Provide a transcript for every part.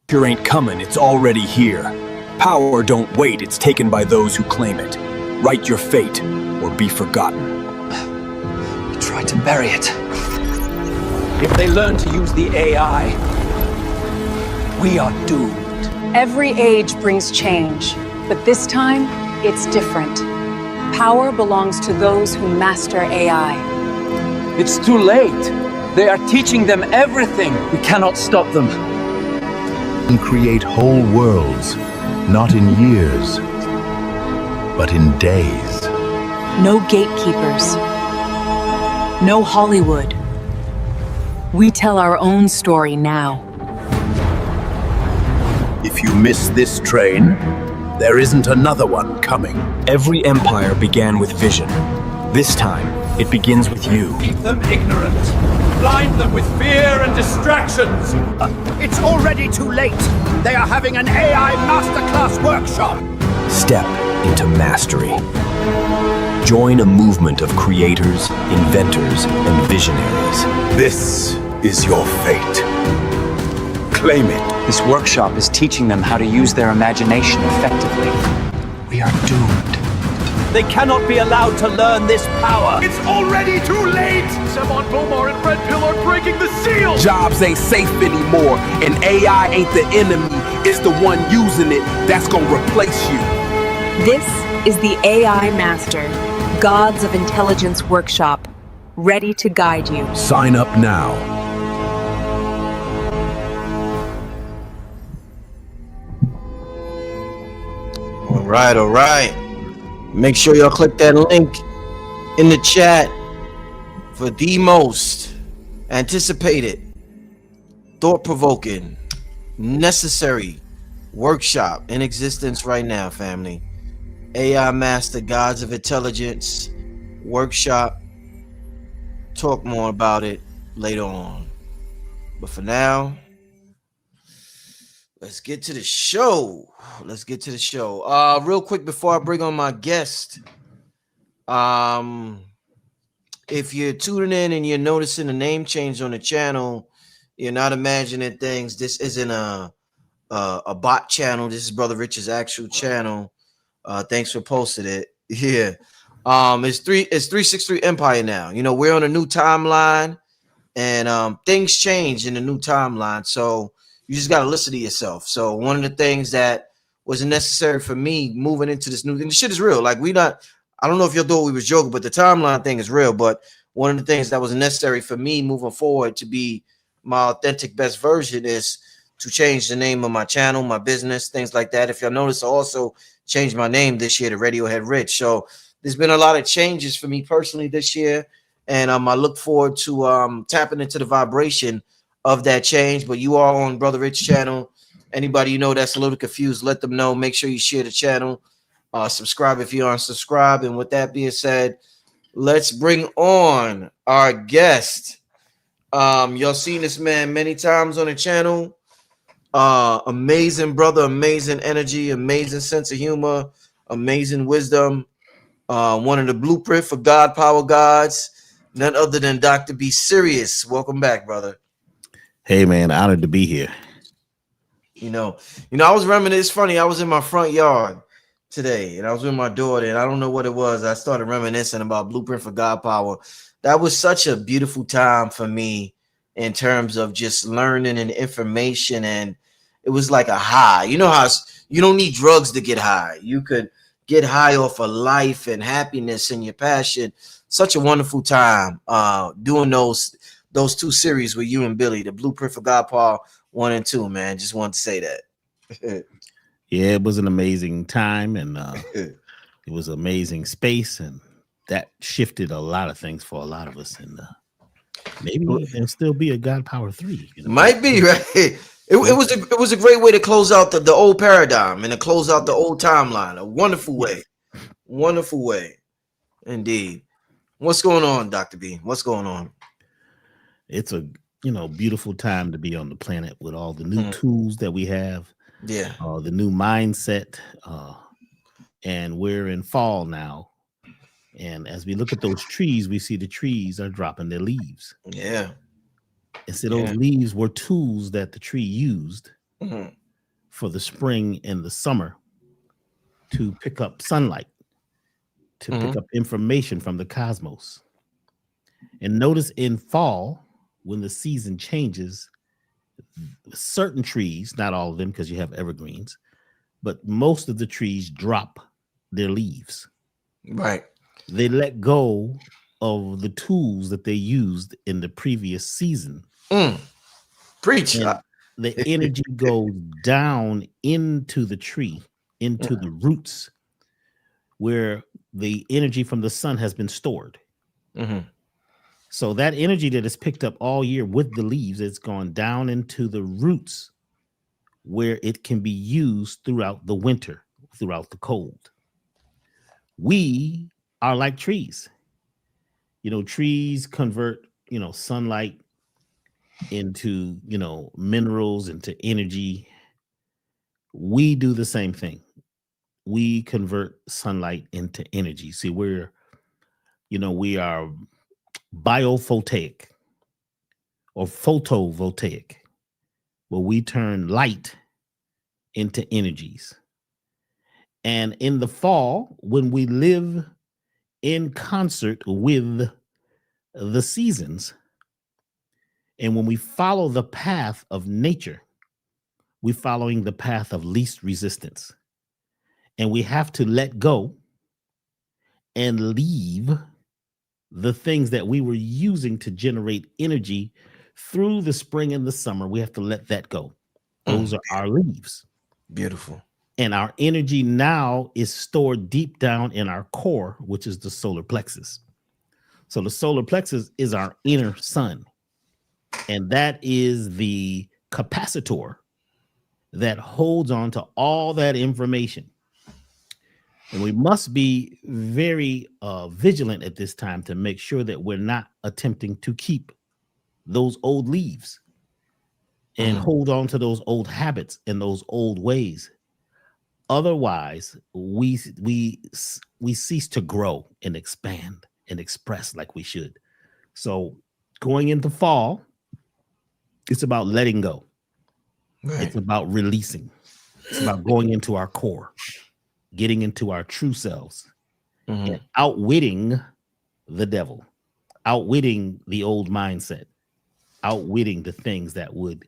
Future ain't coming, it's already here. Power don't wait, it's taken by those who claim it. Write your fate, or be forgotten. You tried to bury it. If they learn to use the AI, we are doomed. Every age brings change, but this time, it's different. Power belongs to those who master AI. It's too late. They are teaching them everything. We cannot stop them. And create whole worlds, not in years, but in days. No gatekeepers. No Hollywood. We tell our own story now. If you miss this train, there isn't another one coming. Every empire began with vision. This time, it begins with you. Keep them ignorant. Blind them with fear and distractions. It's already too late. They are having an AI masterclass workshop. Step into mastery. Join a movement of creators, inventors, and visionaries. This is your fate. Claim it. This workshop is teaching them how to use their imagination effectively. We are doomed. They cannot be allowed to learn this power. It's already too late! Simon Bomar and Red Pill are breaking the seal! Jobs ain't safe anymore, and AI ain't the enemy. It's the one using it that's gonna replace you. This is the AI Master, Gods of Intelligence Workshop, ready to guide you. Sign up now. All right. Make sure y'all click that link in the chat for the most anticipated, thought-provoking, necessary workshop in existence right now, family. AI Master Gods of Intelligence workshop. Talk more about it later on. But for now, let's get to the show. Real quick before I bring on my guest, if you're tuning in and you're noticing a name change on the channel, you're not imagining things. This isn't a bot channel. This is Brother Rich's actual channel. Thanks for posting it. Yeah. It's 363 Empire now. You know, we're on a new timeline, and things change in the new timeline. So you just got to listen to yourself. So one of the things that was necessary for me moving into this new thing, the shit is real. Like, I don't know if y'all thought we was joking, but the timeline thing is real. But one of the things that was necessary for me moving forward to be my authentic best version is to change the name of my channel, my business, things like that. If y'all notice, I also changed my name this year to Radiohead Rich. So there's been a lot of changes for me personally this year. And I look forward to tapping into the vibration of that change. But you are on Brother Rich channel. Anybody you know that's a little confused, let them know. Make sure you share the channel. Subscribe if you aren't subscribed. And with that being said, let's bring on our guest. Y'all seen this man many times on the channel. Amazing brother, amazing energy, amazing sense of humor, amazing wisdom. One of the blueprint for God Power Gods, none other than Dr. B. Sirius. Welcome back, brother. Hey man, honored to be here. You know, I was reminiscing. It's funny. I was in my front yard today, and I was with my daughter, and I don't know what it was. I started reminiscing about Blueprint for God Power. That was such a beautiful time for me in terms of just learning and information, and it was like a high. You know how you don't need drugs to get high. You could get high off of life and happiness and your passion. Such a wonderful time doing those two series with you and Billy, the Blueprint for God Power 1 and 2, man. Just wanted to say that. Yeah, it was an amazing time, and it was amazing space, and that shifted a lot of things for a lot of us. And maybe there'll still be a God Power 3. You know? Might be, right? It was a great way to close out the old paradigm and to close out the old timeline. A wonderful way. Wonderful way. Indeed. What's going on, Dr. B? What's going on? It's a beautiful time to be on the planet with all the new tools that we have. Yeah. The new mindset. And we're in fall now. And as we look at those trees, we see the trees are dropping their leaves. Yeah. And so those leaves were tools that the tree used for the spring and the summer to pick up sunlight, to pick up information from the cosmos. And notice in fall, when the season changes, certain trees, not all of them because you have evergreens, but most of the trees drop their leaves. Right. They let go of the tools that they used in the previous season. Preach. And the energy goes down into the tree, into the roots, where the energy from the sun has been stored. So that energy that is picked up all year with the leaves, it's gone down into the roots where it can be used throughout the winter, throughout the cold. We are like trees. You know, trees convert, you know, sunlight into, you know, minerals, into energy. We do the same thing. We convert sunlight into energy. See, we are biophotic or photovoltaic, where we turn light into energies. And in the fall, when we live in concert with the seasons, and when we follow the path of nature, we're following the path of least resistance. And we have to let go and leave the things that we were using to generate energy through the spring and the summer. We have to let that go. Those are our leaves. Beautiful. And our energy now is stored deep down in our core, which is the solar plexus. So the solar plexus is our inner sun. And that is the capacitor that holds on to all that information. And we must be very vigilant at this time to make sure that we're not attempting to keep those old leaves and hold on to those old habits and those old ways. Otherwise, we cease to grow and expand and express like we should. So going into fall, it's about letting go. Right. It's about releasing. It's about going into our core, getting into our true selves, and outwitting the devil, outwitting the old mindset, outwitting the things that would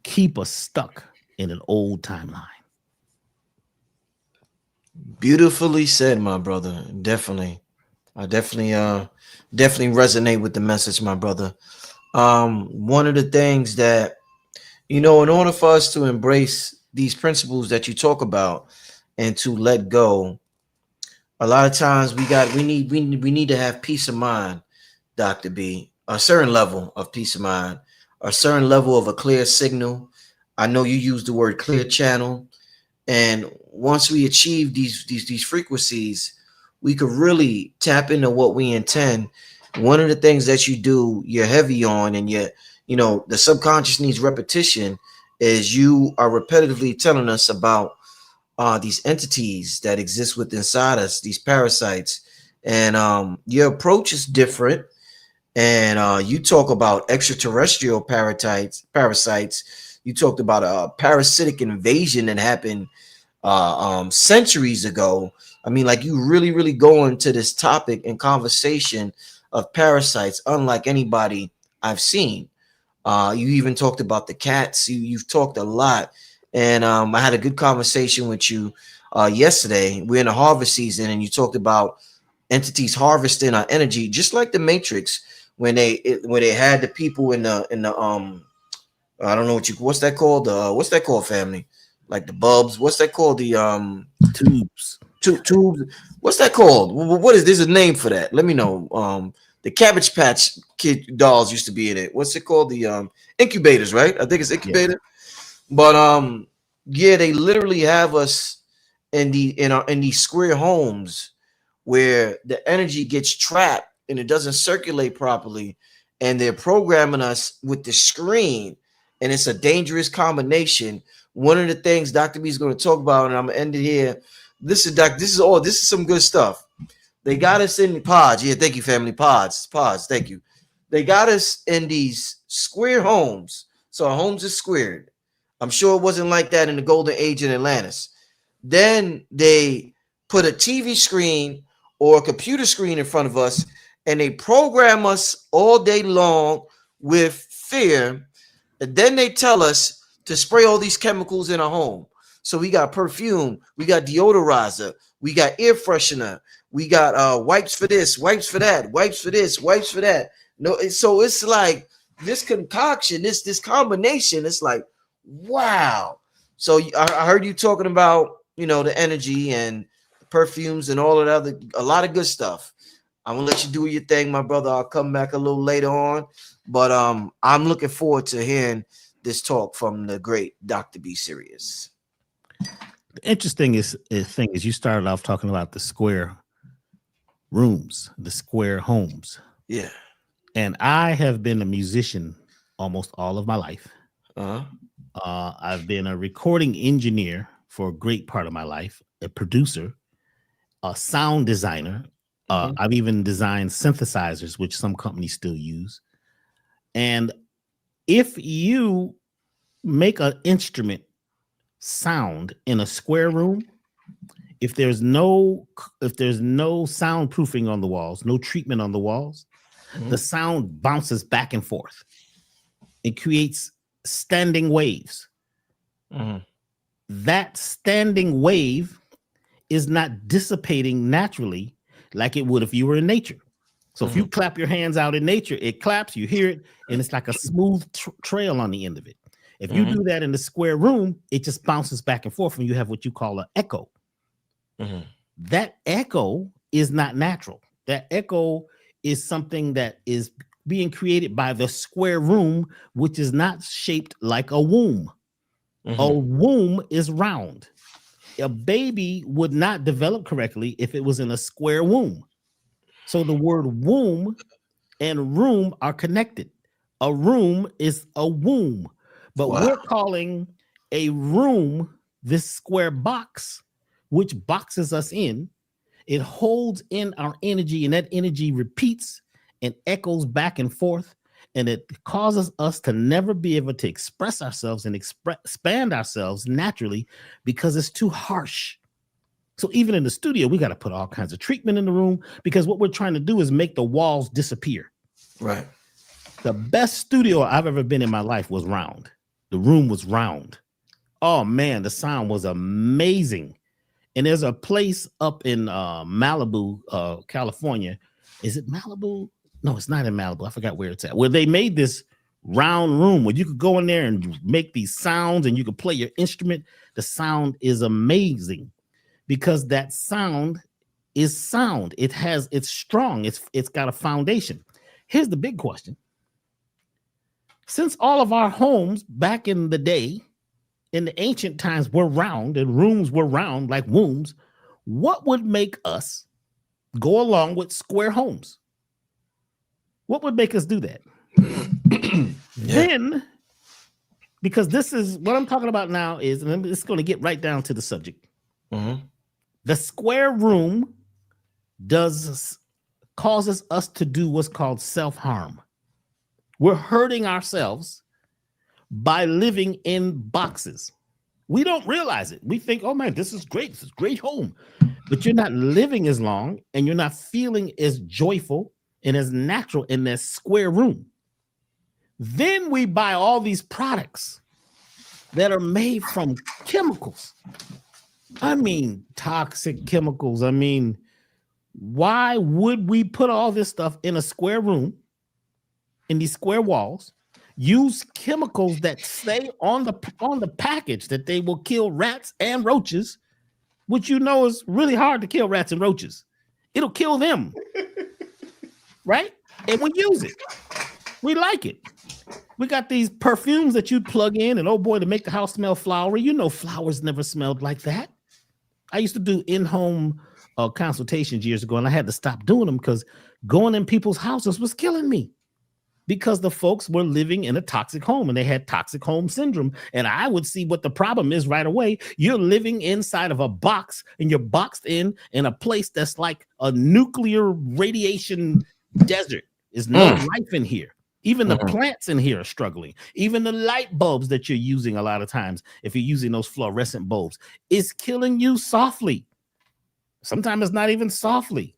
keep us stuck in an old timeline. Beautifully said, my brother. Definitely. I definitely resonate with the message, my brother. One of the things that, in order for us to embrace these principles that you talk about and to let go, a lot of times we need to have peace of mind, Dr. B, a certain level of peace of mind, a certain level of a clear signal. I know you use the word clear channel. And once we achieve these frequencies, we could really tap into what we intend. One of the things that you do, you're heavy on, and the subconscious needs repetition, is you are repetitively telling us about these entities that exist within inside us, these parasites. And your approach is different. And you talk about extraterrestrial parasites. You talked about a parasitic invasion that happened centuries ago. I mean, like, you really, really go into this topic and conversation of parasites unlike anybody I've seen. You even talked about the cats. You've talked a lot. And I had a good conversation with you yesterday. We're in the harvest season, and you talked about entities harvesting our energy, just like the Matrix, when they had the people in the I don't know what's that called? What's that called, family? Like the bulbs. What's that called? The tubes. Tubes. What's that called? What is there's a name for that? Let me know. The Cabbage Patch Kid dolls used to be in it. What's it called? The incubators, right? I think it's incubator. Yeah. But yeah, they literally have us in these square homes where the energy gets trapped and it doesn't circulate properly, and they're programming us with the screen, and it's a dangerous combination. One of the things Dr. B is going to talk about, and I'm gonna end it here. This is some good stuff. They got us in the pods. Yeah, thank you, family. Pods. Thank you. They got us in these square homes. So our homes are squared. I'm sure it wasn't like that in the golden age in Atlantis. Then they put a TV screen or a computer screen in front of us, and they program us all day long with fear. And then they tell us to spray all these chemicals in our home. So we got perfume, we got deodorizer, we got air freshener, we got wipes for this, wipes for that, wipes for this, wipes for that. No, so it's like this concoction, this combination. It's like, wow. So I heard you talking about, you know, the energy and perfumes and all of that other, a lot of good stuff. I'm gonna let you do your thing, my brother. I'll come back a little later on, but I'm looking forward to hearing this talk from the great Dr. B. Sirius. The interesting thing is you started off talking about the square rooms, the square homes. Yeah. And I have been a musician almost all of my life. I've been a recording engineer for a great part of my life, a producer, a sound designer. I've even designed synthesizers, which some companies still use. And if you make an instrument sound in a square room, if there's no soundproofing on the walls, no treatment on the walls, the sound bounces back and forth. It creates standing waves. That standing wave is not dissipating naturally like it would if you were in nature. So if you clap your hands out in nature, it claps, you hear it, and it's like a smooth trail on the end of it. If you do that in the square room, it just bounces back and forth, and you have what you call an echo. That echo is not natural. That echo is something that is being created by the square room, which is not shaped like a womb. A womb is round. A baby would not develop correctly if it was in a square womb. So the word womb and room are connected. A room is a womb, but we're calling a room this square box, which boxes us in. It holds in our energy, and that energy repeats and echoes back and forth, and it causes us to never be able to express ourselves and expand ourselves naturally because it's too harsh. So even in the studio, we got to put all kinds of treatment in the room because what we're trying to do is make the walls disappear. Right. The best studio I've ever been in my life was round. The room was round. Oh man, the sound was amazing. And there's a place up in Malibu, California. Is it Malibu? No, it's not in Malibu. I forgot where it's at. Where they made this round room where you could go in there and make these sounds and you could play your instrument. The sound is amazing because that sound is sound. It's strong. It's got a foundation. Here's the big question. Since all of our homes back in the day, in the ancient times, were round and rooms were round like wombs, what would make us go along with square homes? What would make us do that? Then, because this is what I'm talking about now is, and it's going to get right down to the subject. The square room causes us to do what's called self-harm. We're hurting ourselves by living in boxes. We don't realize it. We think, oh man, this is great. This is a great home. But you're not living as long and you're not feeling as joyful and as natural in that square room. Then we buy all these products that are made from chemicals. I mean, toxic chemicals. I mean, why would we put all this stuff in a square room, in these square walls, use chemicals that say on the package that they will kill rats and roaches, which you know is really hard to kill rats and roaches. It'll kill them. Right? And we use it. We like it. We got these perfumes that you plug in and oh boy, to make the house smell flowery. You know, flowers never smelled like that. I used to do in-home consultations years ago and I had to stop doing them because going in people's houses was killing me because the folks were living in a toxic home and they had toxic home syndrome. And I would see what the problem is right away. You're living inside of a box and you're boxed in a place that's like a nuclear radiation desert. There's no life in here. Even the plants in here are struggling. Even the light bulbs that you're using a lot of times, if you're using those fluorescent bulbs, is killing you softly. Sometimes it's not even softly.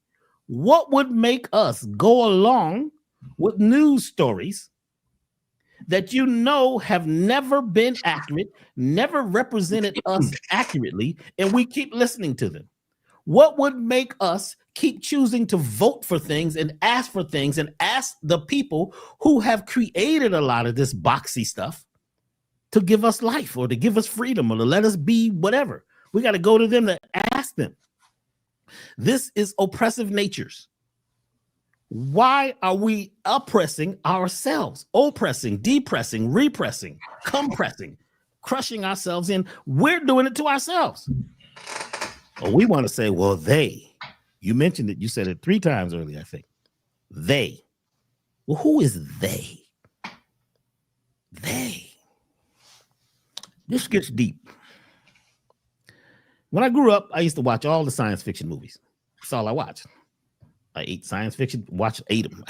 What would make us go along with news stories that you know have never been accurate, never represented us accurately, and we keep listening to them? What would make us keep choosing to vote for things and ask for things and ask the people who have created a lot of this boxy stuff to give us life or to give us freedom or to let us be whatever? We got to go to them to ask them. This is oppressive natures. Why are we oppressing ourselves? Oppressing, depressing, repressing, compressing, crushing ourselves in. We're doing it to ourselves. Well, we want to say, well, you mentioned it. You said it 3 times earlier, I think. They. Well, who is they? They. This gets deep. When I grew up, I used to watch all the science fiction movies. That's all I watched. I ate science fiction, ate them.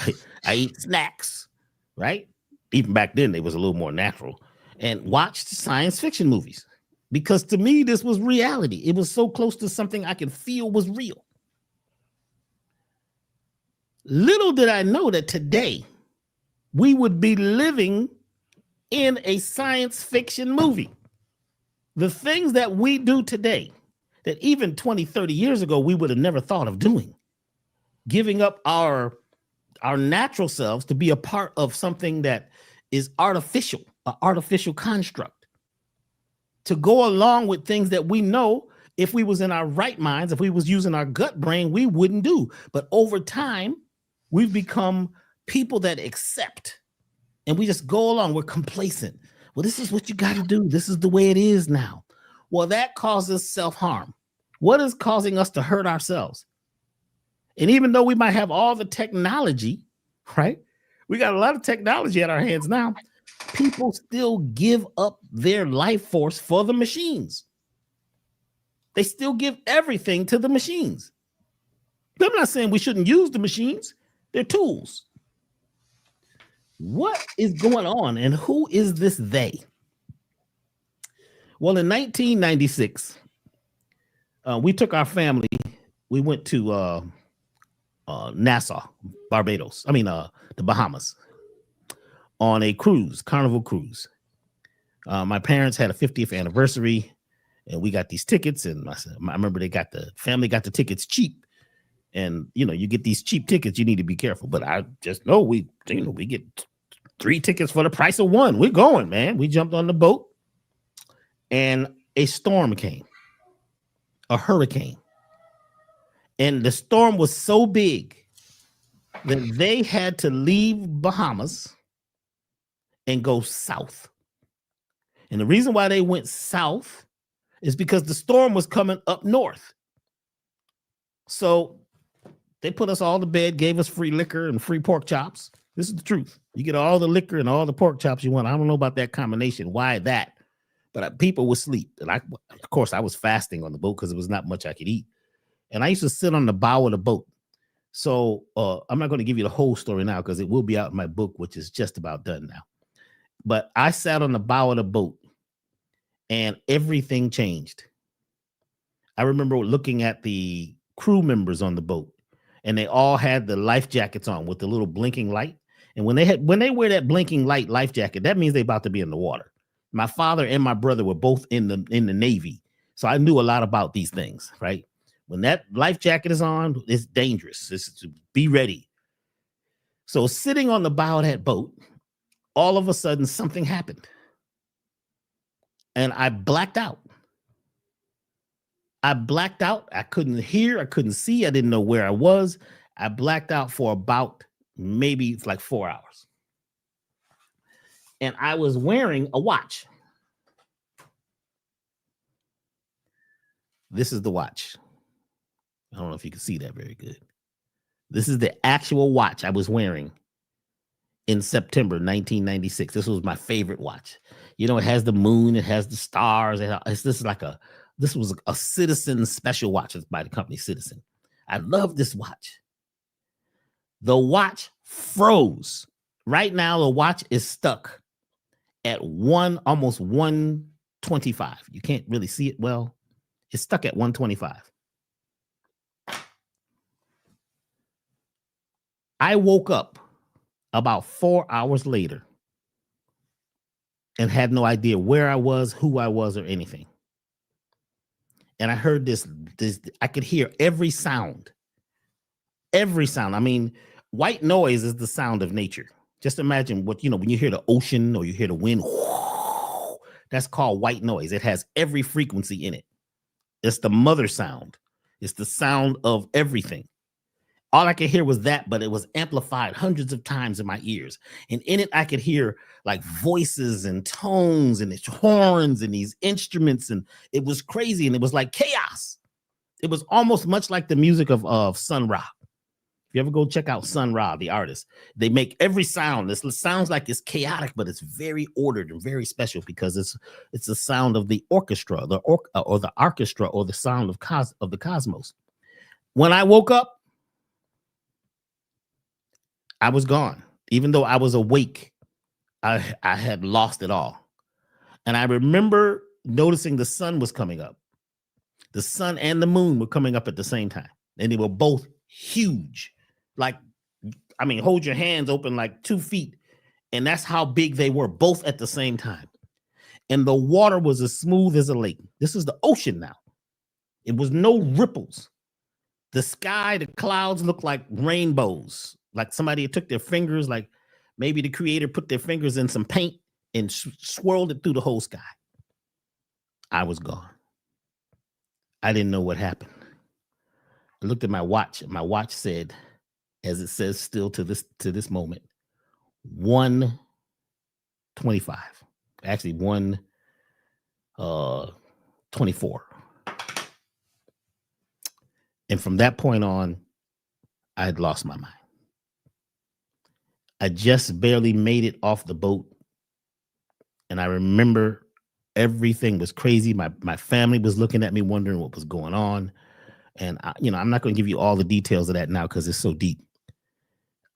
I ate snacks, right? Even back then, they was a little more natural. And watched science fiction movies. Because to me, this was reality. It was so close to something I could feel was real. Little did I know that today we would be living in a science fiction movie. The things that we do today, that even 20, 30 years ago, we would have never thought of doing. Giving up our natural selves to be a part of something that is artificial, an artificial construct. To go along with things that we know, if we was in our right minds, if we was using our gut brain, we wouldn't do. But over time, we've become people that accept, and we just go along. We're complacent. Well, this is what you got to do. This is the way it is now. Well, that causes self-harm. What is causing us to hurt ourselves? And even though we might have all the technology, right? We got a lot of technology at our hands now. People still give up their life force for the machines. They still give everything to the machines. I'm not saying we shouldn't use the machines. They're tools. What is going on, and who is this they? Well, in 1996, we took our family. We went to Nassau, Barbados. The Bahamas, on a cruise, Carnival cruise. My parents had a 50th anniversary, and we got these tickets. And I remember the family got the tickets cheap. And you get these cheap tickets, you need to be careful. But I just know we get 3 tickets for the price of 1. We're going, man. We jumped on the boat, and a storm came, a hurricane. And the storm was so big that they had to leave Bahamas and go south. And the reason why they went south is because the storm was coming up north. So they put us all to bed, gave us free liquor and free pork chops. This is the truth. You get all the liquor and all the pork chops you want. I don't know about that combination. Why that? But people would sleep. And of course, I was fasting on the boat because there was not much I could eat. And I used to sit on the bow of the boat. So I'm not going to give you the whole story now because it will be out in my book, which is just about done now. But I sat on the bow of the boat and everything changed. I remember looking at the crew members on the boat, and they all had the life jackets on with the little blinking light. And when they wear that blinking light life jacket, that means they're about to be in the water. My father and my brother were both in the Navy. So I knew a lot about these things, right? When that life jacket is on, it's dangerous. It's to be ready. So sitting on the bow of that boat, all of a sudden something happened. And I blacked out. I couldn't hear. I couldn't see. I didn't know where I was. I blacked out for about maybe like 4 hours. And I was wearing a watch. This is the watch. I don't know if you can see that very good. This is the actual watch I was wearing in September 1996. This was my favorite watch. It has the moon, it has the stars. This was a Citizen special watch by the company Citizen. I love this watch. The watch froze Right now, the watch is stuck at almost 125. You can't really see it well. It's stuck at 125. I woke up about 4 hours later and had no idea where I was, who I was, or anything. And I heard this, I could hear every sound. Every sound. I mean, white noise is the sound of nature. Just imagine what, when you hear the ocean or you hear the wind, that's called white noise. It has every frequency in it. It's the mother sound. It's the sound of everything. All I could hear was that, but it was amplified hundreds of times in my ears. And in it, I could hear like voices and tones and its horns and these instruments. And it was crazy. And it was like chaos. It was almost much like the music of Sun Ra. If you ever go check out Sun Ra, the artist, they make every sound. This sounds like it's chaotic, but it's very ordered and very special because it's the sound of the orchestra, or the orchestra, or the sound of the cosmos. When I woke up, I was gone. Even though I was awake, I had lost it all. And I remember noticing the sun was coming up. The sun and the moon were coming up at the same time. And they were both huge. Like, I mean, hold your hands open like 2 feet. And that's how big they were, both at the same time. And the water was as smooth as a lake. This is the ocean now. It was no ripples. The sky, the clouds looked like rainbows. Like somebody took their fingers, like maybe the creator put their fingers in some paint and swirled it through the whole sky. I was gone. I didn't know what happened. I looked at my watch, and my watch said, as it says still to this moment, 1:25. Actually, 1:24. And from that point on, I had lost my mind. I just barely made it off the boat. And I remember everything was crazy. My family was looking at me, wondering what was going on. And I'm not going to give you all the details of that now because it's so deep.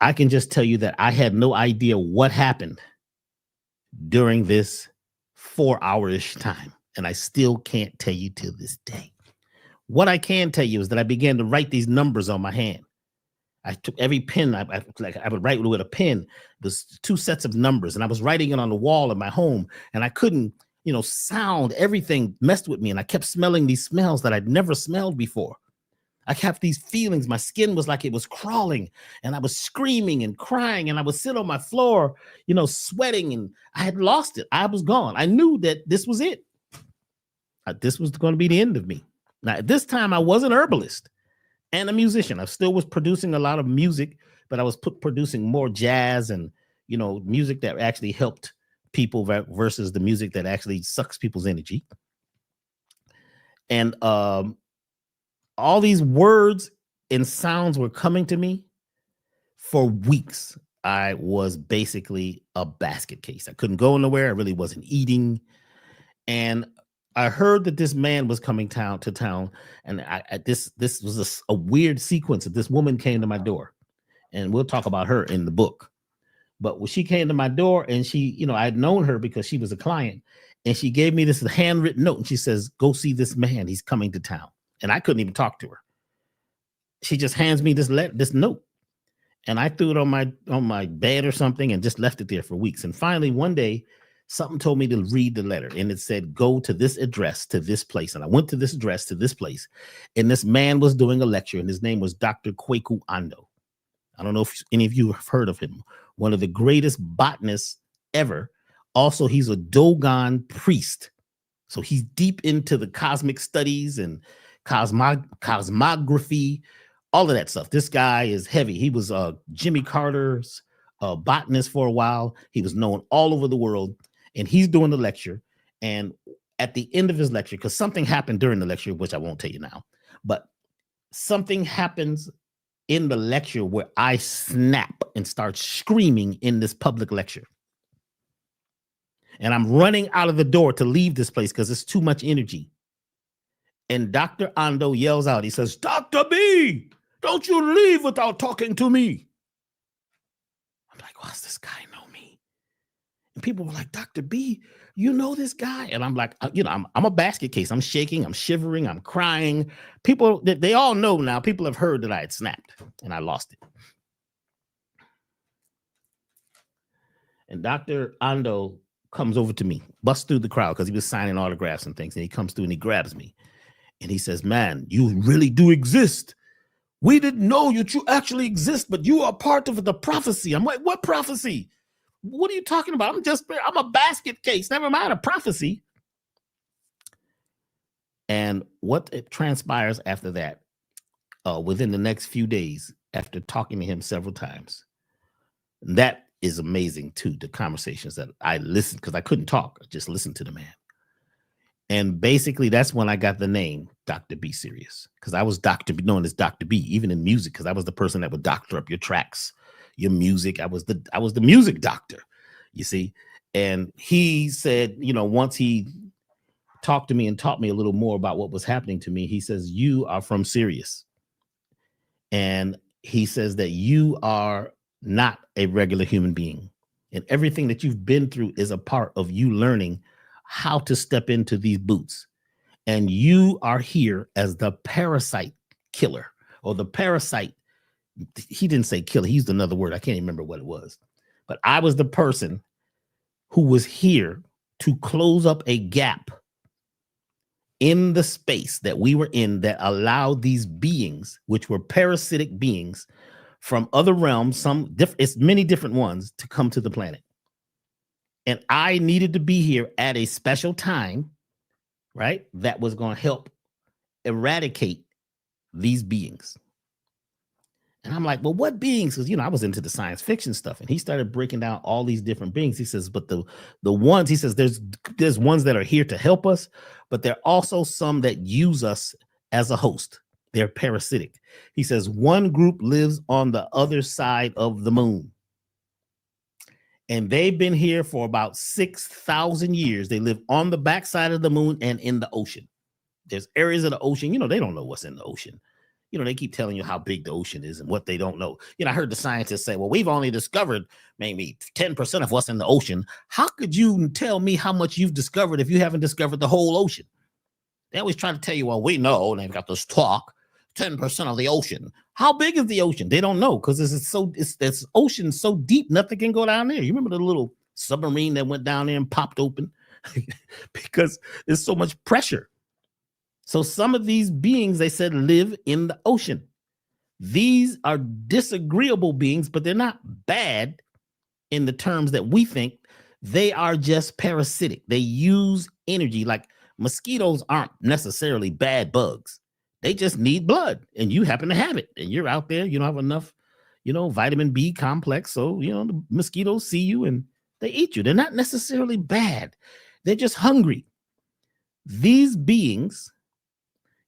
I can just tell you that I had no idea what happened during this 4-hour-ish time. And I still can't tell you to this day. What I can tell you is that I began to write these numbers on my hand. I took every pen, I would write with a pen. It was 2 sets of numbers, and I was writing it on the wall of my home, and I couldn't, sound, everything messed with me, and I kept smelling these smells that I'd never smelled before. I kept these feelings. My skin was like it was crawling, and I was screaming and crying, and I would sit on my floor, sweating, and I had lost it. I was gone. I knew that this was it. This was going to be the end of me. Now, at this time, I was an herbalist and a musician. I still was producing a lot of music, but I was producing more jazz and, music that actually helped people versus the music that actually sucks people's energy. And all these words and sounds were coming to me for weeks. I was basically a basket case. I couldn't go nowhere. I really wasn't eating. And I heard that this man was coming to town, and this was a weird sequence. That this woman came to my door, and we'll talk about her in the book. But when she came to my door, and she, I had known her because she was a client, and she gave me this handwritten note, and she says, "Go see this man. He's coming to town." And I couldn't even talk to her. She just hands me this note, and I threw it on my bed or something, and just left it there for weeks. And finally, one day, something told me to read the letter, and it said, "Go to this address, to this place." And I went to this address, to this place, and this man was doing a lecture, and his name was Dr. Kweku Ando. I don't know if any of you have heard of him. One of the greatest botanists ever. Also, he's a Dogon priest. So he's deep into the cosmic studies and cosmography, all of that stuff. This guy is heavy. He was Jimmy Carter's botanist for a while. He was known all over the world. And he's doing the lecture. And at the end of his lecture, because something happened during the lecture, which I won't tell you now, but something happens in the lecture where I snap and start screaming in this public lecture. And I'm running out of the door to leave this place because it's too much energy. And Dr. Ando yells out, he says, "Dr. B, don't you leave without talking to me." I'm like, what's this guy know me? And people were like, Dr. B, you know this guy? And I'm like, I'm a basket case. I'm shaking, I'm shivering, I'm crying. People, they all know now. People have heard that I had snapped and I lost it. And Dr. Ando comes over to me, busts through the crowd because he was signing autographs and things. And he comes through and he grabs me. And he says, man, you really do exist. We didn't know that you actually exist, but you are part of the prophecy. I'm like, what prophecy? What are you talking about? I'm a basket case. Never mind a prophecy. And what it transpires after that, within the next few days, after talking to him several times, that is amazing too. The conversations that I listened, because I couldn't talk, I just listened to the man. And basically, that's when I got the name Dr. B Sirius, because I was known as Dr. B, even in music, because I was the person that would doctor up your tracks, your music. I was the music doctor, you see. And he said, once he talked to me and taught me a little more about what was happening to me, he says, you are from Sirius. And he says that you are not a regular human being. And everything that you've been through is a part of you learning how to step into these boots. And you are here as the parasite killer, or the parasite. He didn't say killer. He used another word. I can't even remember what it was. But I was the person who was here to close up a gap in the space that we were in that allowed these beings, which were parasitic beings from other realms, it's many different ones, to come to the planet. And I needed to be here at a special time, right? That was going to help eradicate these beings. And I'm like, well, what beings? Because, I was into the science fiction stuff. And he started breaking down all these different beings. He says, but the ones, he says, there's ones that are here to help us, but there are also some that use us as a host. They're parasitic. He says, one group lives on the other side of the moon. And they've been here for about 6,000 years. They live on the backside of the moon and in the ocean. There's areas of the ocean, they don't know what's in the ocean. They keep telling you how big the ocean is and what they don't know. I heard the scientists say, well, we've only discovered maybe 10% of what's in the ocean. How could you tell me how much you've discovered if you haven't discovered the whole ocean? They always try to tell you, well, we know, and they've got this talk, 10% of the ocean. How big is the ocean? They don't know, because this ocean so deep, nothing can go down there. You remember the little submarine that went down there and popped open? Because there's so much pressure. So some of these beings, they said, live in the ocean. These are disagreeable beings, but they're not bad in the terms that we think. They are just parasitic. They use energy. Like mosquitoes aren't necessarily bad bugs. They just need blood, and you happen to have it. And you're out there, you don't have enough, vitamin B complex. So, the mosquitoes see you and they eat you. They're not necessarily bad. They're just hungry. These beings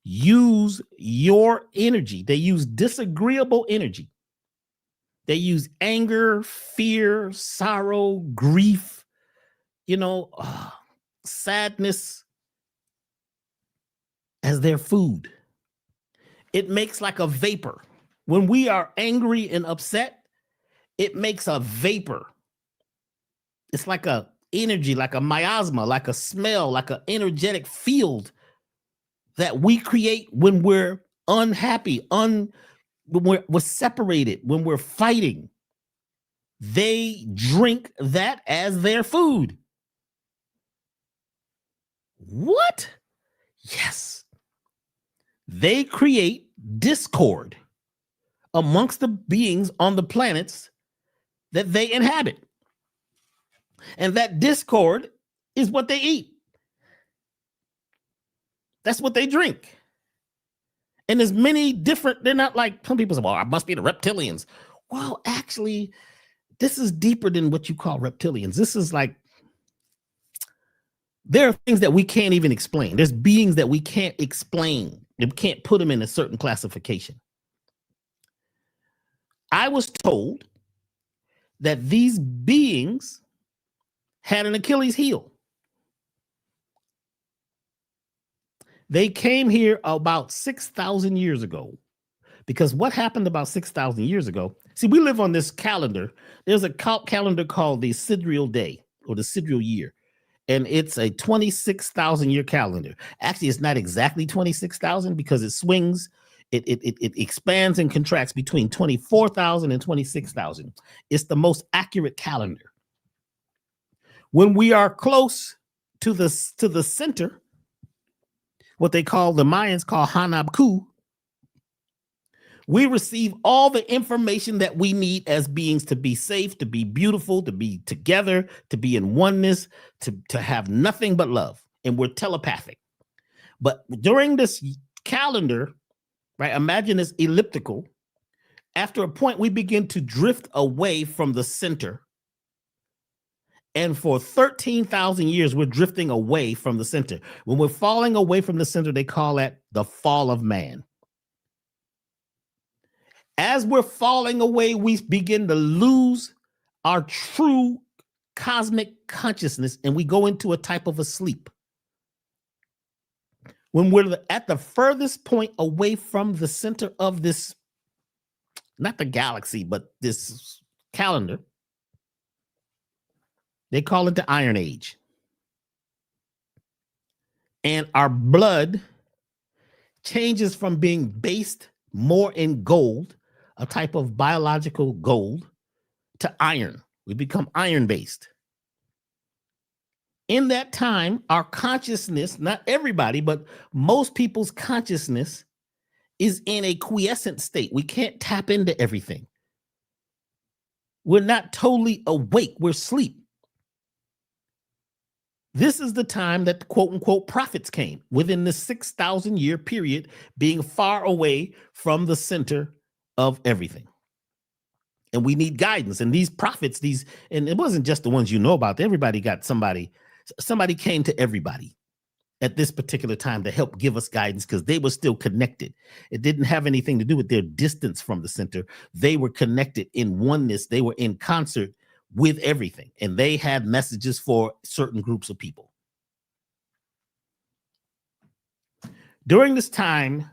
use your energy. They use disagreeable energy. They use anger, fear, sorrow, grief, sadness as their food. It makes like a vapor. When we are angry and upset, it makes a vapor. It's like a energy, like a miasma, like a smell, like an energetic field that we create when we're unhappy, when we're separated, when we're fighting. They drink that as their food. What? Yes. They create discord amongst the beings on the planets that they inhabit. And that discord is what they eat. That's what they drink. And there's many different, they're not like, some people say, well, it must be the reptilians. Well, actually, this is deeper than what you call reptilians. This is like, there are things that we can't even explain. There's beings that we can't explain. We can't put them in a certain classification. I was told that these beings had an Achilles heel. They came here about 6,000 years ago, because what happened about 6,000 years ago, See, we live on this calendar. There's a calendar called the Sidereal Day or the Sidereal Year, and it's a 26,000 year calendar. Actually, it's not exactly 26,000 because it swings. It expands and contracts between 24,000 and 26,000. It's the most accurate calendar. When we are close to the center, what the Mayans call Hanabku, we receive all the information that we need as beings to be safe, to be beautiful, to be together, to be in oneness, to have nothing but love. And we're telepathic. But during this calendar, right, imagine it's elliptical. After a point, we begin to drift away from the center. And for 13,000 years, we're drifting away from the center. When we're falling away from the center, they call that the fall of man. As we're falling away, we begin to lose our true cosmic consciousness, and we go into a type of a sleep. When we're at the furthest point away from the center of this, not the galaxy, but this calendar, they call it the Iron Age. And our blood changes from being based more in gold, a type of biological gold, to iron. We become iron-based. In that time, our consciousness, not everybody, but most people's consciousness is in a quiescent state. We can't tap into everything. We're not totally awake. We're asleep. This is the time that quote unquote prophets came within the 6,000 year period, being far away from the center of everything. And we need guidance. And these prophets, and it wasn't just the ones you know about. Everybody got somebody came to everybody at this particular time to help give us guidance because they were still connected. It didn't have anything to do with their distance from the center. They were connected in oneness. They were in concert with everything. And they had messages for certain groups of people. During this time,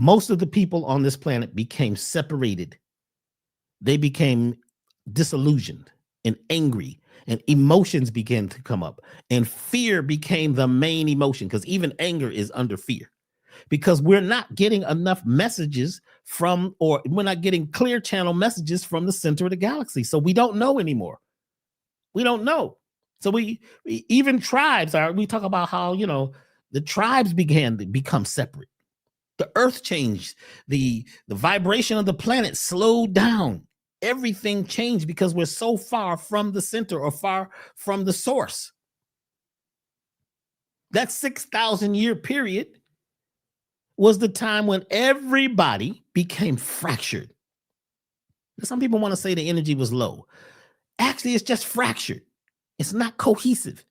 most of the people on this planet became separated. They became disillusioned and angry, and emotions began to come up. And fear became the main emotion, because even anger is under fear. Because we're not getting enough messages from, or we're not getting clear channel messages from the center of the galaxy. So we don't know anymore. We don't know. So we even tribes we talk about how, the tribes began to become separate. The earth changed. The vibration of the planet slowed down. Everything changed because we're so far from the center or far from the source. That 6,000 year period was the time when everybody became fractured. Some people want to say the energy was low. Actually, it's just fractured. It's not cohesive.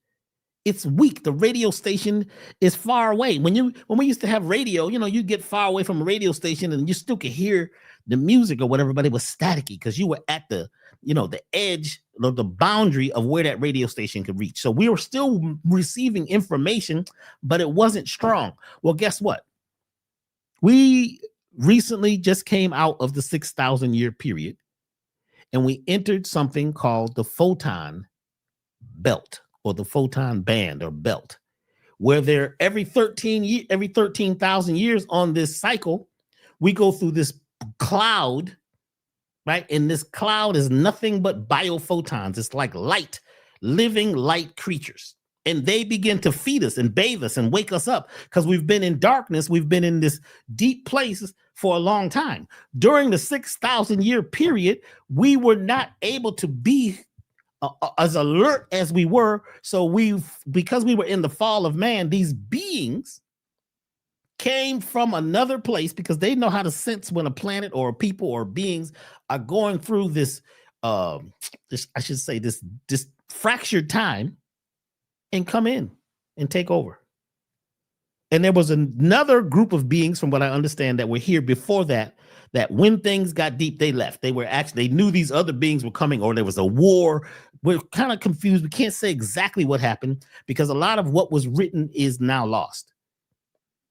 It's weak. The radio station is far away. When we used to have radio, you get far away from a radio station and you still could hear the music or whatever, but it was staticky because you were at the edge, the boundary of where that radio station could reach. So we were still receiving information, but it wasn't strong. Well, guess what? We recently just came out of the 6,000 year period, and we entered something called the photon belt, or the photon band or belt, where every 13,000 years on this cycle, we go through this cloud, right? And this cloud is nothing but biophotons. It's like light, living light creatures. And they begin to feed us and bathe us and wake us up because we've been in darkness. We've been in this deep place for a long time. During the 6,000 year period, we were not able to be as alert as we were. So because we were in the fall of man, these beings came from another place because they know how to sense when a planet or a people or beings are going through this fractured time, and come in and take over. And there was another group of beings, from what I understand, that were here before that when things got deep, they left. They knew these other beings were coming, or there was a war. We're kind of confused. We can't say exactly what happened because a lot of what was written is now lost.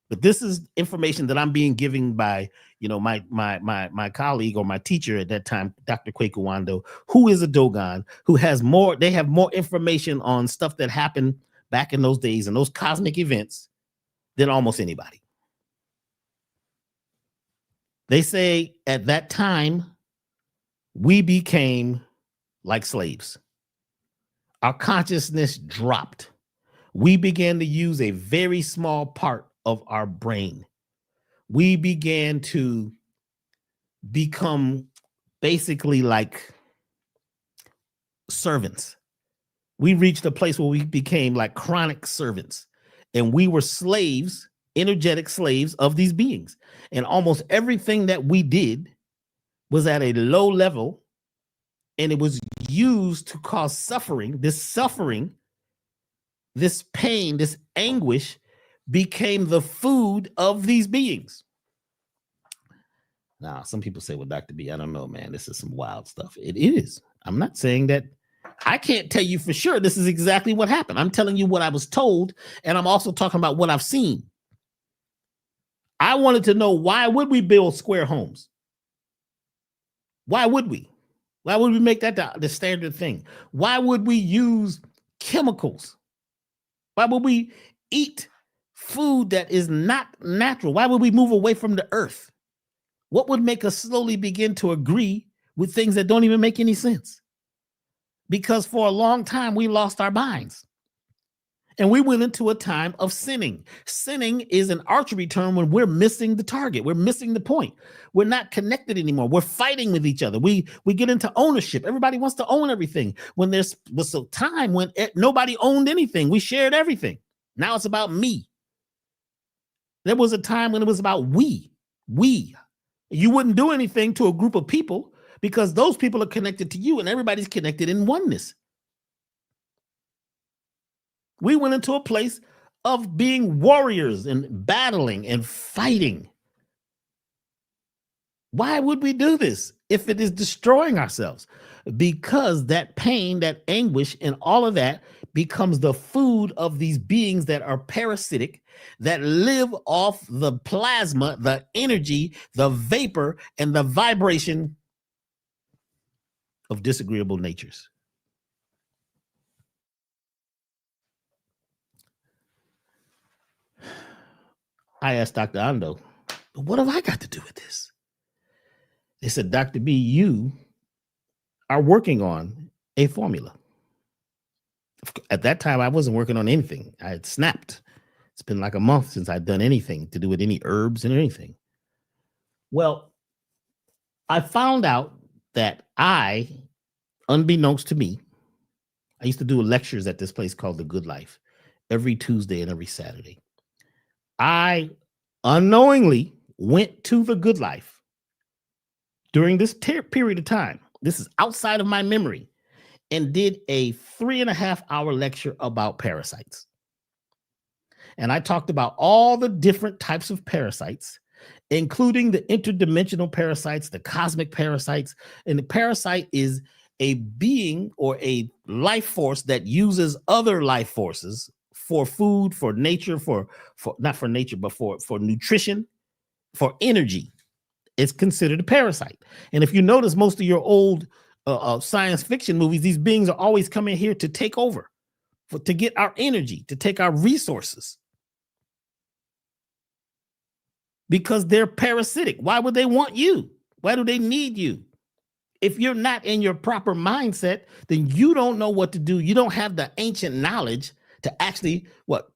But this is information that I'm being given by, my colleague or my teacher at that time, Dr. Kwaku Wando, who is a Dogon, who has more, they have more information on stuff that happened back in those days and those cosmic events than almost anybody. They say at that time, we became like slaves. Our consciousness dropped. We began to use a very small part of our brain. We began to become basically like servants. We reached a place where we became like chronic servants, and we were slaves, energetic slaves of these beings. And almost everything that we did was at a low level, and it was used to cause suffering. This pain, this anguish became the food of these beings. Now, some people say, well, Dr. B, I don't know, man, this is some wild stuff. It is. I'm not saying that. I can't tell you for sure this is exactly what happened. I'm telling you what I was told, and I'm also talking about what I've seen. I wanted to know, why would we build square homes? Why would we? Why would we make that the standard thing? Why would we use chemicals? Why would we eat food that is not natural? Why would we move away from the earth? What would make us slowly begin to agree with things that don't even make any sense? Because for a long time, we lost our minds. And we went into a time of sinning. Sinning is an archery term when we're missing the target. We're missing the point. We're not connected anymore. We're fighting with each other. We get into ownership. Everybody wants to own everything. When there was a time when nobody owned anything, we shared everything. Now it's about me. There was a time when it was about we. You wouldn't do anything to a group of people because those people are connected to you, and everybody's connected in oneness. We went into a place of being warriors and battling and fighting. Why would we do this if it is destroying ourselves? Because that pain, that anguish, and all of that becomes the food of these beings that are parasitic, that live off the plasma, the energy, the vapor, and the vibration of disagreeable natures. I asked Dr. Ando, what have I got to do with this? They said, Dr. B, you are working on a formula. At that time, I wasn't working on anything. I had snapped. It's been like a month since I'd done anything to do with any herbs and anything. Well, I found out that unbeknownst to me, I used to do lectures at this place called The Good Life every Tuesday and every Saturday. I unknowingly went to The Good Life during this period of time. This is outside of my memory, and did a 3.5-hour lecture about parasites. And I talked about all the different types of parasites, including the interdimensional parasites, the cosmic parasites. And the parasite is a being or a life force that uses other life forces for food, for nature, for not for nature, but for nutrition, for energy. It's considered a parasite. And if you notice, most of your old science fiction movies, these beings are always coming here to take over, to get our energy, to take our resources. Because they're parasitic. Why would they want you? Why do they need you? If you're not in your proper mindset, then you don't know what to do. You don't have the ancient knowledge to actually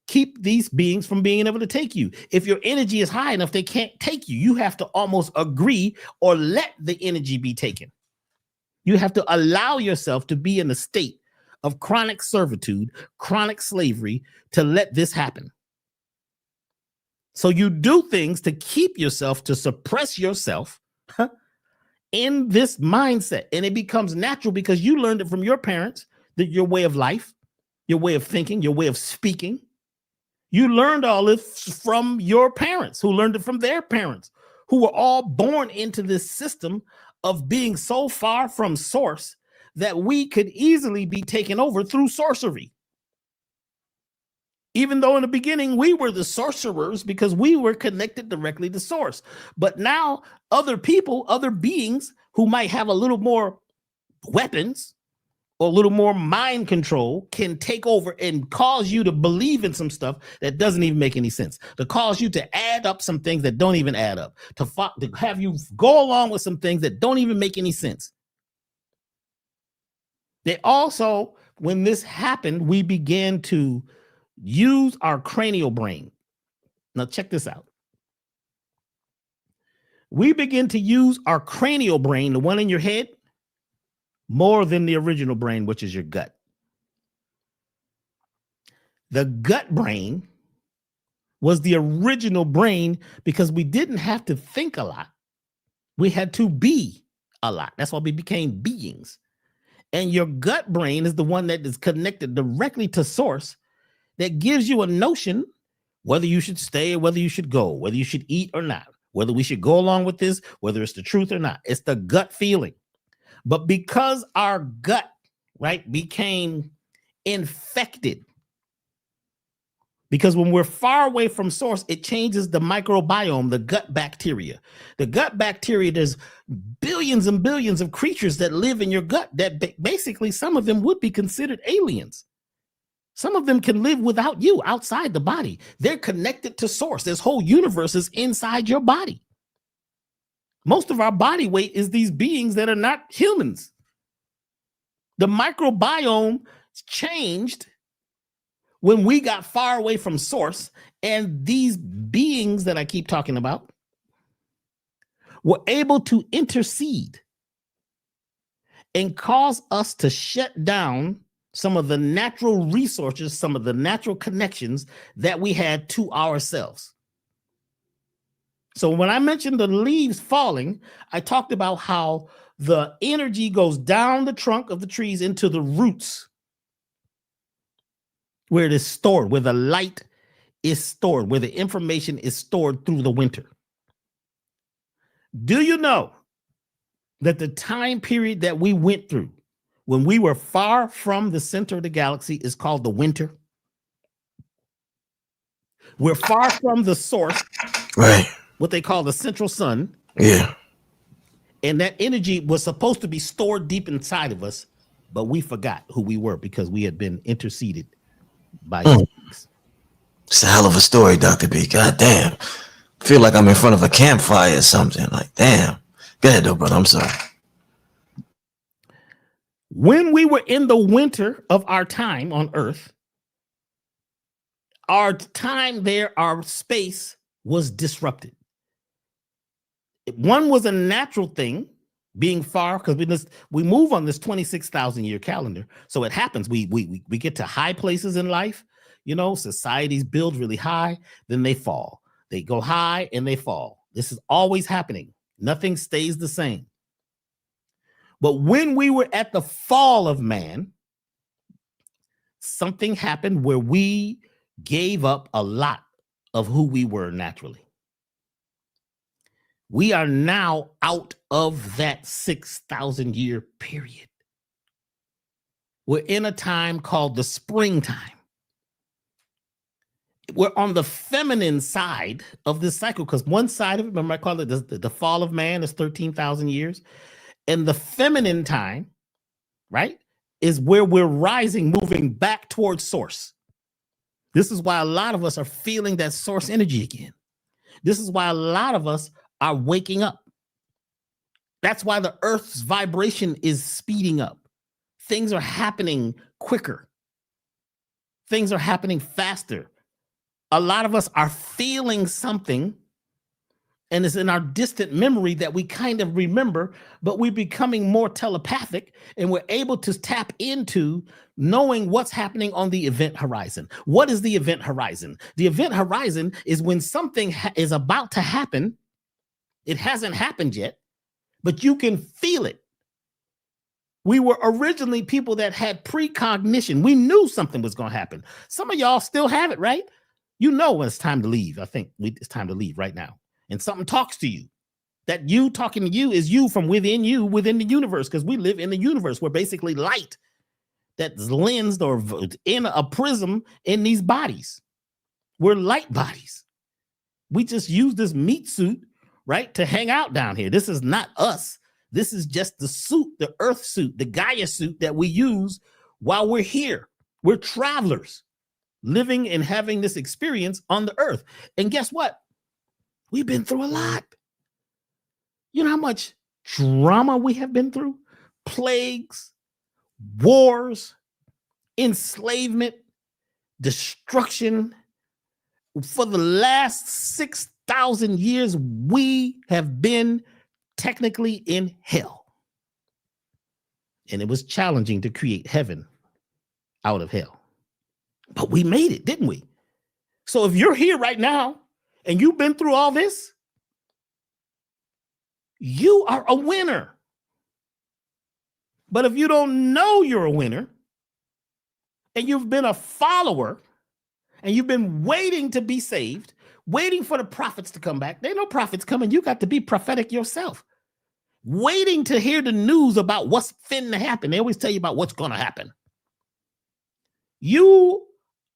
keep these beings from being able to take you. If your energy is high enough, they can't take you. You have to almost agree or let the energy be taken. You have to allow yourself to be in a state of chronic servitude, chronic slavery, to let this happen. So you do things to keep yourself, to suppress yourself in this mindset. And it becomes natural because you learned it from your parents, that your way of life, your way of thinking, your way of speaking. You learned all this from your parents, who learned it from their parents, who were all born into this system of being so far from source that we could easily be taken over through sorcery. Even though in the beginning we were the sorcerers because we were connected directly to source. But now other people, other beings who might have a little more weapons or a little more mind control can take over and cause you to believe in some stuff that doesn't even make any sense, to cause you to add up some things that don't even add up, to have you go along with some things that don't even make any sense. They also, when this happened, we began to use our cranial brain. Now check this out. We begin to use our cranial brain, the one in your head, more than the original brain, which is your gut. The gut brain was the original brain because we didn't have to think a lot. We had to be a lot. That's why we became beings. And your gut brain is the one that is connected directly to source, that gives you a notion whether you should stay or whether you should go, whether you should eat or not, whether we should go along with this, whether it's the truth or not. It's the gut feeling. But because our gut, right, became infected, because when we're far away from source, it changes the microbiome, the gut bacteria. The gut bacteria, there's billions and billions of creatures that live in your gut that basically some of them would be considered aliens. Some of them can live without you outside the body. They're connected to source. There's whole universes inside your body. Most of our body weight is these beings that are not humans. The microbiome changed when we got far away from source, and these beings that I keep talking about were able to intercede and cause us to shut down some of the natural resources, some of the natural connections that we had to ourselves. So when I mentioned the leaves falling, I talked about how the energy goes down the trunk of the trees into the roots, where it is stored, where the light is stored, where the information is stored through the winter. Do you know that the time period that we went through when we were far from the center of the galaxy is called the winter? We're far from the source, right? What they call the central sun. Yeah. And that energy was supposed to be stored deep inside of us, but we forgot who we were because we had been interceded by beings. It's a hell of a story, Dr. B. God damn. I feel like I'm in front of a campfire or something. Like, damn. Go ahead, though, brother. I'm sorry. When we were in the winter of our time on Earth, our time there, our space was disrupted. One was a natural thing, being far, because we move on this 26,000 year calendar. So it happens. We get to high places in life. You know, societies build really high, then they fall. They go high and they fall. This is always happening. Nothing stays the same. But when we were at the fall of man, something happened where we gave up a lot of who we were naturally. We are now out of that 6,000 year period. We're in a time called the springtime. We're on the feminine side of this cycle, because one side of it, remember I call it the fall of man, is 13,000 years. And the feminine time, right, is where we're rising, moving back towards source. This is why a lot of us are feeling that source energy again. This is why a lot of us are waking up. That's why the Earth's vibration is speeding up. Things are happening quicker. Things are happening faster. A lot of us are feeling something, and it's in our distant memory that we kind of remember, but we're becoming more telepathic, and we're able to tap into knowing what's happening on the event horizon. What is the event horizon? The event horizon is when something is about to happen. It hasn't happened yet, but you can feel it. We were originally people that had precognition. We knew something was going to happen. Some of y'all still have it, right? You know when it's time to leave. I think it's time to leave right now. And something talks to you. That you talking to you is you from within the universe, because we live in the universe. We're basically light. that's lensed or in a prism in these bodies. We're light bodies. We just use this meat suit, right, to hang out down here. This is not us. This is just the suit, the earth suit, the Gaia suit that we use while we're here. We're travelers living and having this experience on the earth. And guess what? We've been through a lot. You know how much drama we have been through? Plagues, wars, enslavement, destruction. For the last 6,000 years, we have been technically in hell. And it was challenging to create heaven out of hell. But we made it, didn't we? So if you're here right now and you've been through all this, you are a winner. But if you don't know you're a winner and you've been a follower and you've been waiting to be saved, waiting for the prophets to come back, there ain't no prophets coming. You got to be prophetic yourself. Waiting to hear the news about what's finna happen. They always tell you about what's going to happen. You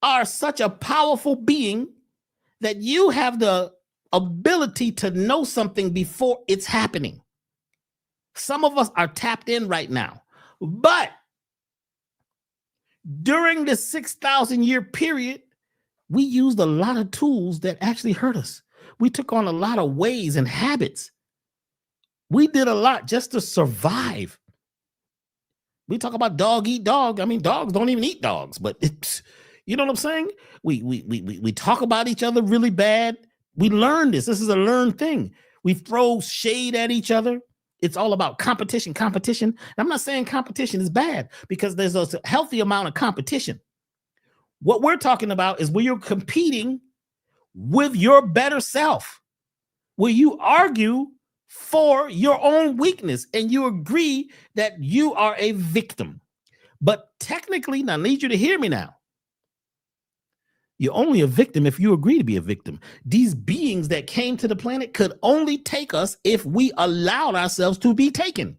are such a powerful being that you have the ability to know something before it's happening. Some of us are tapped in right now, but during the 6,000 year period, we used a lot of tools that actually hurt us. We took on a lot of ways and habits. We did a lot just to survive. We talk about dog eat dog. I mean, dogs don't even eat dogs, but it's, you know what I'm saying? We talk about each other really bad. We learned this. This is a learned thing. We throw shade at each other. It's all about competition. And I'm not saying competition is bad because there's a healthy amount of competition. What we're talking about is where you're competing with your better self, where you argue for your own weakness and you agree that you are a victim. But technically, now I need you to hear me now. You're only a victim if you agree to be a victim. These beings that came to the planet could only take us if we allowed ourselves to be taken.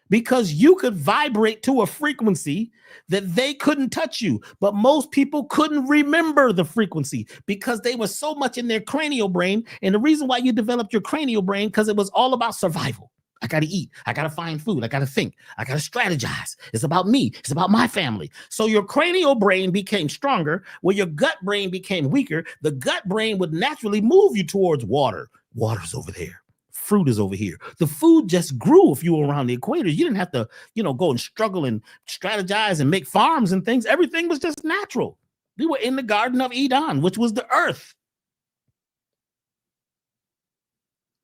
Because you could vibrate to a frequency that they couldn't touch you. But most people couldn't remember the frequency because they were so much in their cranial brain. And the reason why you developed your cranial brain, because it was all about survival. I got to eat. I got to find food. I got to think. I got to strategize. It's about me. It's about my family. So your cranial brain became stronger, where your gut brain became weaker. The gut brain would naturally move you towards water. Water's over there. Fruit is over here. The food just grew if you were around the equator. You didn't have to, go and struggle and strategize and make farms and things. Everything was just natural. We were in the Garden of Eden, which was the earth.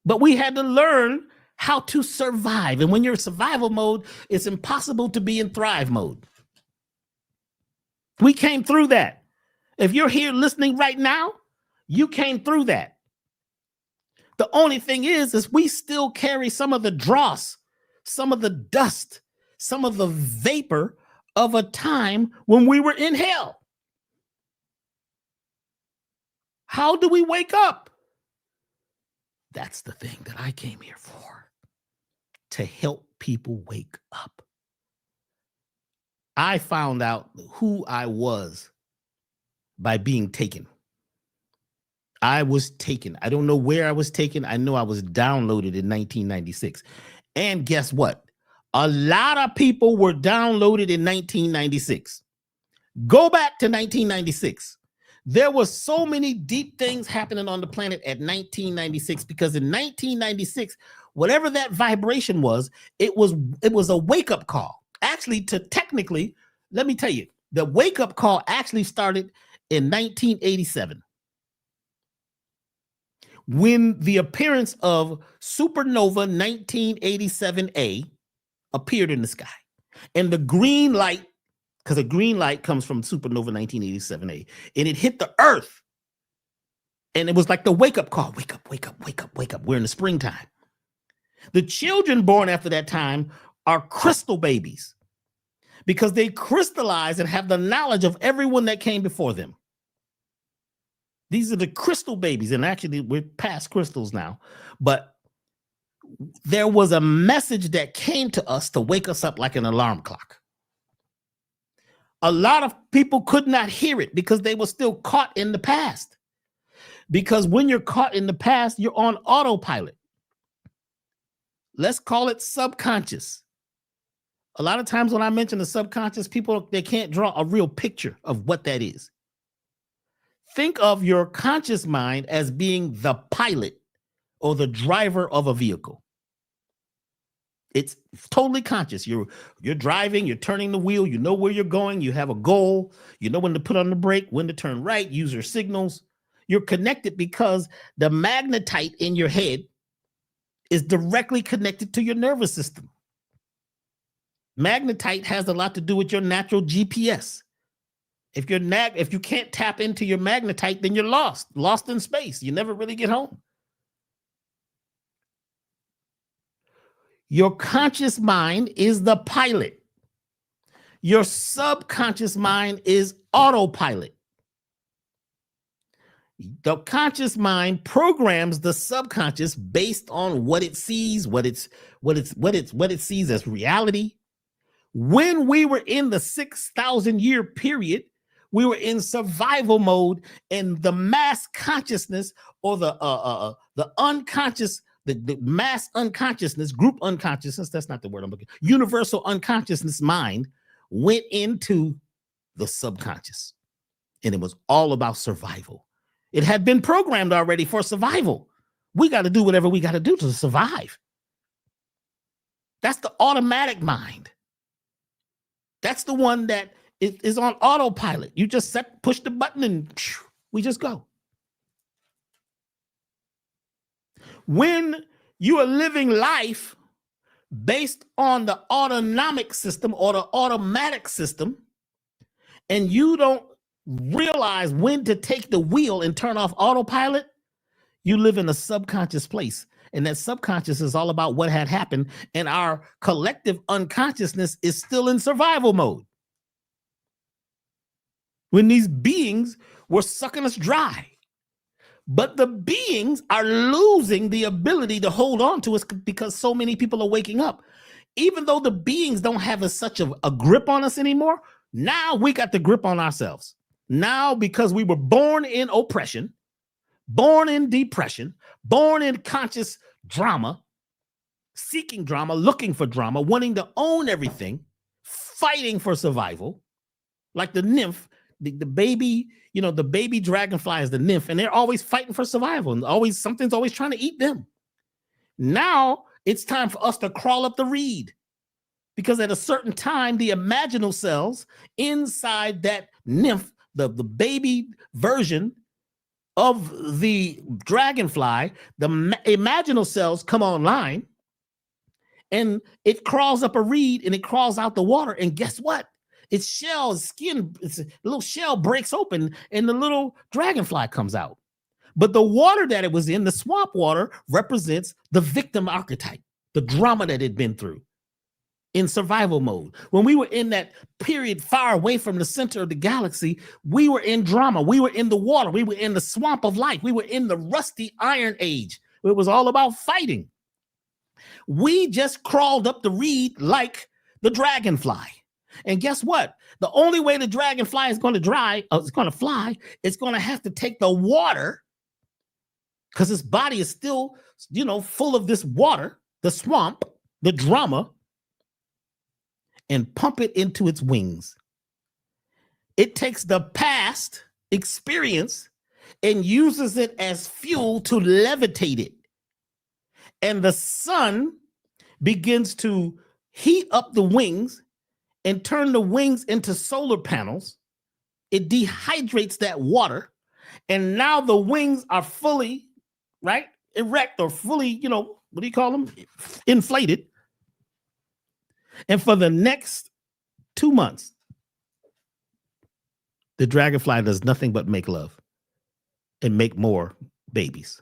But we had to learn how to survive. And when you're in survival mode, it's impossible to be in thrive mode. We came through that. If you're here listening right now, you came through that. The only thing is we still carry some of the dross, some of the dust, some of the vapor of a time when we were in hell. How do we wake up? That's the thing that I came here for, to help people wake up. I found out who I was by being taken. I was taken. I don't know where I was taken. I know I was downloaded in 1996. And guess what? A lot of people were downloaded in 1996. Go back to 1996. There were so many deep things happening on the planet at 1996, because in 1996, whatever that vibration was, it was a wake-up call. Actually, let me tell you, the wake-up call actually started in 1987. When the appearance of supernova 1987A appeared in the sky, and the green light, because a green light comes from supernova 1987A, and it hit the earth, and it was like the wake-up call. Wake up, wake up, wake up, wake up. We're in the springtime. The children born after that time are crystal babies, because they crystallize and have the knowledge of everyone that came before them. These are the crystal babies, and actually we're past crystals now, but there was a message that came to us to wake us up like an alarm clock. A lot of people could not hear it because they were still caught in the past. Because when you're caught in the past, you're on autopilot. Let's call it subconscious. A lot of times when I mention the subconscious, people, they can't draw a real picture of what that is. Think of your conscious mind as being the pilot or the driver of a vehicle. It's totally conscious. You're driving, you're turning the wheel, you know where you're going, you have a goal, you know when to put on the brake, when to turn right, use your signals. You're connected because the magnetite in your head is directly connected to your nervous system. Magnetite has a lot to do with your natural GPS. If you can't tap into your magnetite, then you're lost in space. You never really get home. Your conscious mind is the pilot. Your subconscious mind is autopilot. The conscious mind programs the subconscious based on what it sees, what it sees as reality. When we were in the 6,000 year period, we were in survival mode, and the mass consciousness or the unconscious, the mass unconsciousness, group unconsciousness, that's not the word I'm looking for, universal unconsciousness mind went into the subconscious, and it was all about survival. It had been programmed already for survival. We got to do whatever we got to do to survive. That's the automatic mind. That's the one that is on autopilot. You just push the button and we just go. When you are living life based on the autonomic system or the automatic system, and you don't realize when to take the wheel and turn off autopilot, you live in a subconscious place. And that subconscious is all about what had happened. And our collective unconsciousness is still in survival mode. When these beings were sucking us dry. But the beings are losing the ability to hold on to us because so many people are waking up. Even though the beings don't have such a grip on us anymore, now we got the grip on ourselves. Now, because we were born in oppression, born in depression, born in conscious drama, seeking drama, looking for drama, wanting to own everything, fighting for survival, like the nymph, the baby, the baby dragonfly is the nymph, and they're always fighting for survival, and something's always trying to eat them. Now it's time for us to crawl up the reed, because at a certain time, the imaginal cells inside that nymph, the baby version of the dragonfly, the imaginal cells come online, and it crawls up a reed and it crawls out the water. And guess what? Its skin, its little shell breaks open and the little dragonfly comes out. But the water that it was in, the swamp water, represents the victim archetype, the drama that it'd been through in survival mode. When we were in that period far away from the center of the galaxy, we were in drama. We were in the water. We were in the swamp of life. We were in the rusty iron age. It was all about fighting. We just crawled up the reed like the dragonfly. And guess what? The only way the dragonfly is going to fly, it's going to have to take the water, because its body is still, full of this water, the swamp, the drama, and pump it into its wings. It takes the past experience and uses it as fuel to levitate it. And the sun begins to heat up the wings and turn the wings into solar panels. It dehydrates that water. And now the wings are fully, erect, or fully, inflated. And for the next 2 months, the dragonfly does nothing but make love and make more babies.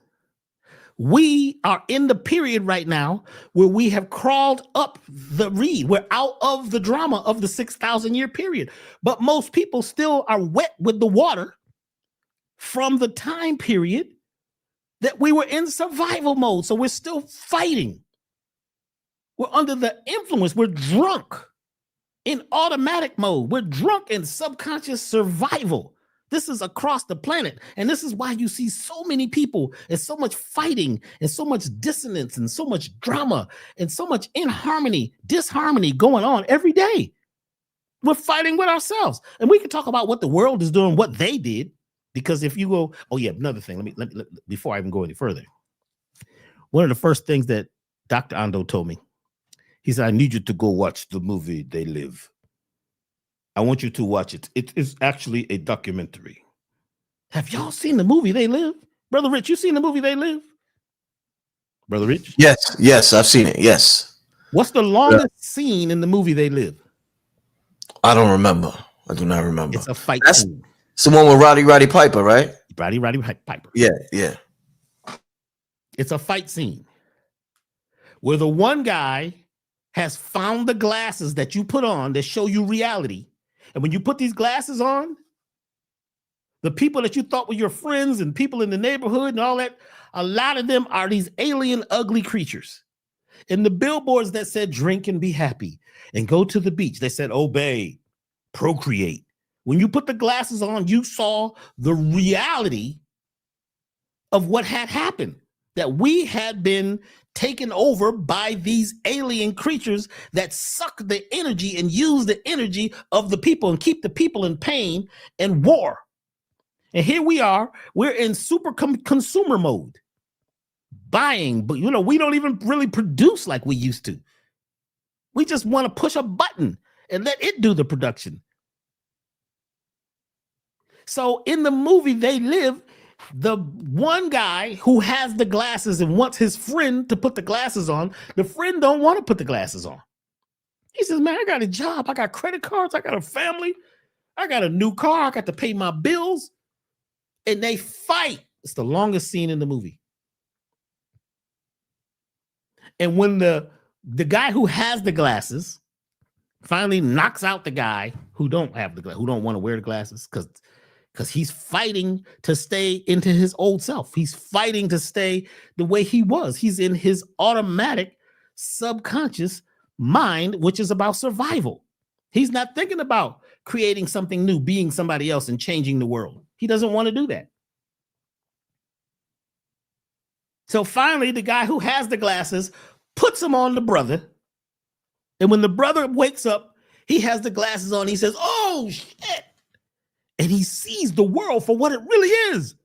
We are in the period right now where we have crawled up the reed. We're out of the drama of the 6,000 year period. But most people still are wet with the water from the time period that we were in survival mode. So we're still fighting. We're under the influence. We're drunk. in automatic mode. We're drunk in subconscious survival. This is across the planet. And this is why you see so many people and so much fighting and so much dissonance and so much drama and so much disharmony going on every day. We're fighting with ourselves. And we can talk about what the world is doing, what they did. Because if you go, oh yeah, another thing, let me before I even go any further. One of the first things that Dr. Ando told me, he said, I need you to go watch the movie They Live. I want you to watch it. It is actually a documentary. Have y'all seen the movie They Live? Brother Rich, you seen the movie They Live? Brother Rich? Yes, I've seen it. Yes. What's the longest scene in the movie They Live? I don't remember. I do not remember. It's a fight scene. It's the one with Roddy Piper, right? Roddy Piper. Yeah. It's a fight scene where the one guy has found the glasses that you put on that show you reality. And when you put these glasses on, the people that you thought were your friends and people in the neighborhood and all that, a lot of them are these alien, ugly creatures. And the billboards that said drink and be happy and go to the beach, they said obey, procreate. When you put the glasses on, you saw the reality of what had happened, that we had been taken over by these alien creatures that suck the energy and use the energy of the people and keep the people in pain and war. And here we are, we're in super consumer mode, buying, but we don't even really produce like we used to. We just want to push a button and let it do the production. So in the movie They Live, the one guy who has the glasses and wants his friend to put the glasses on, the friend don't want to put the glasses on. He says, man, I got a job. I got credit cards. I got a family. I got a new car. I got to pay my bills. And they fight. It's the longest scene in the movie. And when the guy who has the glasses finally knocks out the guy who don't have the who don't want to wear the glasses because he's fighting to stay into his old self. He's fighting to stay the way he was. He's in his automatic subconscious mind, which is about survival. He's not thinking about creating something new, being somebody else and changing the world. He doesn't want to do that. So finally, the guy who has the glasses puts them on the brother. And when the brother wakes up, he has the glasses on. He says, oh, shit. And he sees the world for what it really is.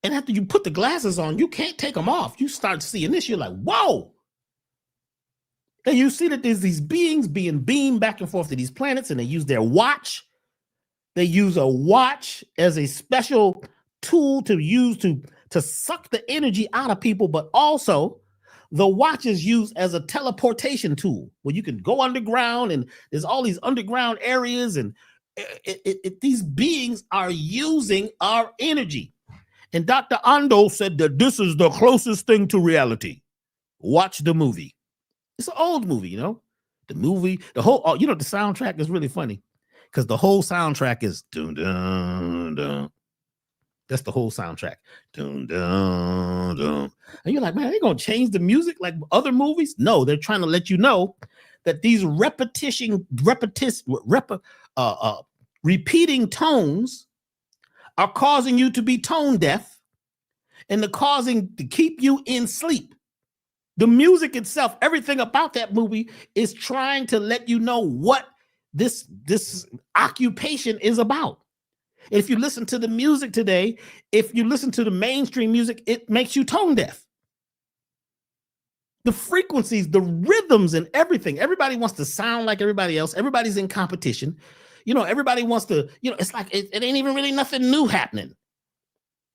And after you put the glasses on, you can't take them off. You start seeing this. You're like, whoa. And you see that there's these beings being beamed back and forth to these planets, and they use their watch. They use a watch as a special tool to use to suck the energy out of people, but also the watch is used as a teleportation tool where you can go underground, and there's all these underground areas, and these beings are using our energy. And Dr. Ando said that this is the closest thing to reality. Watch the movie. It's an old movie, the movie, the whole, the soundtrack is really funny because the whole soundtrack is dun, dun, dun. That's the whole soundtrack. Dun, dun, dun. And you're like, man, they're going to change the music like other movies? No, they're trying to let you know that these repeating tones are causing you to be tone deaf, and they're causing to keep you in sleep. The music itself, everything about that movie is trying to let you know what this occupation is about. If you listen to the music today, if you listen to the mainstream music, it makes you tone deaf. The frequencies, the rhythms, and everything. Everybody wants to sound like everybody else. Everybody's in competition. Everybody wants to, it's like it ain't even really nothing new happening.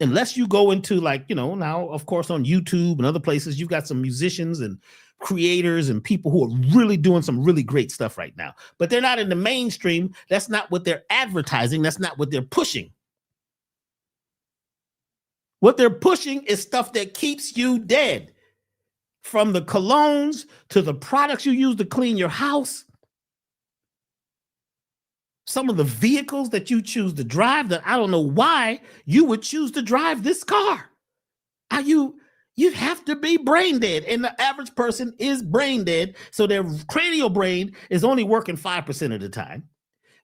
Unless you go into now, of course, on YouTube and other places, you've got some musicians and creators and people who are really doing some really great stuff right now. But they're not in the mainstream. That's not what they're advertising. That's not what they're pushing. What they're pushing is stuff that keeps you dead. From the colognes to the products you use to clean your house. Some of the vehicles that you choose to drive that I don't know why you would choose to drive this car. Are you You have to be brain dead, and the average person is brain dead, so their cranial brain is only working 5% of the time.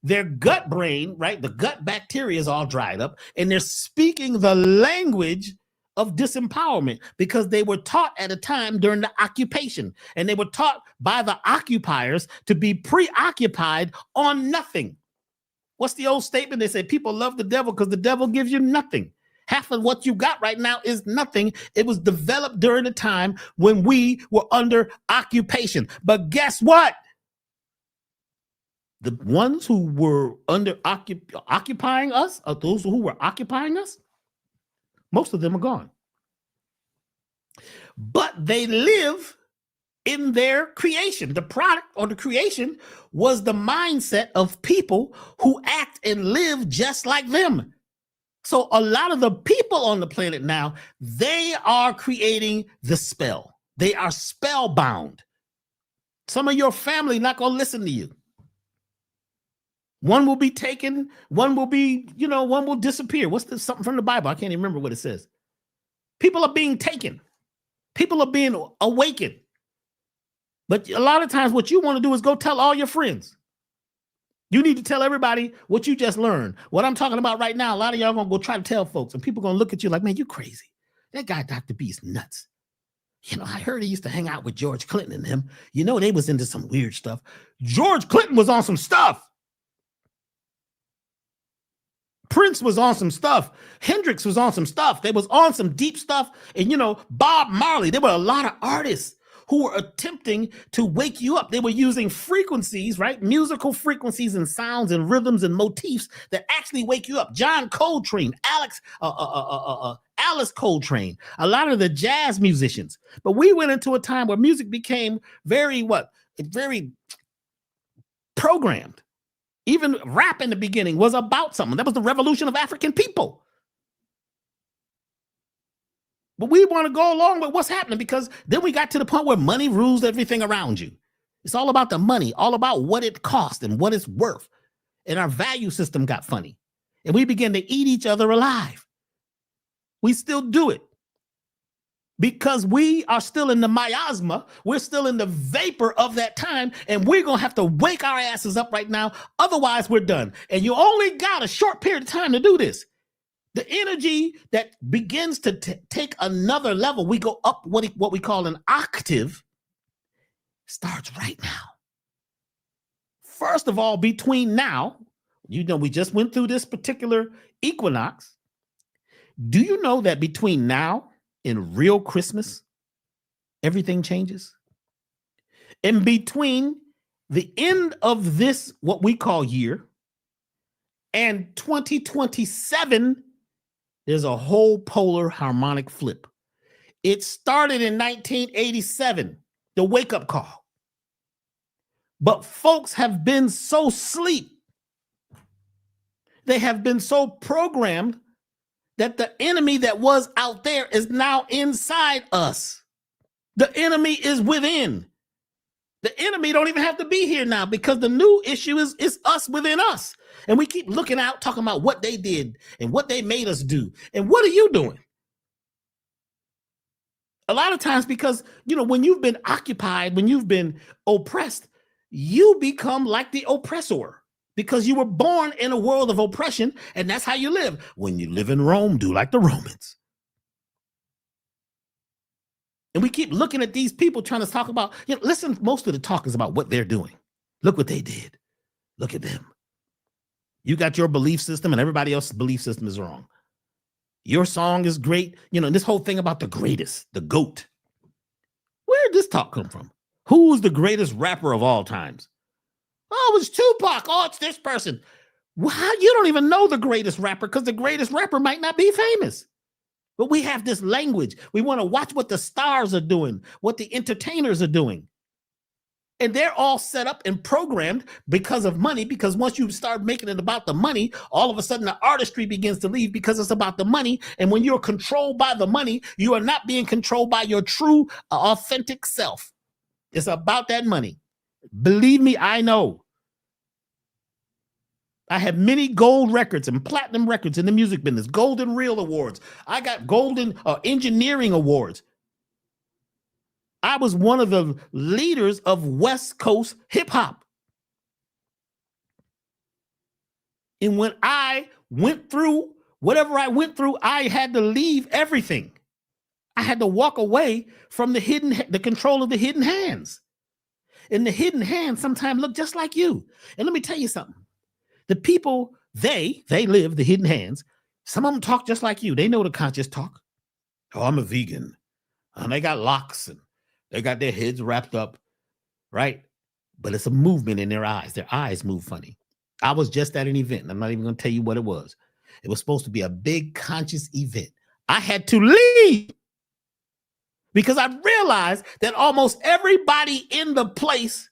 Their gut brain, right, the gut bacteria is all dried up, and they're speaking the language of disempowerment because they were taught at a time during the occupation, and they were taught by the occupiers to be preoccupied on nothing. What's the old statement? They say people love the devil because the devil gives you nothing. Half of what you got right now is nothing. It was developed during a time when we were under occupation. But guess what? The ones who were under occupying us, or those who were occupying us, most of them are gone. But they live in their creation. The product or the creation was the mindset of people who act and live just like them. So a lot of the people on the planet now, they are creating the spell. They are spellbound. Some of your family not going to listen to you. One will be taken, one will be, one will disappear. What's this, something from the Bible? I can't even remember what it says. People are being taken. People are being awakened. But a lot of times what you want to do is go tell all your friends. You need to tell everybody what you just learned. What I'm talking about right now, a lot of y'all going to go try to tell folks, and people going to look at you like, man, you crazy. That guy, Dr. B, is nuts. I heard he used to hang out with George Clinton and them. They was into some weird stuff. George Clinton was on some stuff. Prince was on some stuff. Hendrix was on some stuff. They was on some deep stuff. And, Bob Marley, there were a lot of artists who were attempting to wake you up. They were using frequencies, right? Musical frequencies and sounds and rhythms and motifs that actually wake you up. John Coltrane, Alice Coltrane, a lot of the jazz musicians. But we went into a time where music became very programmed. Even rap in the beginning was about something. That was the revolution of African people. But we want to go along with what's happening because then we got to the point where money rules everything around you. It's all about the money, all about what it costs and what it's worth. And our value system got funny. And we began to eat each other alive. We still do it because we are still in the miasma. We're still in the vapor of that time. And we're going to have to wake our asses up right now. Otherwise, we're done. And you only got a short period of time to do this. The energy that begins to take another level, we go up what we call an octave, starts right now. First of all, between now, we just went through this particular equinox. Do you know that between now and real Christmas, everything changes? And between the end of this, what we call year, and 2027, there's a whole polar harmonic flip. It started in 1987, the wake-up call. But folks have been so asleep. They have been so programmed that the enemy that was out there is now inside us. The enemy is within. The enemy don't even have to be here now because the new issue is us within us. And we keep looking out, talking about what they did and what they made us do. And what are you doing? A lot of times because, when you've been occupied, when you've been oppressed, you become like the oppressor because you were born in a world of oppression and that's how you live. When you live in Rome, do like the Romans. And we keep looking at these people trying to talk about, listen, most of the talk is about what they're doing. Look what they did. Look at them. You got your belief system and everybody else's belief system is wrong. Your song is great. This whole thing about the greatest, the GOAT. Where did this talk come from? Who's the greatest rapper of all times? Oh, it was Tupac. Oh, it's this person. Well, you don't even know the greatest rapper because the greatest rapper might not be famous. But we have this language. We want to watch what the stars are doing, what the entertainers are doing. And they're all set up and programmed because of money, because once you start making it about the money, all of a sudden the artistry begins to leave because it's about the money. And when you're controlled by the money, you are not being controlled by your true, authentic self. It's about that money. Believe me, I know. I have many gold records and platinum records in the music business, golden reel awards. I got golden engineering awards. I was one of the leaders of West Coast hip hop. And when I went through whatever I went through, I had to leave everything. I had to walk away from the control of the hidden hands. And the hidden hands sometimes look just like you. And let me tell you something. The people, they live the hidden hands. Some of them talk just like you. They know the conscious talk. Oh, I'm a vegan. And they got locks and they got their heads wrapped up, right? But it's a movement in their eyes. Their eyes move funny. I was just at an event, and I'm not even going to tell you what it was. It was supposed to be a big conscious event. I had to leave because I realized that almost everybody in the place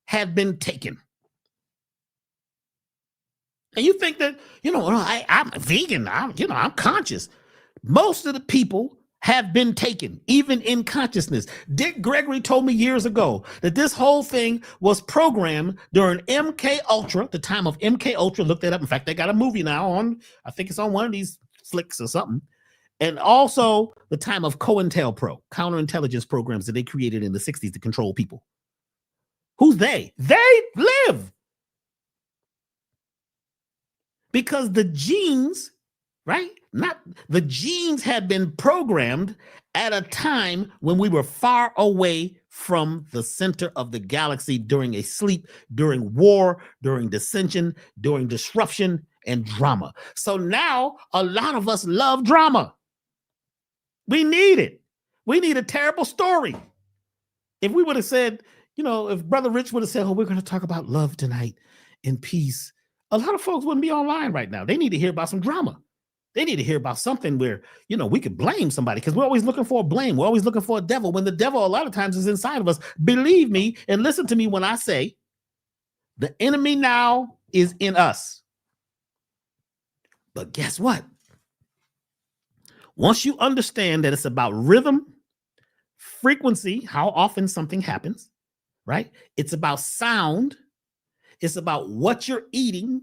had been taken. And you think that, I'm vegan, I'm conscious. Most of the people have been taken, even in consciousness. Dick Gregory told me years ago that this whole thing was programmed during MK Ultra, the time of MK Ultra. Look that up. In fact, they got a movie now on, I think it's on one of these flicks or something. And also the time of COINTELPRO, counterintelligence programs that they created in the 60s to control people. Who's they? They live. Because the genes, right? The genes had been programmed at a time when we were far away from the center of the galaxy during a sleep, during war, during dissension, during disruption and drama. So now a lot of us love drama. We need it. We need a terrible story. If we would have said, if Brother Rich would have said, we're going to talk about love tonight and peace, a lot of folks wouldn't be online right now. They need to hear about some drama. They need to hear about something where, we could blame somebody, because we're always looking for a blame. We're always looking for a devil, when the devil a lot of times is inside of us. Believe me and listen to me when I say the enemy now is in us. But guess what? Once you understand that it's about rhythm, frequency, how often something happens, right? It's about sound. It's about what you're eating.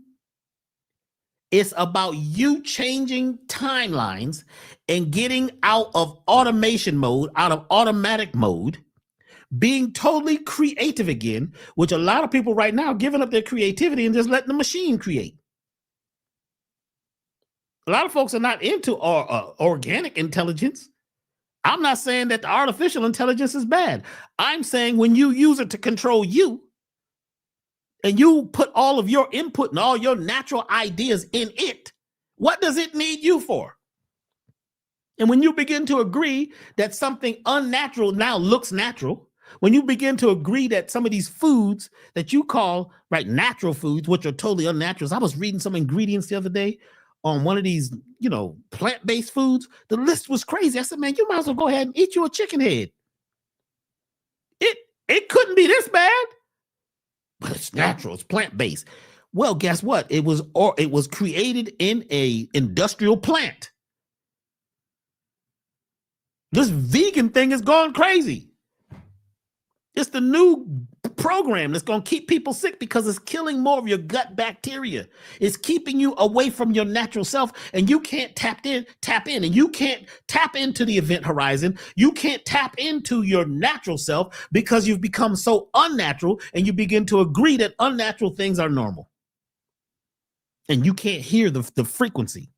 It's about you changing timelines and getting out of automation mode, out of automatic mode, being totally creative again, which a lot of people right now are giving up their creativity and just letting the machine create. A lot of folks are not into organic intelligence. I'm not saying that the artificial intelligence is bad. I'm saying when you use it to control you, and you put all of your input and all your natural ideas in it, what does it need you for? And when you begin to agree that something unnatural now looks natural, when you begin to agree that some of these foods that you call natural foods, which are totally unnatural. I was reading some ingredients the other day on one of these, plant-based foods. The list was crazy. I said, man, you might as well go ahead and eat you a chicken head. It couldn't be this bad. But it's natural, it's plant-based. Well, guess what? It was created in a industrial plant. This vegan thing is going crazy. It's the new program that's going to keep people sick because it's killing more of your gut bacteria. It's keeping you away from your natural self, and you can't tap in, and you can't tap into the event horizon. You can't tap into your natural self because you've become so unnatural, and you begin to agree that unnatural things are normal. And you can't hear the frequency.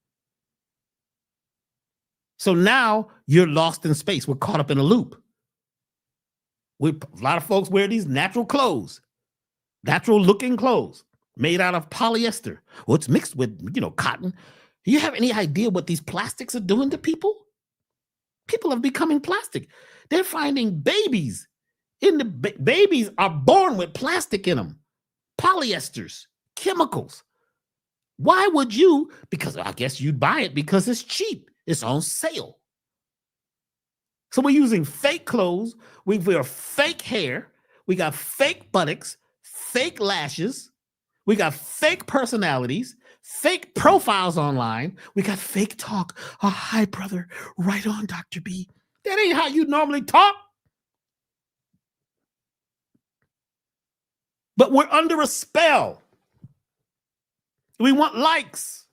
So now you're lost in space. We're caught up in a loop. A lot of folks wear these natural clothes, natural looking clothes made out of polyester. Well, it's mixed with, cotton. Do you have any idea what these plastics are doing to people? People are becoming plastic. They're finding babies. Babies are born with plastic in them, polyesters, chemicals. Why would you? Because I guess you'd buy it because it's cheap. It's on sale. So we're using fake clothes. We wear fake hair. We got fake buttocks, fake lashes. We got fake personalities, fake profiles online. We got fake talk. Oh, hi, brother. Right on, Dr. B. That ain't how you normally talk. But we're under a spell. We want likes.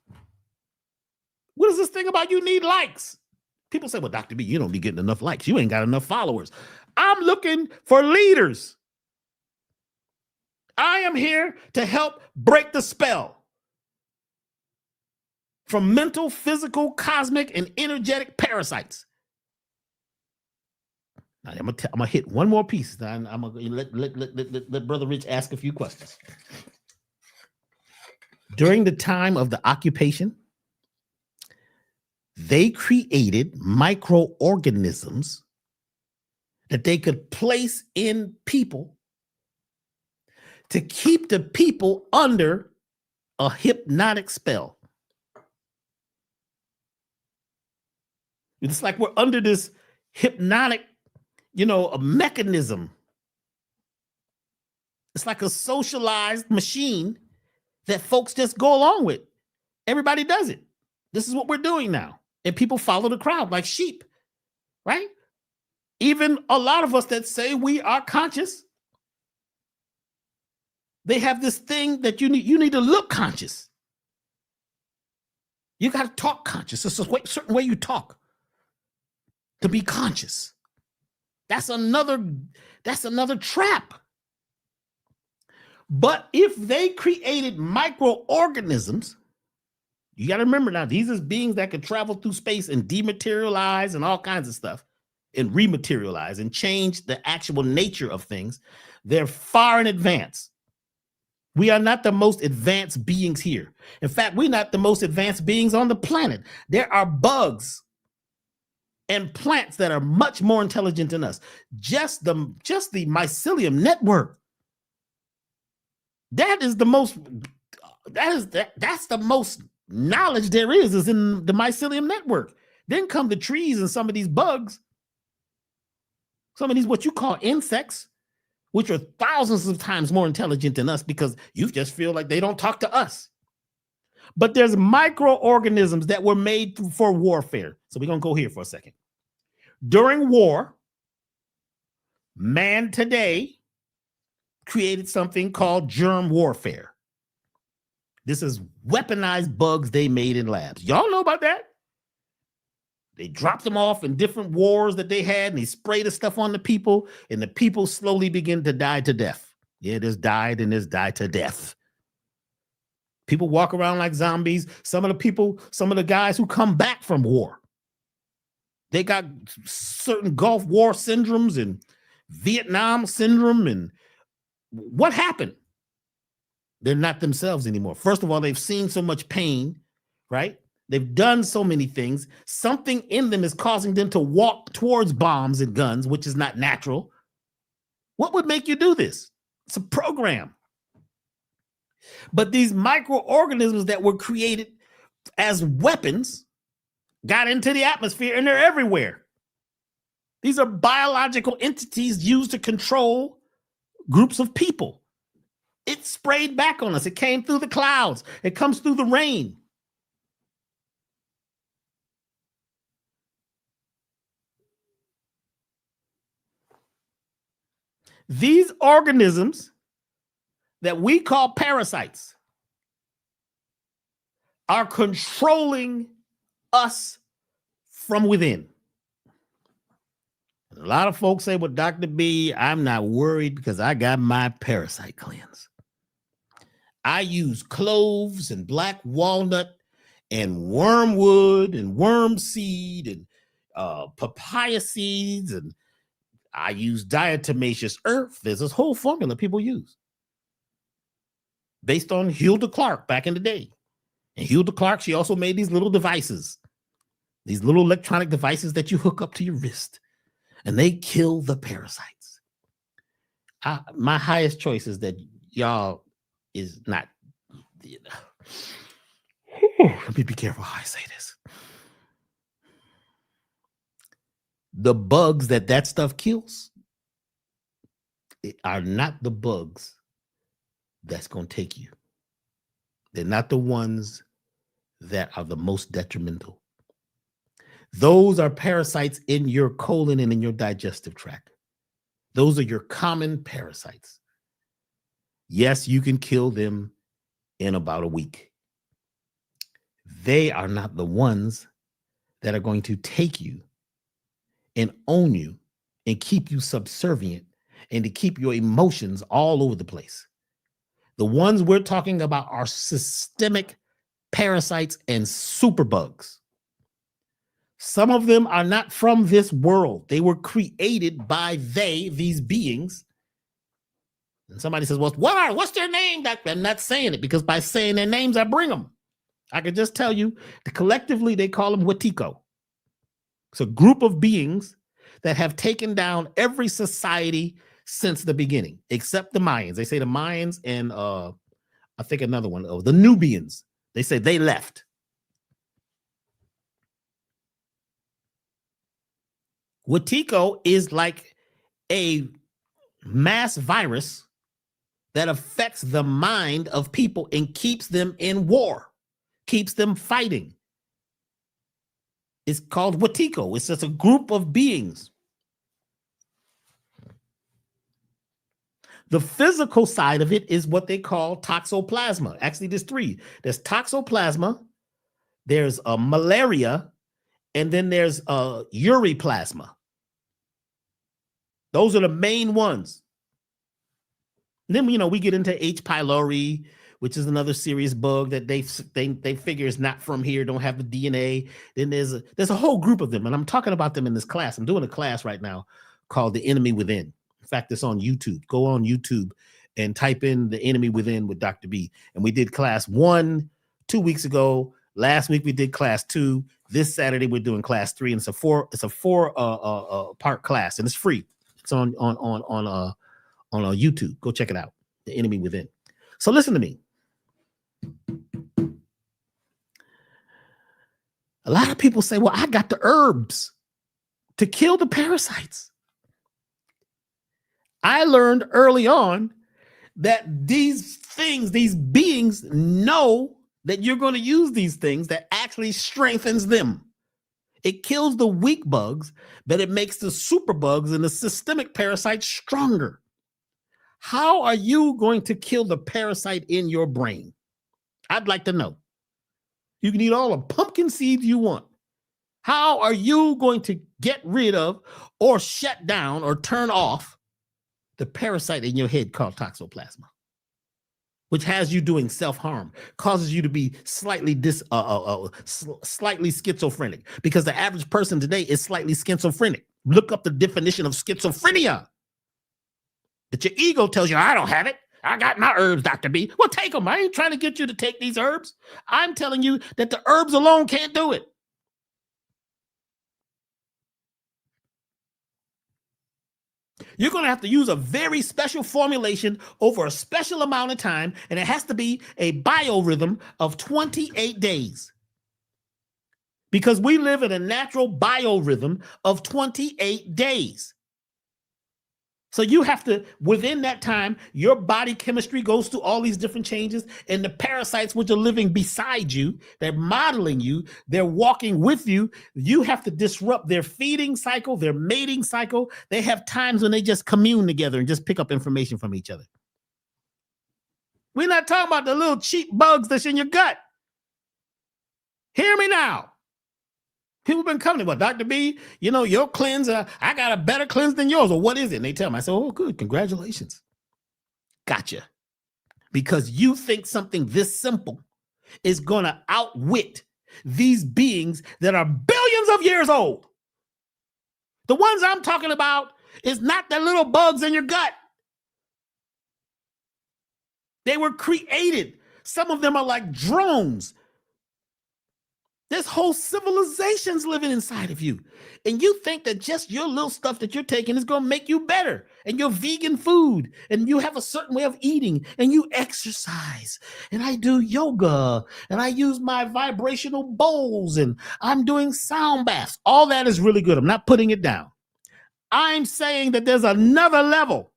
What is this thing about you need likes? People say, well, Dr. B, you don't be getting enough likes. You ain't got enough followers. I'm looking for leaders. I am here to help break the spell from mental, physical, cosmic, and energetic parasites. Now, I'm gonna hit one more piece. Then I'm gonna let Brother Rich ask a few questions. During the time of the occupation, they created microorganisms that they could place in people to keep the people under a hypnotic spell. It's like we're under this hypnotic, a mechanism. It's like a socialized machine that folks just go along with. Everybody does it. This is what we're doing now. And people follow the crowd like sheep, right? Even a lot of us that say we are conscious, they have this thing that you need to look conscious. You got to talk conscious. It's a certain way you talk to be conscious. That's another trap. But if they created microorganisms, you got to remember now, these are beings that could travel through space and dematerialize and all kinds of stuff and rematerialize and change the actual nature of things. They're far in advance. We are not the most advanced beings here. In fact, we're not the most advanced beings on the planet. There are bugs and plants that are much more intelligent than us. Just the mycelium network. That's the most knowledge there is in the mycelium network. Then come the trees and some of these bugs, some of these what you call insects, which are thousands of times more intelligent than us because you just feel like they don't talk to us. But there's microorganisms that were made for warfare. So we're going to go here for a second. During war, man today created something called germ warfare. This is weaponized bugs they made in labs. Y'all know about that? They dropped them off in different wars that they had, and they sprayed the stuff on the people, and the people slowly begin to die to death. Yeah, there's died and there's died to death. People walk around like zombies. Some of the guys who come back from war, they got certain Gulf War syndromes and Vietnam syndrome. And what happened? They're not themselves anymore. First of all, they've seen so much pain, right? They've done so many things. Something in them is causing them to walk towards bombs and guns, which is not natural. What would make you do this? It's a program. But these microorganisms that were created as weapons got into the atmosphere, and they're everywhere. These are biological entities used to control groups of people. It sprayed back on us. It came through the clouds. It comes through the rain. These organisms that we call parasites are controlling us from within. A lot of folks say, well, Dr. B, I'm not worried because I got my parasite cleanse. I use cloves and black walnut and wormwood and worm seed and papaya seeds, and I use diatomaceous earth. There's this whole formula people use based on Hilda Clark back in the day. And Hilda Clark, she also made these little devices, these little electronic devices that you hook up to your wrist, and they kill the parasites. My highest choice is that y'all is not, let me be careful how I say this. The bugs that stuff kills are not the bugs that's going to take you. They're not the ones that are the most detrimental. Those are parasites in your colon and in your digestive tract. Those are your common parasites. Yes, you can kill them in about a week. They are not the ones that are going to take you and own you and keep you subservient and to keep your emotions all over the place. The ones we're talking about are systemic parasites and superbugs. Some of them are not from this world. They were created by these beings. And somebody says, well, what's their name? I'm not saying it, because by saying their names, I bring them. I can just tell you that collectively they call them Wetiko. It's a group of beings that have taken down every society since the beginning, except the Mayans. They say the Mayans and I think another one, the Nubians. They say they left. Wetiko is like a mass virus that affects the mind of people and keeps them in war, keeps them fighting. It's called Wetiko. It's just a group of beings. The physical side of it is what they call toxoplasma. Actually, there's three. There's toxoplasma, there's malaria, and then there's uriplasma. Those are the main ones. And then, we get into H. pylori, which is another serious bug that they figure is not from here, don't have the DNA. Then there's a whole group of them, and I'm talking about them in this class. I'm doing a class right now called The Enemy Within. In fact, it's on YouTube. Go on YouTube and type in The Enemy Within with Dr. B. And we did class 1 2 weeks ago. Last week we did class 2. This Saturday we're doing class 3, and it's a four part class, and it's free. It's on YouTube. Go check it out. The Enemy Within. So listen to me. A lot of people say, well, I got the herbs to kill the parasites. I learned early on that these things, these beings know that you're going to use these things that actually strengthens them. It kills the weak bugs, but it makes the super bugs and the systemic parasites stronger. How are you going to kill the parasite in your brain? I'd like to know. You can eat all the pumpkin seeds you want. How are you going to get rid of or shut down or turn off the parasite in your head called toxoplasma, which has you doing self-harm, causes you to be slightly schizophrenic, because the average person today is slightly schizophrenic. Look up the definition of schizophrenia. That your ego tells you, I don't have it. I got my herbs, Dr. B. Well, take them. I ain't trying to get you to take these herbs. I'm telling you that the herbs alone can't do it. You're going to have to use a very special formulation over a special amount of time, and it has to be a biorhythm of 28 days. Because we live in a natural biorhythm of 28 days. So you have to, within that time, your body chemistry goes through all these different changes, and the parasites which are living beside you, they're modeling you, they're walking with you. You have to disrupt their feeding cycle, their mating cycle. They have times when they just commune together and just pick up information from each other. We're not talking about the little cheap bugs that's in your gut. Hear me now. People have been coming to me, well, Dr. B, your cleanse, I got a better cleanse than yours. Or what is it? And they tell me, I say, oh, good. Congratulations. Gotcha. Because you think something this simple is going to outwit these beings that are billions of years old. The ones I'm talking about is not the little bugs in your gut. They were created. Some of them are like drones. This whole civilization's living inside of you. And you think that just your little stuff that you're taking is going to make you better. And your vegan food. And you have a certain way of eating. And you exercise. And I do yoga. And I use my vibrational bowls. And I'm doing sound baths. All that is really good. I'm not putting it down. I'm saying that there's another level.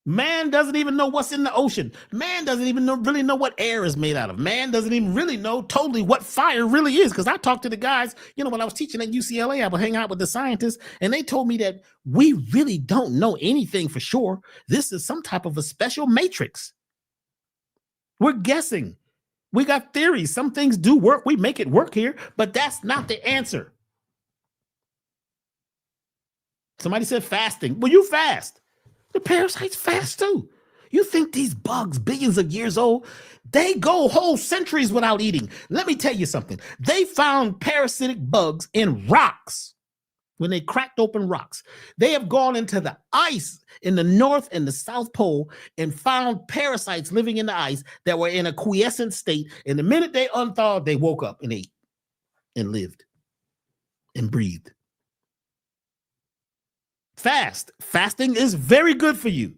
Man doesn't even know what's in the ocean. Man doesn't even really know what air is made out of. Man doesn't even really know totally what fire really is. Because I talked to the guys, when I was teaching at UCLA, I would hang out with the scientists, and they told me that we really don't know anything for sure. This is some type of a special matrix. We're guessing. We got theories. Some things do work. We make it work here, but that's not the answer. Somebody said fasting. Well, you fast. The parasites fast too. You think these bugs, billions of years old, they go whole centuries without eating. Let me tell you something. They found parasitic bugs in rocks when they cracked open rocks. They have gone into the ice in the North and the South Pole and found parasites living in the ice that were in a quiescent state. And the minute they unthawed, they woke up and ate and lived and breathed. Fasting is very good for you.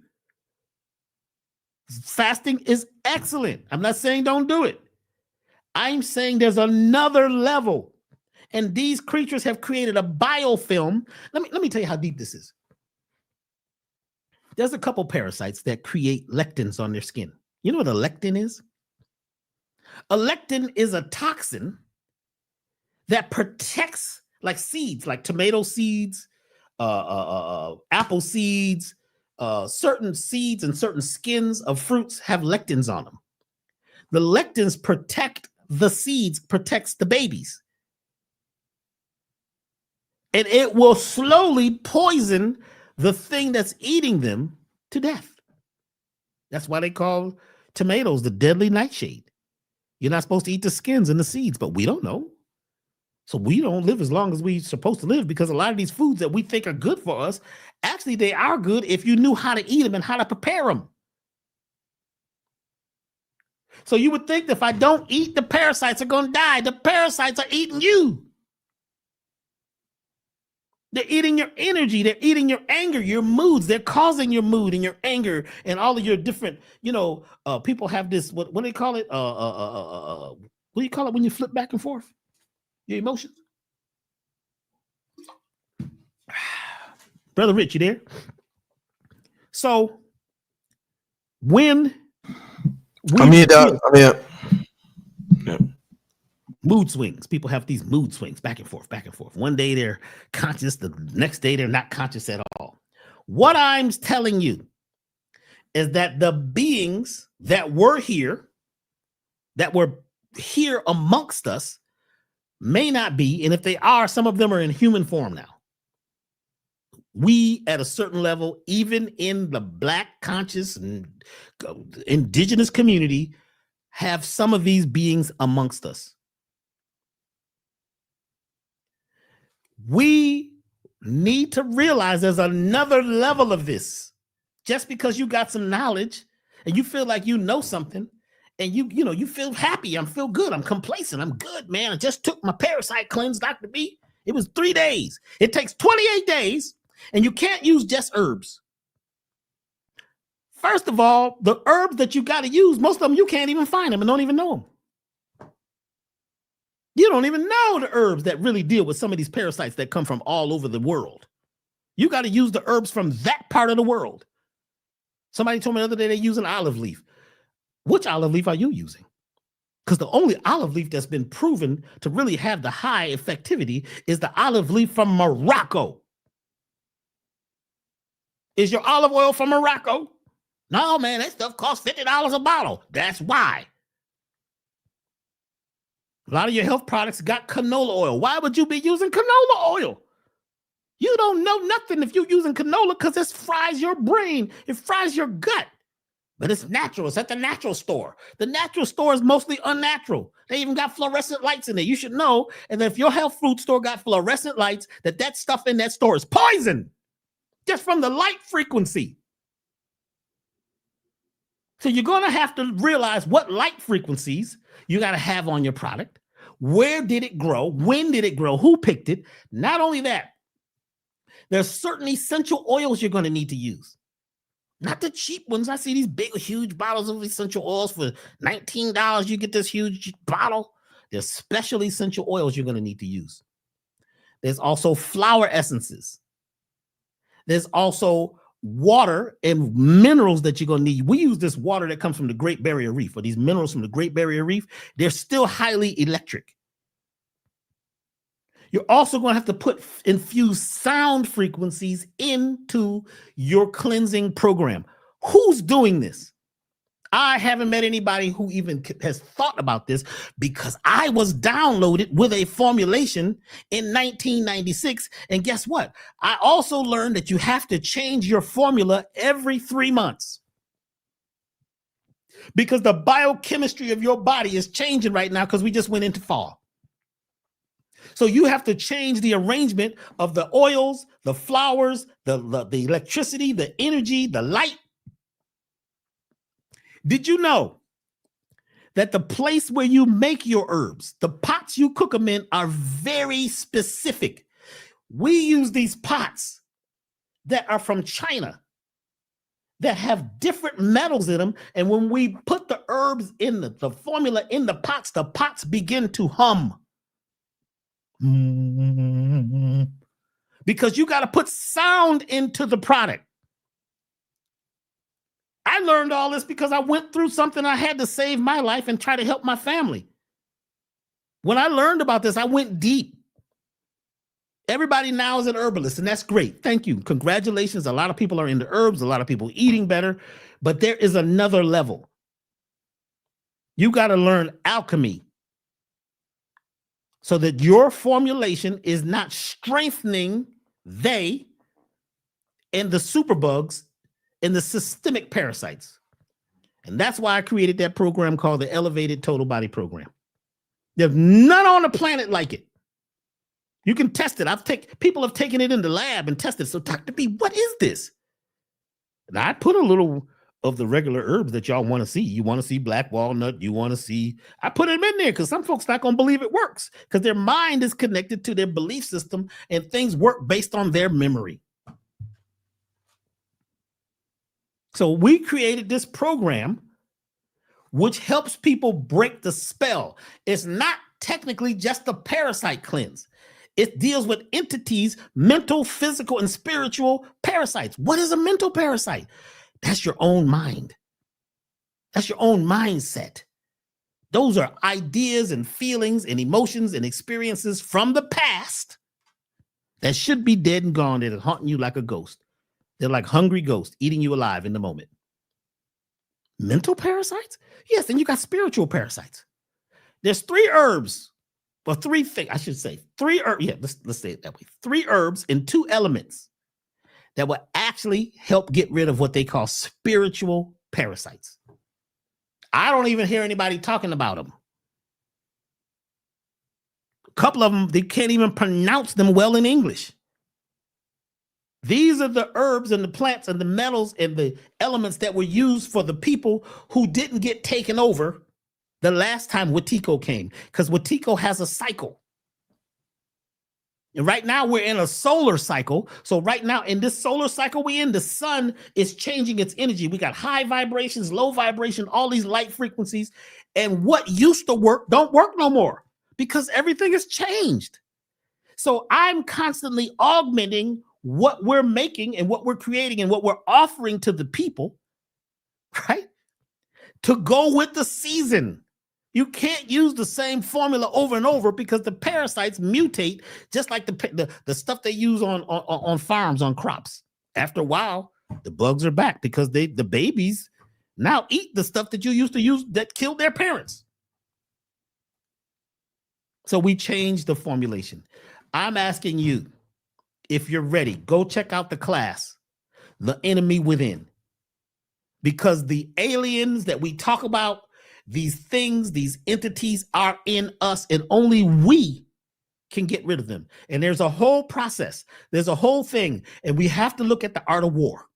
Fasting is excellent. I'm not saying don't do it. I'm saying there's another level. And these creatures have created a biofilm. Let me tell you how deep this is. There's a couple parasites that create lectins on their skin. You know what a lectin is? A lectin is a toxin that protects, like seeds, like tomato seeds, apple seeds, certain seeds and certain skins of fruits have lectins on them. The lectins protect the seeds, protects the babies. And it will slowly poison the thing that's eating them to death. That's why they call tomatoes the deadly nightshade. You're not supposed to eat the skins and the seeds, but we don't know. So we don't live as long as we're supposed to live, because a lot of these foods that we think are good for us, actually they are good if you knew how to eat them and how to prepare them. So you would think that if I don't eat, the parasites are going to die. The parasites are eating you. They're eating your energy. They're eating your anger, your moods. They're causing your mood and your anger and all of your different, people have this, what do they call it? What do you call it when you flip back and forth? Your emotions. Brother Rich, you there? So when I'm here, Doc. I'm here. Yeah. Mood swings. People have these mood swings back and forth, back and forth. One day they're conscious, the next day they're not conscious at all. What I'm telling you is that the beings that were here amongst us, may not be, and if they are, some of them are in human form now. We, at a certain level, even in the Black conscious and indigenous community, have some of these beings amongst us. We need to realize there's another level of this. Just because you got some knowledge and you feel like you know something, and you feel happy, I feel good, I'm complacent, I'm good, man. I just took my parasite cleanse, Dr. B. It was 3 days. It takes 28 days, and you can't use just herbs. First of all, the herbs that you got to use, most of them you can't even find them and don't even know them. You don't even know the herbs that really deal with some of these parasites that come from all over the world. You got to use the herbs from that part of the world. Somebody told me the other day they use an olive leaf. Which olive leaf are you using? Because the only olive leaf that's been proven to really have the high effectivity is the olive leaf from Morocco. Is your olive oil from Morocco? No, man, that stuff costs $50 a bottle. That's why. A lot of your health products got canola oil. Why would you be using canola oil? You don't know nothing if you're using canola, because it fries your brain. It fries your gut. But it's natural. It's at the natural store. The natural store is mostly unnatural. They even got fluorescent lights in there. You should know. And if your health food store got fluorescent lights, that stuff in that store is poison just from the light frequency. So you're going to have to realize what light frequencies you got to have on your product. Where did it grow? When did it grow? Who picked it? Not only that, there's certain essential oils you're going to need to use. Not the cheap ones. I see these big, huge bottles of essential oils for $19. You get this huge bottle. There's special essential oils you're going to need to use. There's also flower essences. There's also water and minerals that you're going to need. We use this water that comes from the Great Barrier Reef, or these minerals from the Great Barrier Reef. They're still highly electric. You're also going to have to infuse sound frequencies into your cleansing program. Who's doing this? I haven't met anybody who even has thought about this, because I was downloaded with a formulation in 1996. And guess what? I also learned that you have to change your formula every 3 months, because the biochemistry of your body is changing right now, because we just went into fall. So you have to change the arrangement of the oils, the flowers, the electricity, the energy, the light. Did you know that the place where you make your herbs, the pots you cook them in, are very specific? We use these pots that are from China that have different metals in them. And when we put the herbs in the formula in the pots begin to hum. Because you got to put sound into the product. I learned all this because I went through something. I had to save my life and try to help my family. When I learned about this, I went deep. Everybody now is an herbalist, and that's great. Thank you. Congratulations. A lot of people are into herbs, a lot of people eating better, but there is another level. You got to learn alchemy so that your formulation is not strengthening they and the superbugs and the systemic parasites. And that's why I created that program called the Elevated Total Body Program. There's none on the planet like it. You can test it. People have taken it in the lab and tested it. So Dr. B, what is this? And I put a little of the regular herbs that y'all want to see. You want to see black walnut. I put them in there because some folks not going to believe it works, because their mind is connected to their belief system and things work based on their memory. So we created this program which helps people break the spell. It's not technically just a parasite cleanse. It deals with entities, mental, physical, and spiritual parasites. What is a mental parasite? That's your own mind. That's your own mindset. Those are ideas and feelings and emotions and experiences from the past that should be dead and gone, that are haunting you like a ghost. They're like hungry ghosts eating you alive in the moment. Mental parasites? Yes, and you got spiritual parasites. There's 3 herbs, or 3 things, I should say. 3 herbs, yeah, let's say it that way. 3 herbs and 2 elements that will actually help get rid of what they call spiritual parasites. I don't even hear anybody talking about them. A couple of them, they can't even pronounce them well in English. These are the herbs and the plants and the metals and the elements that were used for the people who didn't get taken over the last time Watiko came, because Watiko has a cycle. And right now we're in a solar cycle. So right now in this solar cycle we're in, the sun is changing its energy. We got high vibrations, low vibration, all these light frequencies. And what used to work don't work no more because everything has changed. So I'm constantly augmenting what we're making and what we're creating and what we're offering to the people, right? To go with the season. You can't use the same formula over and over because the parasites mutate, just like the stuff they use on farms, on crops. After a while, the bugs are back because the babies now eat the stuff that you used to use that killed their parents. So we changed the formulation. I'm asking you, if you're ready, go check out the class, The Enemy Within. Because the aliens that we talk about, these things, these entities are in us, and only we can get rid of them. And there's a whole process. There's a whole thing. And we have to look at the art of war.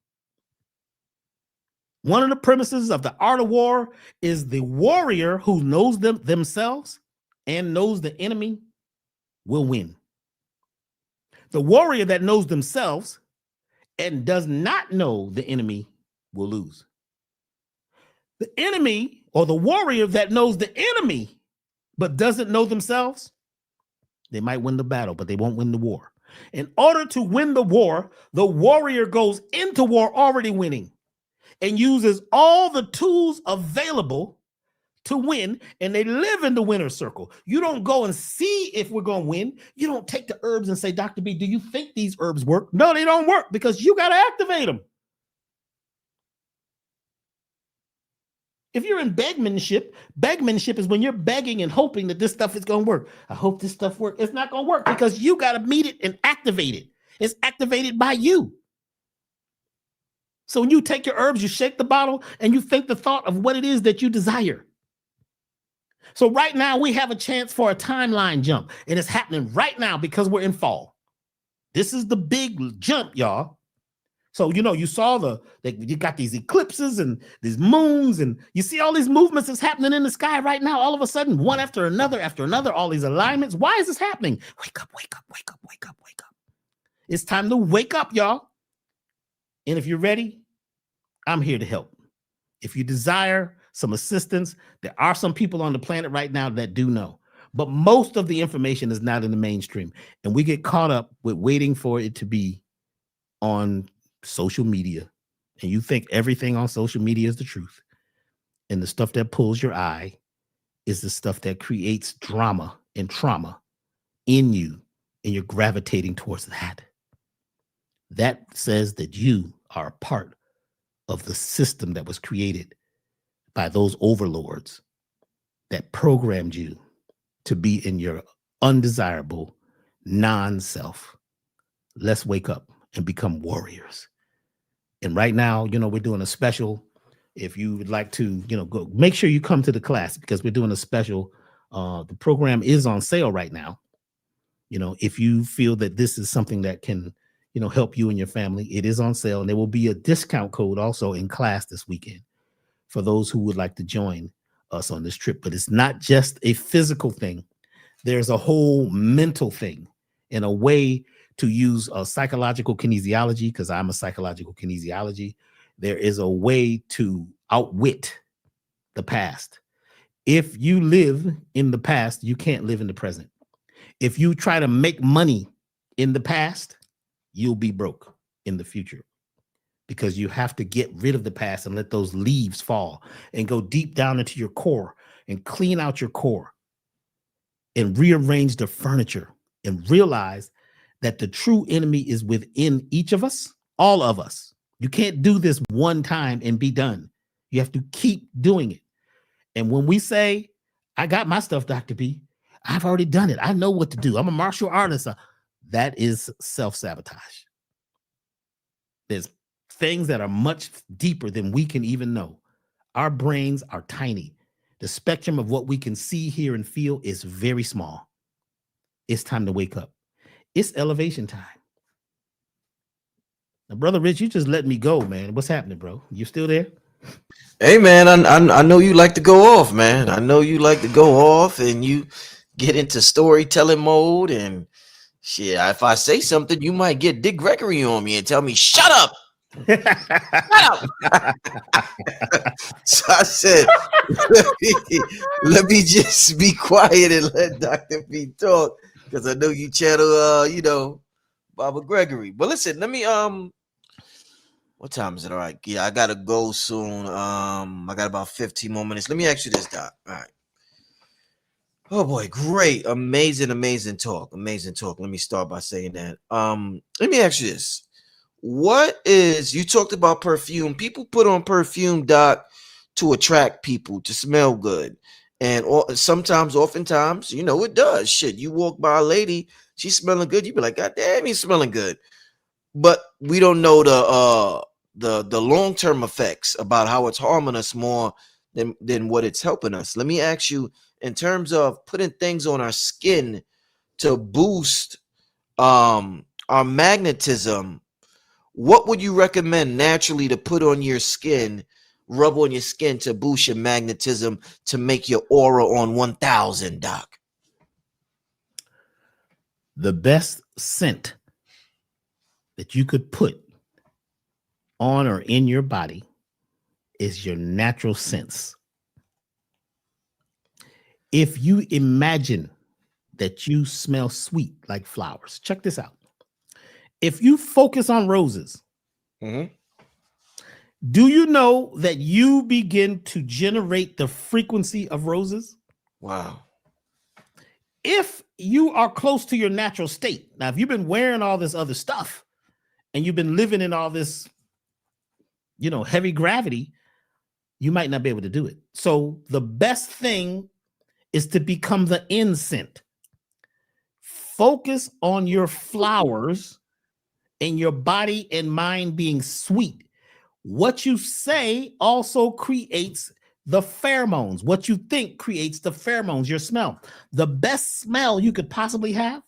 One of the premises of the art of war is the warrior who knows themselves and knows the enemy will win. The warrior that knows themselves and does not know the enemy will lose. The enemy, or the warrior that knows the enemy but doesn't know themselves, they might win the battle, but they won't win the war. In order to win the war, the warrior goes into war already winning and uses all the tools available to win, and they live in the winner's circle. You don't go and see if we're going to win. You don't take the herbs and say, Dr. B, do you think these herbs work? No, they don't work because you got to activate them. If you're in begmanship is when you're begging and hoping that this stuff is going to work. I hope this stuff works. It's not going to work because you got to meet it and activate it. It's activated by you. So when you take your herbs, you shake the bottle and you think the thought of what it is that you desire. So right now we have a chance for a timeline jump, and it's happening right now because we're in fall. This is the big jump, y'all. So, you saw you got these eclipses and these moons, and you see all these movements that's happening in the sky right now. All of a sudden, one after another, all these alignments. Why is this happening? Wake up, wake up, wake up, wake up, wake up. It's time to wake up, y'all. And if you're ready, I'm here to help. If you desire some assistance, there are some people on the planet right now that do know. But most of the information is not in the mainstream. And we get caught up with waiting for it to be on social media. And you think everything on social media is the truth. And the stuff that pulls your eye is the stuff that creates drama and trauma in you. And you're gravitating towards that. That says that you are a part of the system that was created by those overlords that programmed you to be in your undesirable non-self. Let's wake up and become warriors. And right now, we're doing a special. If you would like to, go, make sure you come to the class because we're doing a special. The program is on sale right now. If you feel that this is something that can, help you and your family, it is on sale. And there will be a discount code also in class this weekend for those who would like to join us on this trip. But it's not just a physical thing. There's a whole mental thing and a way to use a psychological kinesiology, because I'm a psychological kinesiology. There is a way to outwit the past. If you live in the past, you can't live in the present. If you try to make money in the past, you'll be broke in the future. Because you have to get rid of the past and let those leaves fall and go deep down into your core and clean out your core and rearrange the furniture and realize that the true enemy is within each of us, all of us. You can't do this one time and be done. You have to keep doing it. And when we say, I got my stuff, Dr. B, I've already done it. I know what to do. I'm a martial artist. That is self-sabotage. There's things that are much deeper than we can even know. Our brains are tiny. The spectrum of what we can see, hear, and feel is very small. It's time to wake up. It's elevation time. Now, Brother Rich, you just let me go, man. What's happening, bro? You still there? Hey, man, I know you like to go off, man. I know you like to go off and you get into storytelling mode. And shit, if I say something, you might get Dick Gregory on me and tell me, shut up. Shut up. So I said, let me just be quiet and let Dr. B talk, because I know you channel Baba Gregory. But listen, let me what time is it? All right, yeah, I gotta go soon. I got about 15 more minutes. Let me ask you this, Doc. All right. Oh boy, great, amazing talk. Let me start by saying that. Let me ask you this. You talked about perfume. People put on perfume, Doc, to attract people, to smell good. And oftentimes, it does. Shit, you walk by a lady, she's smelling good, you be like, God damn, he's smelling good. But we don't know the long-term effects about how it's harming us more than what it's helping us. Let me ask you, in terms of putting things on our skin to boost our magnetism, what would you recommend naturally to put on your skin, rub on your skin to boost your magnetism, to make your aura on 1000, Doc? The best scent that you could put on or in your body is your natural sense. If you imagine that you smell sweet like flowers, check this out. If you focus on roses, do you know that you begin to generate the frequency of roses? Wow. If you are close to your natural state, now, if you've been wearing all this other stuff and you've been living in all this, heavy gravity, you might not be able to do it. So the best thing is to become the insect. Focus on your flowers and your body and mind being sweet. What you say also creates the pheromones. What you think creates the pheromones, your smell. The best smell you could possibly have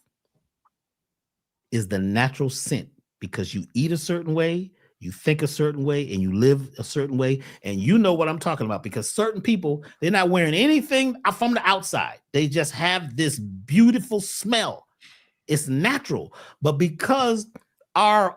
is the natural scent, because you eat a certain way, you think a certain way, and you live a certain way. And you know what I'm talking about, because certain people, they're not wearing anything from the outside. They just have this beautiful smell. It's natural. But because our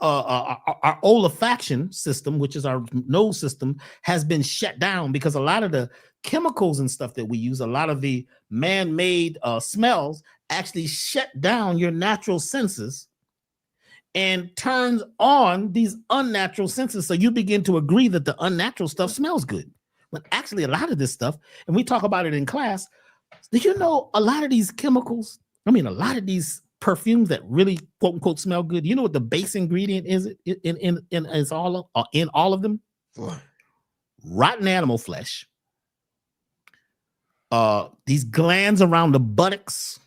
olfaction system, which is our nose system, has been shut down, because a lot of the chemicals and stuff that we use, a lot of the man-made smells actually shut down your natural senses and turns on these unnatural senses. So you begin to agree that the unnatural stuff smells good. But actually, a lot of this stuff, and we talk about it in class, did you know a lot of these chemicals, a lot of these perfumes that really quote unquote smell good, you know what the base ingredient is in all of them? What? Rotten animal flesh, these glands around the buttocks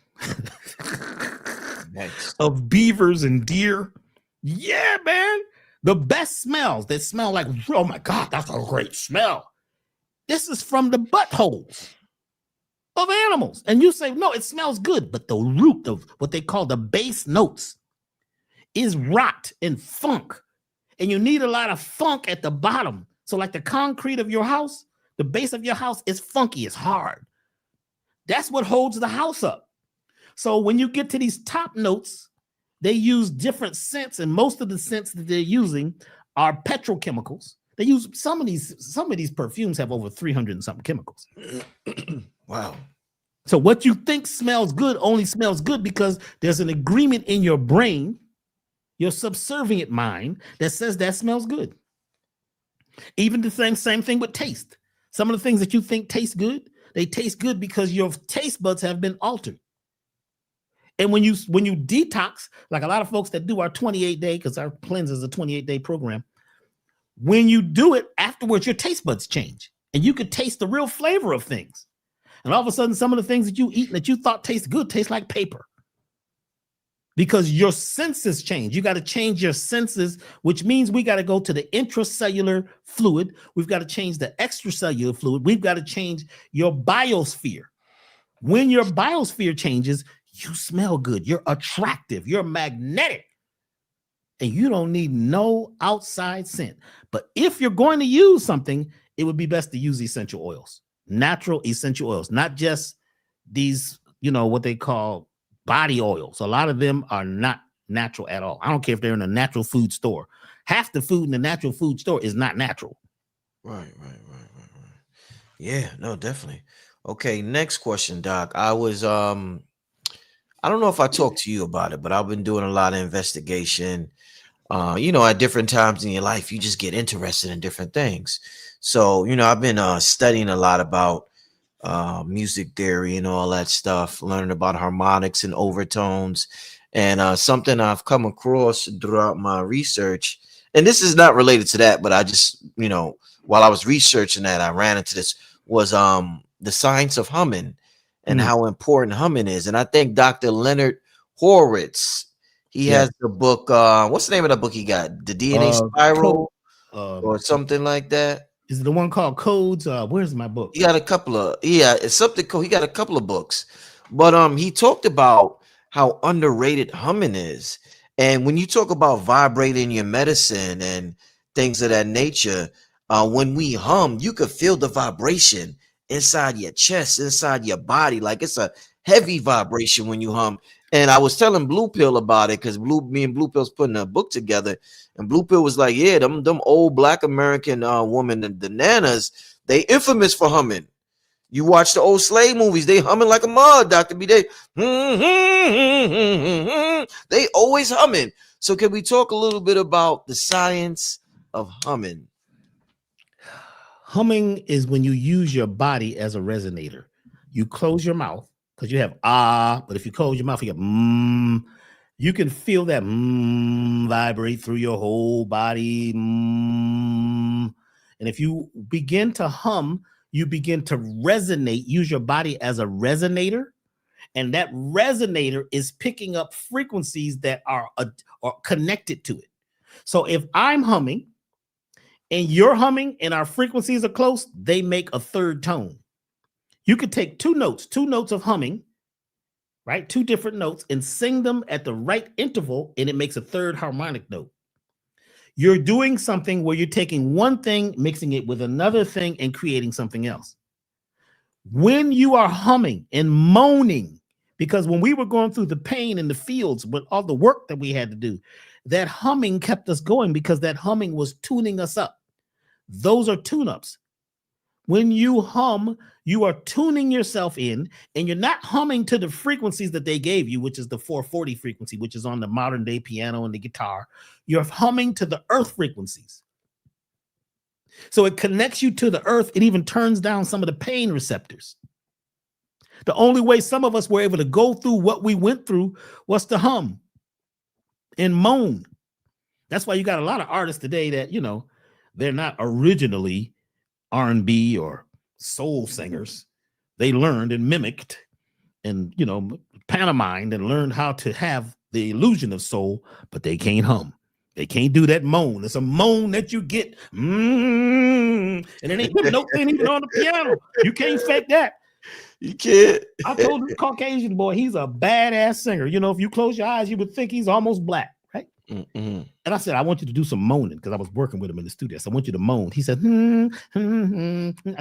of beavers and deer. Yeah, man. The best smells that smell like, oh my God, that's a great smell. This is from the buttholes of animals. And you say, no, it smells good. But the root of what they call the base notes is rot and funk. And you need a lot of funk at the bottom. So like the concrete of your house, the base of your house is funky, it's hard. That's what holds the house up. So when you get to these top notes, they use different scents, and most of the scents that they're using are petrochemicals. They use some of these perfumes have over 300 and something chemicals. Wow. So what you think smells good only smells good because there's an agreement in your brain, your subservient mind, that says that smells good. Even the same thing with taste. Some of the things that you think taste good, they taste good because your taste buds have been altered. And when you detox, like a lot of folks that do our 28-day, because our cleanse is a 28-day program, when you do it afterwards, your taste buds change and you could taste the real flavor of things. And all of a sudden, some of the things that you eat that you thought taste good taste like paper, because your senses change. You got to change your senses, which means we got to go to the intracellular fluid. We've got to change the extracellular fluid. We've got to change your biosphere. When your biosphere changes, you smell good. You're attractive. You're magnetic. And you don't need no outside scent. But if you're going to use something, it would be best to use essential oils, natural essential oils, not just these, what they call body oils. A lot of them are not natural at all. I don't care if they're in a natural food store. Half the food in the natural food store is not natural. Right. Yeah, no, definitely. Okay, next question, Doc. I don't know if I talked to you about it, but I've been doing a lot of investigation. At different times in your life, you just get interested in different things. So, I've been studying a lot about music theory and all that stuff, learning about harmonics and overtones. And something I've come across throughout my research, and this is not related to that, but I just, while I was researching that, I ran into this, was the science of humming and how important humming is. And I think Dr. Leonard Horowitz, he has the book, what's the name of the book he got? The DNA Spiral or something like that. Is it the one called Codes? Where's my book? He got a couple of, it's something called, he got a couple of books. But he talked about how underrated humming is. And when you talk about vibrating your medicine and things of that nature, when we hum, you could feel the vibration inside your chest, inside your body. Like it's a heavy vibration when you hum. And I was telling Blue Pill about it because me and Blue Pill's putting a book together. And Blue Pill was like, yeah, them old Black American women, the nanas, they infamous for humming. You watch the old slave movies, they humming like a mud, Dr. B. They always humming. So can we talk a little bit about the science of humming? Humming is when you use your body as a resonator. You close your mouth because you have but if you close your mouth, you get you can feel that vibrate through your whole body. And And if you begin to hum, you begin to resonate, use your body as a resonator. And that resonator is picking up frequencies that are connected to it. So if I'm humming and you're humming and our frequencies are close, they make a third tone. You could take two notes of humming, right? Two different notes, and sing them at the right interval, and it makes a third harmonic note. You're doing something where you're taking one thing, mixing it with another thing, and creating something else. When you are humming and moaning, because when we were going through the pain in the fields with all the work that we had to do, that humming kept us going because that humming was tuning us up. Those are tune-ups. When you hum, you are tuning yourself in, and you're not humming to the frequencies that they gave you, which is the 440 frequency, which is on the modern day piano and the guitar. You're humming to the earth frequencies. So it connects you to the earth. It even turns down some of the pain receptors. The only way some of us were able to go through what we went through was to hum and moan. That's why you got a lot of artists today that, you know, they're not originally R&B or soul singers. They learned and mimicked and, you know, pantomimed and learned how to have the illusion of soul, but they can't hum. They can't do that moan. It's a moan that you get. And it ain't the note ain't even on the piano. You can't fake that. You can't. I told this Caucasian boy, he's a badass singer. You know, if you close your eyes, you would think he's almost black, right? Mm-hmm. And I said, I want you to do some moaning because I was working with him in the studio. So I want you to moan. He said, I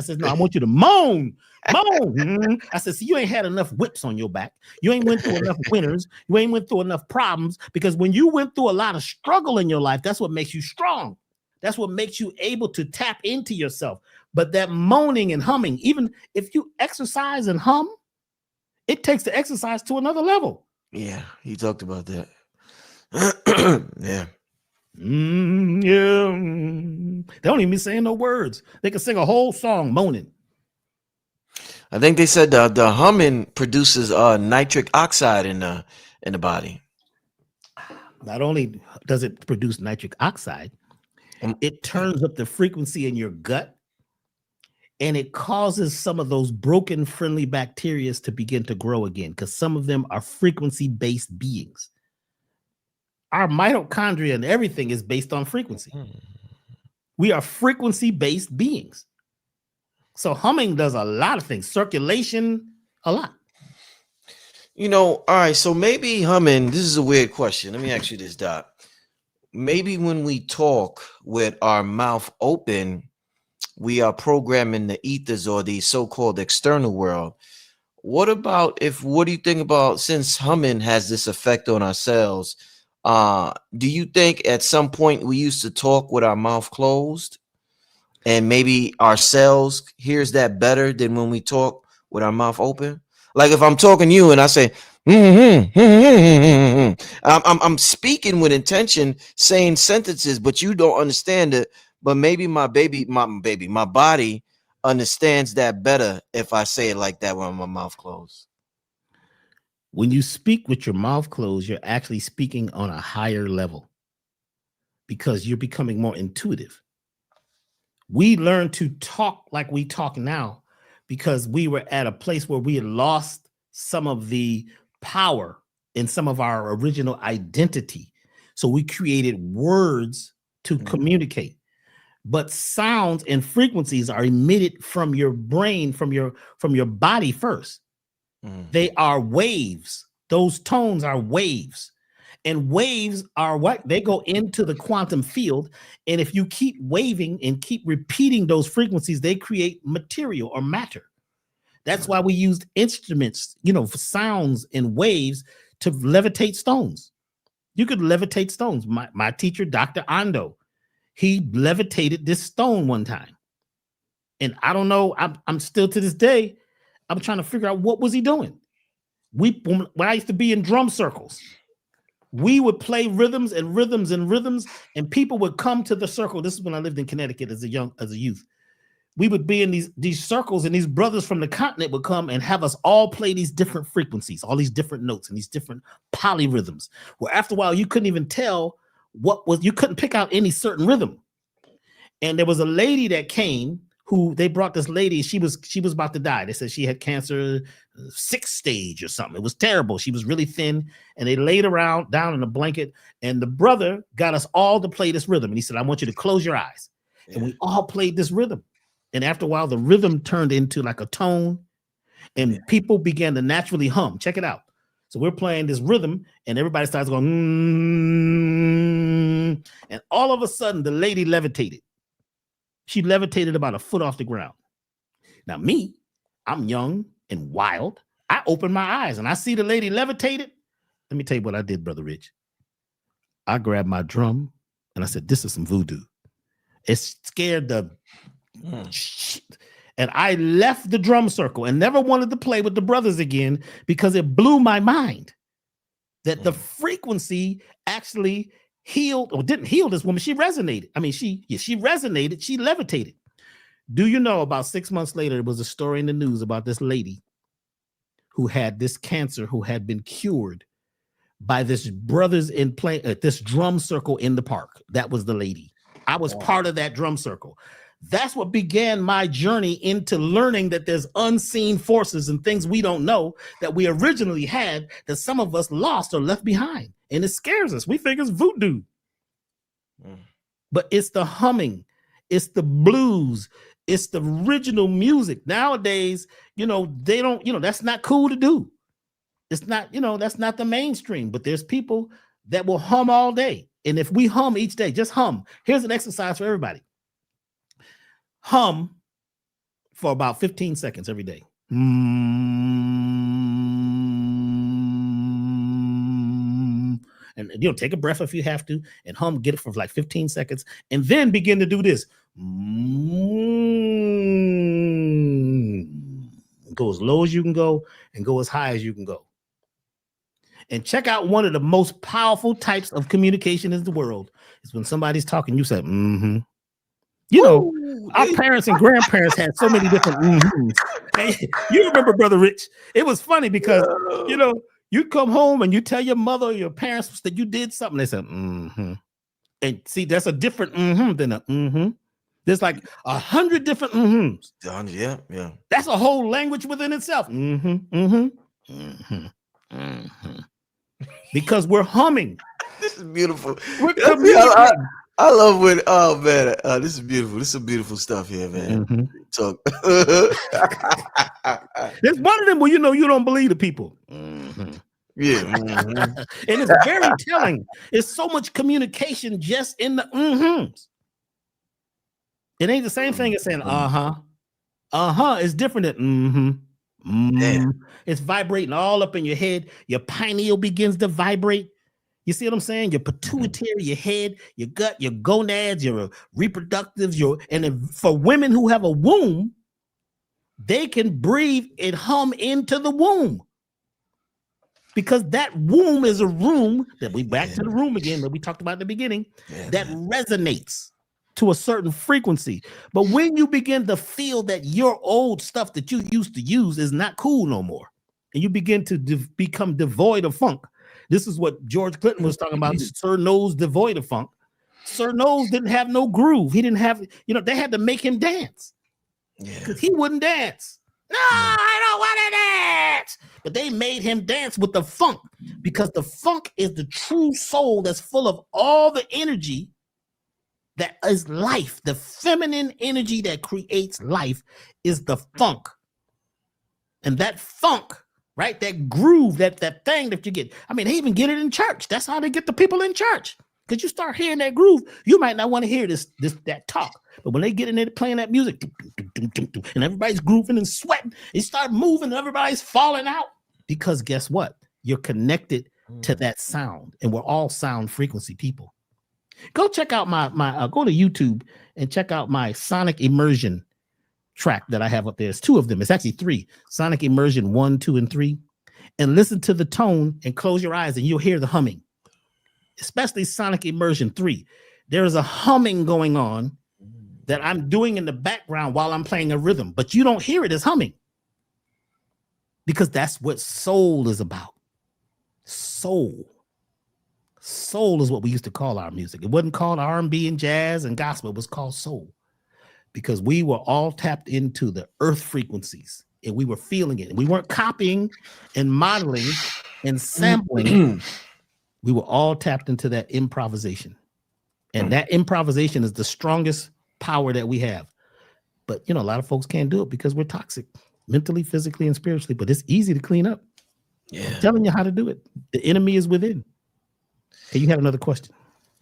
said, no, I want you to moan. I said, see, you ain't had enough whips on your back. You ain't went through enough winters. You ain't went through enough problems, because when you went through a lot of struggle in your life, that's what makes you strong. That's what makes you able to tap into yourself. But that moaning and humming, even if you exercise and hum, it takes the exercise to another level. Yeah, he talked about that. Yeah. Yeah. They don't even be saying no words. They can sing a whole song moaning. I think they said the humming produces nitric oxide in the body. Not only does it produce nitric oxide, it turns up the frequency in your gut, and it causes some of those broken friendly bacteria to begin to grow again, because some of them are frequency-based beings. Our mitochondria and everything is based on frequency. We are frequency-based beings. So humming does a lot of things. Circulation, a lot. You know, all right, so maybe humming, this is a weird question. Let me ask you this, Doc. Maybe when we talk with our mouth open, we are programming the ethers or the so-called external world. What do you think about, since humming has this effect on our cells, do you think at some point we used to talk with our mouth closed, and maybe our cells hears that better than when we talk with our mouth open? Like if I'm talking to you and I say, I'm speaking with intention, saying sentences, but you don't understand it. But maybe my body understands that better if I say it like that with my mouth closed. When you speak with your mouth closed, you're actually speaking on a higher level because you're becoming more intuitive. We learn to talk like we talk now because we were at a place where we had lost some of the power in some of our original identity. So we created words to communicate. But sounds and frequencies are emitted from your brain, from your body first. They are waves. Those tones are waves. And waves are what? They go into the quantum field. And if you keep waving and keep repeating those frequencies, they create material or matter. That's why we used instruments, you know, for sounds and waves to levitate stones. You could levitate stones. My teacher, Dr. Ando, he levitated this stone one time. And I don't know, I'm still to this day, I'm trying to figure out what was he doing. When I used to be in drum circles, we would play rhythms and rhythms and rhythms, and people would come to the circle. This is when I lived in Connecticut as a youth. We would be in these circles, and these brothers from the continent would come and have us all play these different frequencies, all these different notes and these different polyrhythms, where after a while you couldn't even tell you couldn't pick out any certain rhythm. And there was a lady that came who they brought this lady. She was about to die. They said she had cancer, 6th stage or something. It was terrible. She was really thin, and they laid her down in a blanket. And the brother got us all to play this rhythm. And he said, I want you to close your eyes. Yeah. And we all played this rhythm. And after a while, the rhythm turned into like a tone, and people began to naturally hum. Check it out. So we're playing this rhythm, and everybody starts going, and all of a sudden, the lady levitated. She levitated about a foot off the ground. Now me, I'm young and wild. I open my eyes, and I see the lady levitated. Let me tell you what I did, Brother Rich. I grabbed my drum, and I said, this is some voodoo. It scared the shit. And I left the drum circle and never wanted to play with the brothers again because it blew my mind that the frequency actually healed or didn't heal this woman. She resonated. I mean, she resonated. She levitated. Do you know about 6 months later, there was a story in the news about this lady who had this cancer, who had been cured by this brothers in play this drum circle in the park. That was the lady. I was part of that drum circle. That's what began my journey into learning that there's unseen forces and things we don't know that we originally had that some of us lost or left behind. And it scares us. We think it's voodoo. But it's the humming. It's the blues. It's the original music. Nowadays, they don't, that's not cool to do. It's not, that's not the mainstream. But there's people that will hum all day. And if we hum each day, just hum. Here's an exercise for everybody. Hum for about 15 seconds every day. And take a breath if you have to, and get it for like 15 seconds, and then begin to do this. Go as low as you can go and go as high as you can go. And check out one of the most powerful types of communication in the world. Is when somebody's talking, you say, mm-hmm. Our parents and grandparents had so many different mm-hms. Hey, you remember, Brother Rich? It was funny because, you come home and you tell your mother or your parents that you did something. They said, mm-hmm. And see, that's a different mm-hmm than a mm-hmm. There's like 100 different mm-hms. Yeah. That's a whole language within itself. Mm-hmm, mm-hmm, mm-hmm, mm-hmm. Because we're humming. This is beautiful. We're communicating. I love when, oh man, this is beautiful. This is some beautiful stuff here, man. Mm-hmm. Talk. There's one of them where you don't believe the people. Mm-hmm. Yeah. Mm-hmm. And it's very telling. It's so much communication just in the mm-hms. It ain't the same thing as saying uh-huh. Uh-huh is different than mm-hmm. Mm-hmm. It's vibrating all up in your head. Your pineal begins to vibrate. You see what I'm saying? Your pituitary, your head, your gut, your gonads, your reproductives, for women who have a womb, they can breathe and hum into the womb. Because that womb is a room that we back to the room again that we talked about in the beginning that resonates to a certain frequency. But when you begin to feel that your old stuff that you used to use is not cool no more, and you begin to become devoid of funk. This is what George Clinton was talking about. Sir Nose devoid of funk. Sir Nose didn't have no groove. He didn't have, they had to make him dance because he wouldn't dance. No, I don't want to dance. But they made him dance with the funk because the funk is the true soul that's full of all the energy that is life. The feminine energy that creates life is the funk. And that funk, right? That groove, that thing that you get. I mean, they even get it in church. That's how they get the people in church. Because you start hearing that groove, you might not want to hear that talk. But when they get in there playing that music, and everybody's grooving and sweating, they start moving and everybody's falling out. Because guess what? You're connected to that sound. And we're all sound frequency people. Go check out go to YouTube and check out my Sonic Immersion track that I have up there. It's 2 of them. It's actually 3. Sonic Immersion 1, 2, and 3. And listen to the tone and close your eyes and you'll hear the humming. Especially Sonic Immersion 3. There is a humming going on that I'm doing in the background while I'm playing a rhythm, but you don't hear it as humming. Because that's what soul is about. Soul. Soul is what we used to call our music. It wasn't called R&B and jazz and gospel. It was called soul because we were all tapped into the earth frequencies and we were feeling it. And we weren't copying and modeling and sampling. We were all tapped into that improvisation. And that improvisation is the strongest power that we have. But, you know, a lot of folks can't do it because we're toxic mentally, physically, and spiritually. But it's easy to clean up. Yeah. I'm telling you how to do it. The enemy is within. Hey, you had another question.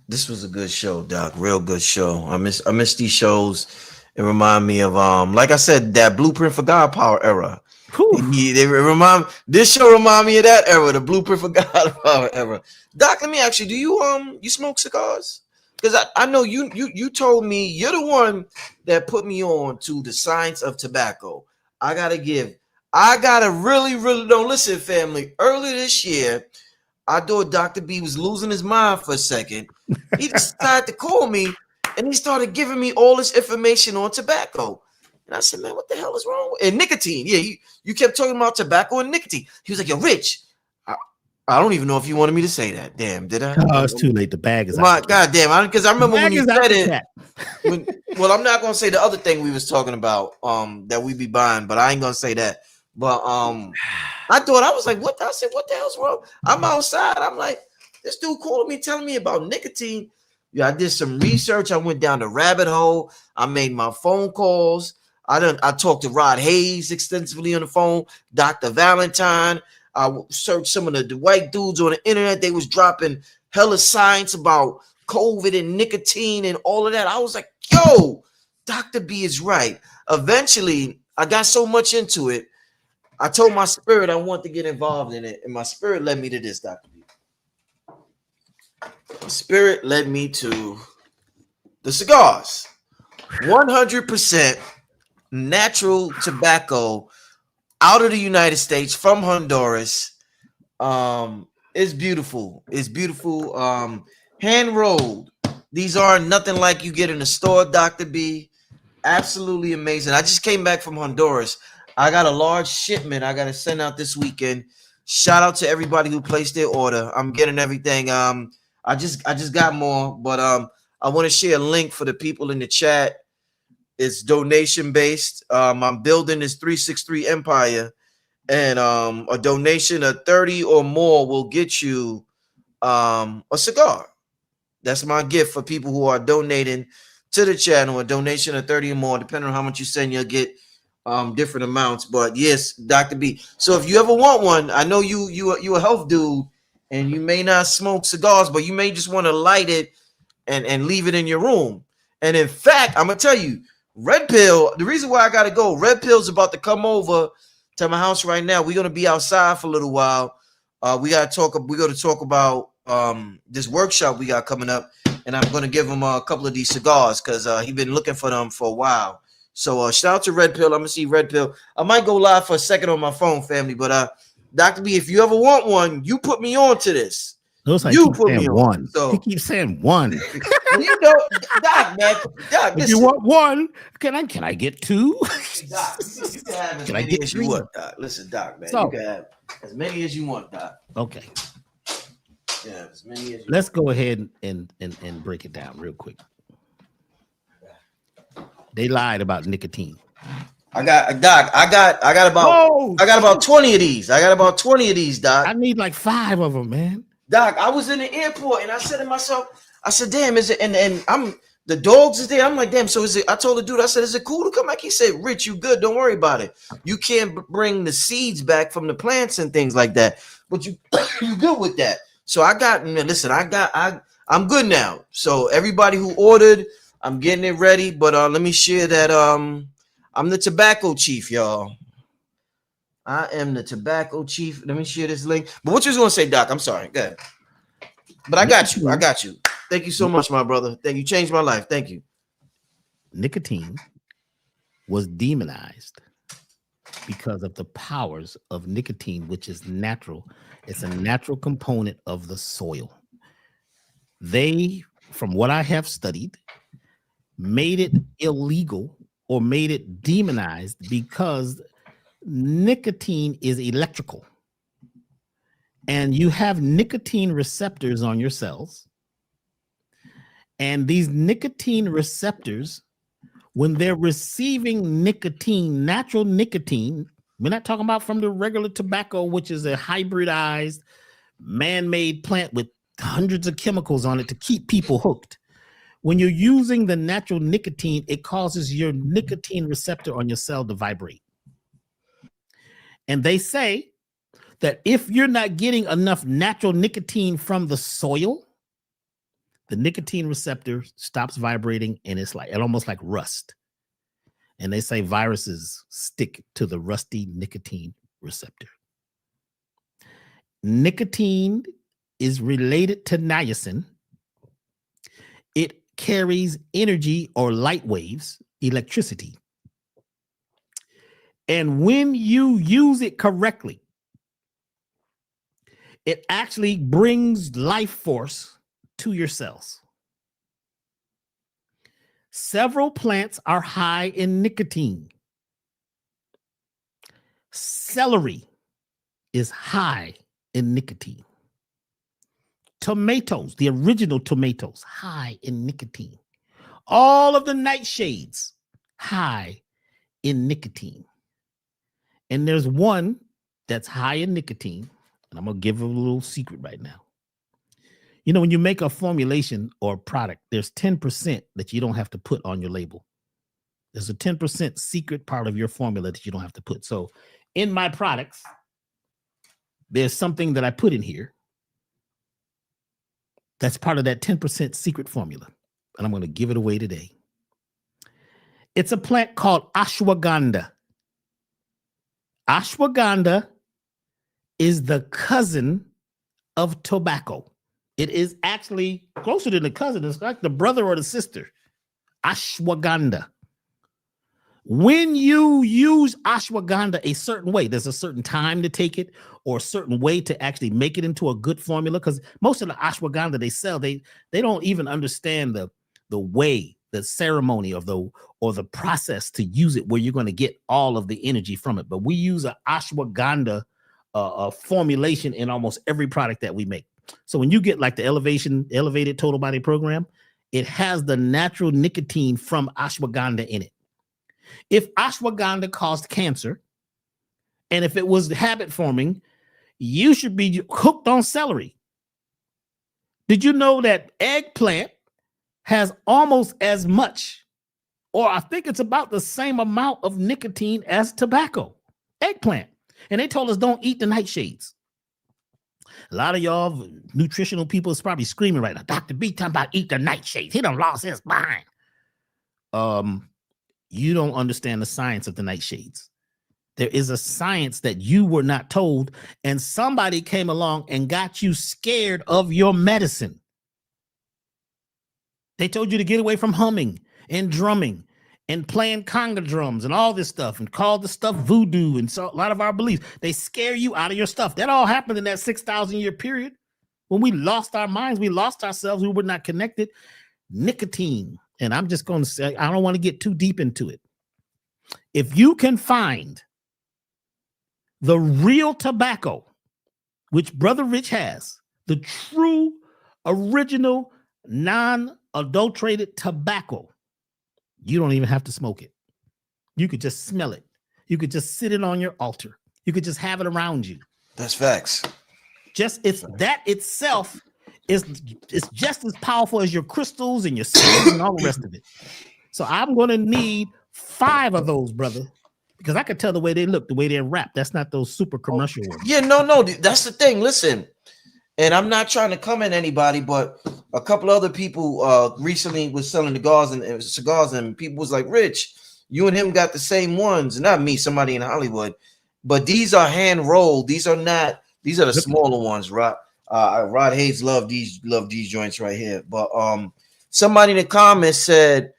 This was a good show, Doc. Real good show. I miss these shows. It remind me of like I said, that Blueprint for God Power era. This show remind me of that era, the Blueprint for God Power era. Doc, let me ask you, do you smoke cigars? Because I know you told me you're the one that put me on to the science of tobacco. I gotta really don't listen, family. Earlier this year, I thought Dr. B was losing his mind for a second. He decided to call me and he started giving me all this information on tobacco. And I said, man, what the hell is wrong with and nicotine? Yeah, you kept talking about tobacco and nicotine. He was like, yo, Rich. I don't even know if you wanted me to say that. Damn, did I? Oh, it's too late. The bag is out. God damn, because I remember when you said it. Well, I'm not gonna say the other thing we was talking about that we be buying, but I ain't gonna say that. But I was like, what? I said, what the hell's wrong? I'm outside. I'm like, this dude calling me, telling me about nicotine. Yeah, I did some research. I went down the rabbit hole. I made my phone calls. I talked to Rod Hayes extensively on the phone, Dr. Valentine. I searched some of the white dudes on the internet. They was dropping hella science about COVID and nicotine and all of that. I was like, yo, Dr. B is right. Eventually, I got so much into it. I told my spirit I want to get involved in it. And my spirit led me to this, Dr. B. My spirit led me to the cigars. 100% natural tobacco out of the United States from Honduras. It's beautiful. It's beautiful. Hand rolled. These are nothing like you get in the store, Dr. B. Absolutely amazing. I just came back from Honduras. I got a large shipment I got to send out this weekend. Shout out to everybody who placed their order. I'm getting everything. I just got more, but I want to share a link for the people in the chat. It's donation based. I'm building this 363 empire, and a donation of 30 or more will get you a cigar. That's my gift for people who are donating to the channel. A donation of 30 or more, depending on how much you send, you'll get different amounts. But yes, Dr. B. So if you ever want one, I know you a health dude, and you may not smoke cigars, but you may just want to light it and leave it in your room. And in fact, I'm gonna tell you, Red Pill, the reason why I gotta go, Red Pill's about to come over to my house right now. We're gonna be outside for a little while. We're gonna talk about this workshop we got coming up, and I'm gonna give him a couple of these cigars because he's been looking for them for a while. So shout out to Red Pill. I'm gonna see Red Pill. I might go live for a second on my phone, family, but Dr. B, if you ever want one, you put me on to this. You put me on. So he keeps saying one. You know, Doc, man. Doc, if you want one, can I get two? Doc, you can have as many as you want, Doc. Listen, Doc, man. So, you can have as many as you want, Doc. Okay. Yeah, as many as you want. Let's go ahead and break it down real quick. They lied about nicotine. I got about 20 of these. I got about 20 of these, Doc. I need like 5 of them, man. Doc, I was in the airport and I said to myself, I said, damn, is it? And I'm the dogs is there. I'm like, damn. So is it? I told the dude, I said, is it cool to come back? He said, Rich, you good? Don't worry about it. You can't bring the seeds back from the plants and things like that, but you good with that. So I got, listen, I'm good now. So everybody who ordered, I'm getting it ready. But let me share that. I'm the tobacco chief, y'all. I am the tobacco chief. Let me share this link. But what you was gonna say, Doc? I'm sorry. Go ahead. But I got you. I got you. Thank you so much, my brother. Thank you. Changed my life. Thank you. Nicotine was demonized because of the powers of nicotine, which is natural. It's a natural component of the soil. They, from what I have studied, made it illegal or made it demonized because nicotine is electrical. and you have nicotine receptors on your cells. And these nicotine receptors, when they're receiving nicotine, natural nicotine, we're not talking about from the regular tobacco, which is a hybridized, man-made plant with hundreds of chemicals on it to keep people hooked. When you're using the natural nicotine, it causes your nicotine receptor on your cell to vibrate. And they say that if you're not getting enough natural nicotine from the soil, the nicotine receptor stops vibrating, and it's almost like rust. And they say viruses stick to the rusty nicotine receptor. Nicotine is related to niacin. It carries energy or light waves, electricity. And when you use it correctly, it actually brings life force to your cells. Several plants are high in nicotine. Celery is high in nicotine. Tomatoes, the original tomatoes, high in nicotine. All of the nightshades, high in nicotine. And there's one that's high in nicotine, and I'm going to give a little secret right now. You know, when you make a formulation or a product, there's 10% that you don't have to put on your label. There's a 10% secret part of your formula that you don't have to put. So in my products, there's something that I put in here that's part of that 10% secret formula. And I'm going to give it away today. It's a plant called ashwagandha. Ashwagandha is the cousin of tobacco. It is actually closer than the cousin. It's like the brother or the sister. Ashwagandha. When you use ashwagandha a certain way, there's a certain time to take it or a certain way to actually make it into a good formula. Because most of the ashwagandha they sell, they don't even understand the way, the ceremony of the process to use it where you're going to get all of the energy from it. But we use an ashwagandha formulation in almost every product that we make. So when you get like the elevated total body program, it has the natural nicotine from ashwagandha in it. If ashwagandha caused cancer, and if it was habit forming, you should be hooked on celery. Did you know that eggplant has almost as much, or I think it's about the same amount of nicotine as tobacco? Eggplant. And they told us don't eat the nightshades. A lot of y'all nutritional people is probably screaming right now. Dr. B talking about eat the nightshades. He done lost his mind. You don't understand the science of the nightshades. There is a science that you were not told, and somebody came along and got you scared of your medicine. They told you to get away from humming and drumming and playing conga drums and all this stuff and called the stuff voodoo and so a lot of our beliefs. They scare you out of your stuff. That all happened in that 6,000 year period when we lost our minds, we lost ourselves, we were not connected. Nicotine, and I'm just going to say, I don't want to get too deep into it. If you can find the real tobacco, which Brother Rich has, the true, original, non-adulterated tobacco, you don't even have to smoke it. You could just smell it. You could just sit it on your altar. You could just have it around you. That's facts. That itself is just as powerful as your crystals and your seeds and all the rest of it. So I'm going to need 5 of those, brother, because I can tell the way they look, the way they're wrapped. That's not those super commercial ones. Yeah, no, that's the thing. Listen, and I'm not trying to comment anybody, but a couple other people recently was selling cigars, and people was like, Rich, you and him got the same ones. Not me, somebody in Hollywood, but these are hand rolled. These are the smaller ones, right? Rod Hayes love these joints right here. But somebody in the comments said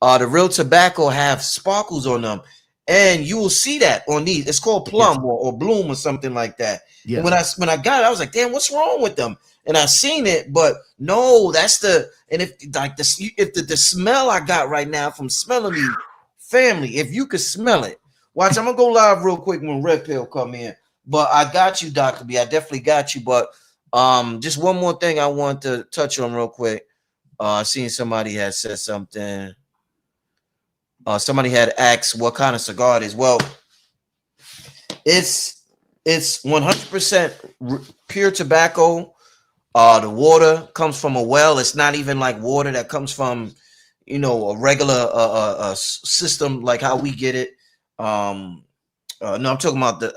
the real tobacco have sparkles on them. And you will see that on these. It's called plum or bloom or something like that. Yes. And when I got it, I was like, damn, what's wrong with them? And I seen it, but no, that's the smell I got right now from smelling these, family, if you could smell it. Watch, I'm gonna go live real quick when Red Pill come in. But I got you, Dr. B. I definitely got you. But just one more thing I want to touch on real quick. Seeing somebody had said something. Somebody had asked what kind of cigar it is. Well, it's 100% pure tobacco. The water comes from a well. It's not even like water that comes from, a regular system like how we get it. No, I'm talking about the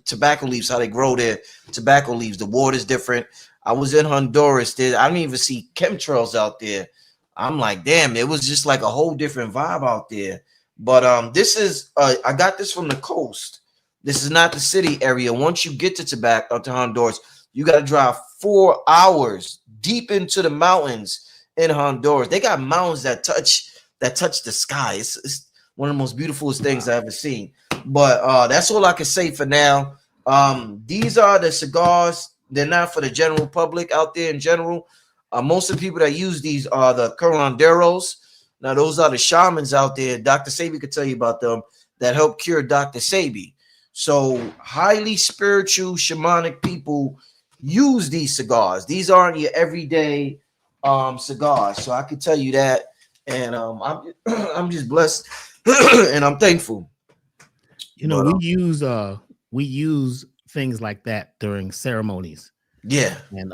tobacco leaves, how they grow their tobacco leaves. The water's different. I was in Honduras. I didn't even see chemtrails out there. I'm like, damn, it was just like a whole different vibe out there. But this is I got this from the coast. This is not the city area. Once you get to Honduras, you got to drive 4 hours deep into the mountains in Honduras. They got mountains that touch the sky. It's one of the most beautiful things I've ever seen. But that's all I can say for now. These are the cigars. They're not for the general public out there in general. Most of the people that use these are the curanderos. Now, those are the shamans out there. Dr. Sebi could tell you about them that help cure Dr. Sebi. So highly spiritual, shamanic people use these cigars. These aren't your everyday cigars. So I can tell you that. And I'm just blessed and I'm thankful. We use things like that during ceremonies. Yeah. And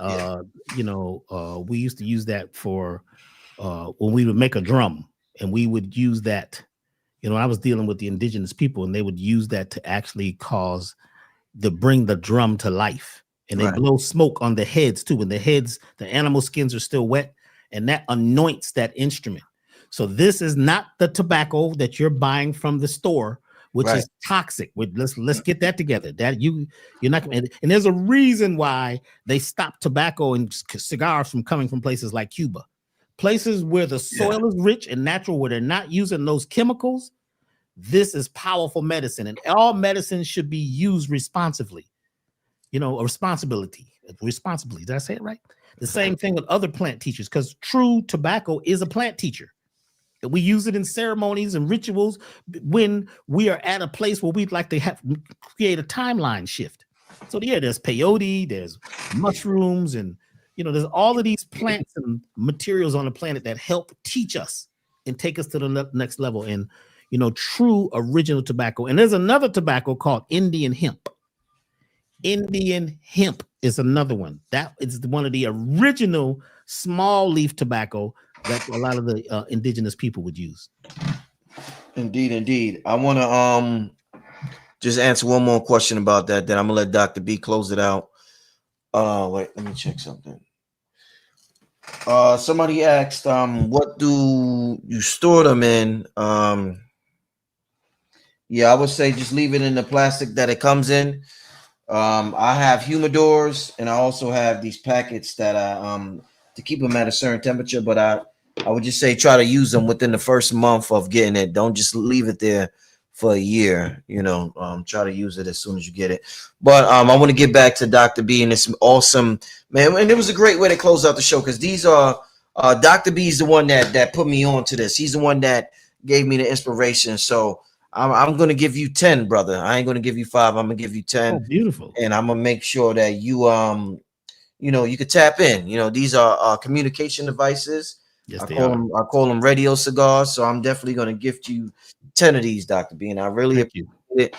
we used to use that for when we would make a drum, and we would use that. I was dealing with the indigenous people, and they would use that to actually bring the drum to life. And they blow smoke on the heads too. When the animal skins are still wet, and that anoints that instrument. So this is not the tobacco that you're buying from the store, which is toxic. Let's get that together. That you're not, and there's a reason why they stopped tobacco and cigars from coming from places like Cuba, places where the soil is rich and natural, where they're not using those chemicals. This is powerful medicine, and all medicine should be used responsibly. Responsibly. Did I say it right? The same thing with other plant teachers, because true tobacco is a plant teacher. We use it in ceremonies and rituals when we are at a place where we'd like to create a timeline shift. So there's peyote, there's mushrooms, and there's all of these plants and materials on the planet that help teach us and take us to the next level in, true original tobacco. And there's another tobacco called Indian hemp. Indian hemp is another one. That is one of the original small leaf tobacco that a lot of the indigenous people would use. Indeed. I want to just answer one more question about that. Then I'm gonna let Dr. B close it out. Wait, let me check something. Somebody asked, what do you store them in? I would say just leave it in the plastic that it comes in. I have humidors, and I also have these packets that to keep them at a certain temperature, but I would just say try to use them within the first month of getting it. Don't just leave it there for a year. Try to use it as soon as you get it. But I want to get back to Dr. B and this awesome man, and it was a great way to close out the show, because these are Dr. B is the one that put me on to this. He's the one that gave me the inspiration. So I'm going to give you 10, brother. I ain't going to give you 5. I'm going to give you 10. Oh, beautiful. And I'm going to make sure that you you could tap in. These are communication devices. Yes, I call them radio cigars. So I'm definitely going to gift you 10 of these, Dr. B. And I really appreciate it.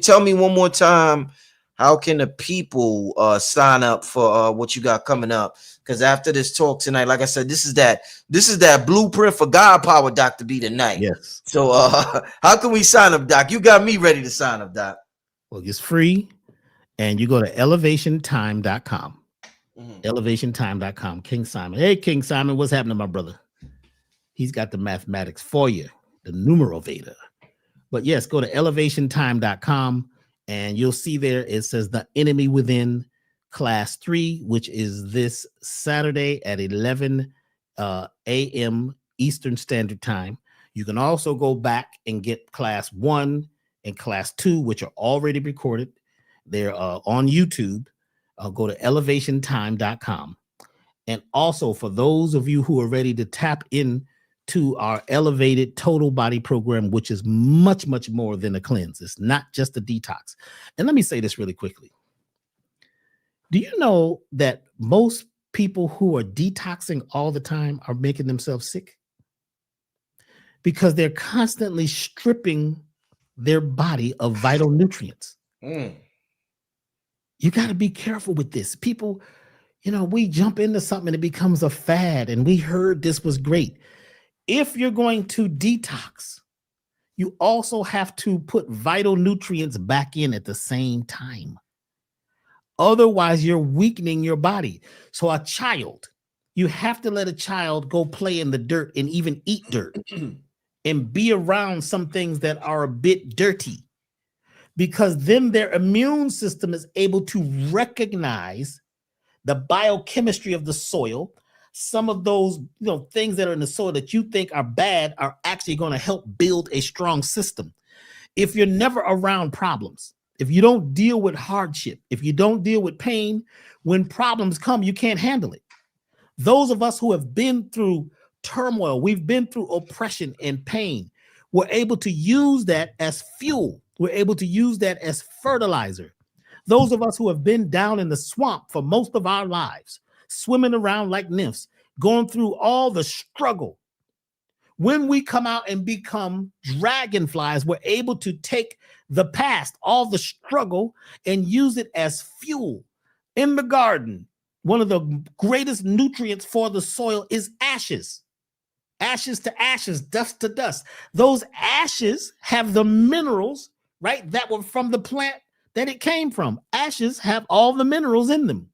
Tell me one more time, how can the people sign up for what you got coming up? Because after this talk tonight, like I said, this is that blueprint for God power, Dr. B, tonight. Yes. So how can we sign up, Doc? You got me ready to sign up, Doc. Well, it's free, and you go to elevationtime.com. Elevationtime.com. King Simon. Hey, King Simon, what's happening, my brother? He's got the mathematics for you, the numerovator. But yes, go to elevationtime.com, and you'll see there it says The Enemy Within Class 3, which is this Saturday at 11 a.m. Eastern Standard Time. You can also go back and get Class 1 and Class 2, which are already recorded. They're on YouTube. Go to elevationtime.com. And also, for those of you who are ready to tap in to our elevated total body program, which is much, much more than a cleanse. It's not just a detox. And let me say this really quickly. Do you know that most people who are detoxing all the time are making themselves sick? Because they're constantly stripping their body of vital nutrients. You got to be careful with this. People, we jump into something and it becomes a fad, and we heard this was great. If you're going to detox, you also have to put vital nutrients back in at the same time. Otherwise, you're weakening your body. So a child, you have to let a child go play in the dirt and even eat dirt and be around some things that are a bit dirty, because then their immune system is able to recognize the biochemistry of the soil. Some of those things that are in the soil that you think are bad are actually going to help build a strong system. If you're never around problems, if you don't deal with hardship, if you don't deal with pain, when problems come, you can't handle it. Those of us who have been through turmoil, we've been through oppression and pain, we're able to use that as fuel. We're able to use that as fertilizer. Those of us who have been down in the swamp for most of our lives, swimming around like nymphs, going through all the struggle. When we come out and become dragonflies, we're able to take the past, all the struggle, and use it as fuel. In the garden, one of the greatest nutrients for the soil is ashes. Ashes to ashes, dust to dust. Those ashes have the minerals, right, that were from the plant that it came from. Ashes have all the minerals in them.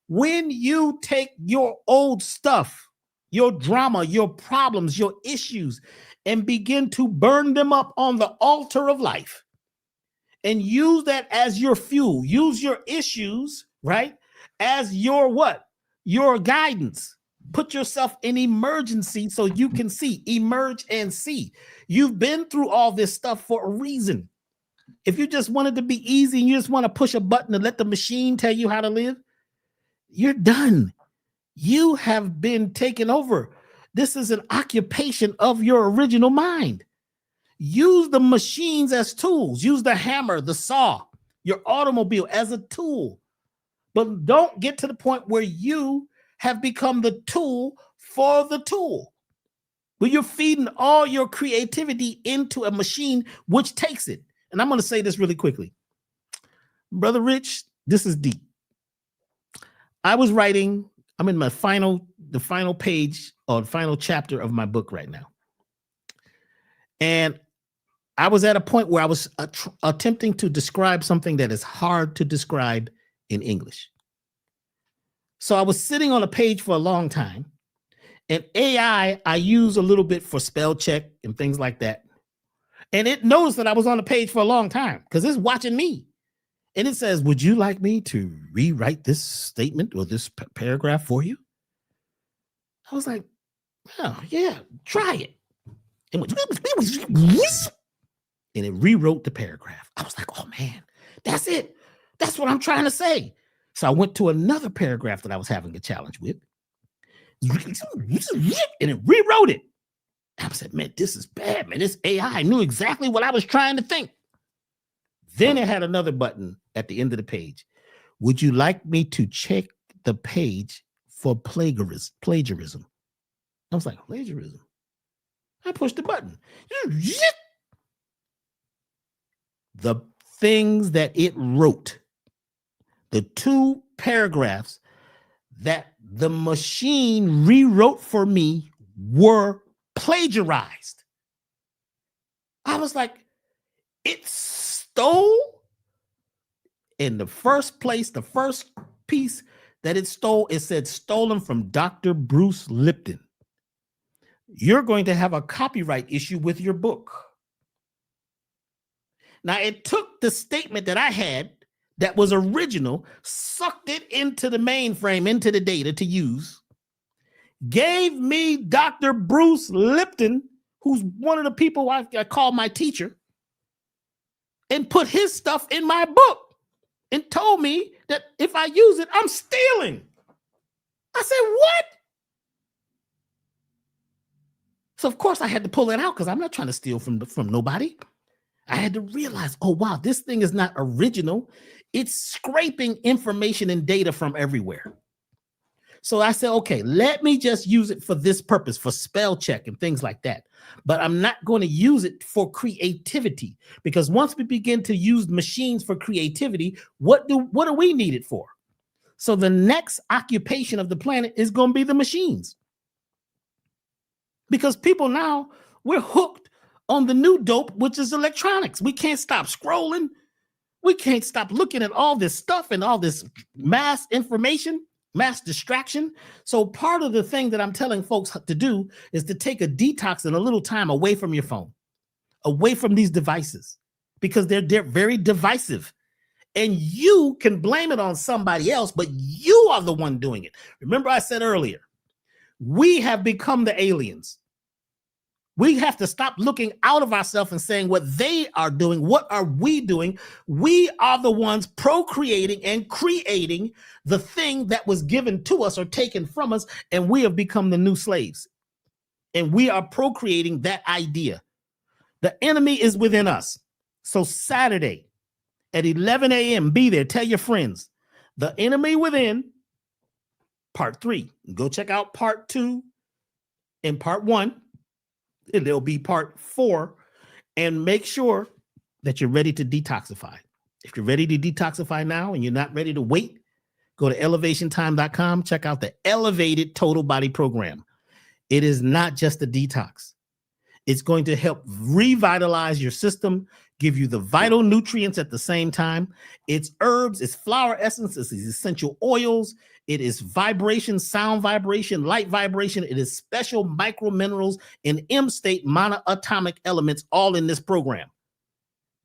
When you take your old stuff, your drama, your problems, your issues, and begin to burn them up on the altar of life and use that as your fuel, use your issues, right, as your what? Your guidance. Put yourself in emergency so you can see, emerge and see. You've been through all this stuff for a reason. If you just wanted to be easy and you just want to push a button and let the machine tell you how to live, you're done. You have been taken over. This is an occupation of your original mind. Use the machines as tools. Use the hammer, the saw, your automobile as a tool. But don't get to the point where you have become the tool for the tool, where you're feeding all your creativity into a machine which takes it. And I'm going to say this really quickly. Brother Rich, this is deep. I was writing, I'm in the final page or final chapter of my book right now. And I was at a point where I was attempting to describe something that is hard to describe in English. So I was sitting on a page for a long time, and AI, I use a little bit for spell check and things like that. And it knows that I was on the page for a long time because it's watching me. And it says, would you like me to rewrite this statement or this paragraph for you? I was like, oh, yeah, try it. And it rewrote the paragraph. I was like, oh, man, that's it. That's what I'm trying to say. So I went to another paragraph that I was having a challenge with. And it rewrote it. I said, man, this is bad, man. This AI knew exactly what I was trying to think. Then it had another button at the end of the page. Would you like me to check the page for plagiarism? I was like, plagiarism? I pushed the button. The things that it wrote, the two paragraphs that the machine rewrote for me were plagiarized. I was like, it stole in the first place, the first piece that it stole, it said stolen from Dr. Bruce Lipton. You're going to have a copyright issue with your book. Now, it took the statement that I had that was original, sucked it into the mainframe, into the data to use, gave me Dr. Bruce Lipton, who's one of the people I call my teacher, and put his stuff in my book and told me that if I use it, I'm stealing. I said, what? So of course I had to pull it out because I'm not trying to steal from nobody. I had to realize, oh wow, this thing is not original. It's scraping information and data from everywhere. So I said, okay, let me just use it for this purpose, for spell check and things like that. But I'm not going to use it for creativity, because once we begin to use machines for creativity, what do we need it for? So the next occupation of the planet is going to be the machines. Because people now, we're hooked on the new dope, which is electronics. We can't stop scrolling. We can't stop looking at all this stuff and all this mass information, mass distraction. So part of the thing that I'm telling folks to do is to take a detox and a little time away from your phone, away from these devices, because they're very divisive. And you can blame it on somebody else, but you are the one doing it. Remember I said earlier, we have become the aliens. We have to stop looking out of ourselves and saying what they are doing. What are we doing? We are the ones procreating and creating the thing that was given to us or taken from us, and we have become the new slaves. And we are procreating that idea. The enemy is within us. So Saturday at 11 a.m., be there. Tell your friends. The enemy within, part 3. Go check out part 2 and part 1. And there'll be part 4, and make sure that you're ready to detoxify. If you're ready to detoxify now and you're not ready to wait, go to elevationtime.com, check out the Elevated Total Body Program. It is not just a detox. It's going to help revitalize your system, give you the vital nutrients at the same time. It's herbs, it's flower essences, it's essential oils, it is vibration, sound vibration, light vibration. It is special micro minerals and M-state monoatomic elements all in this program.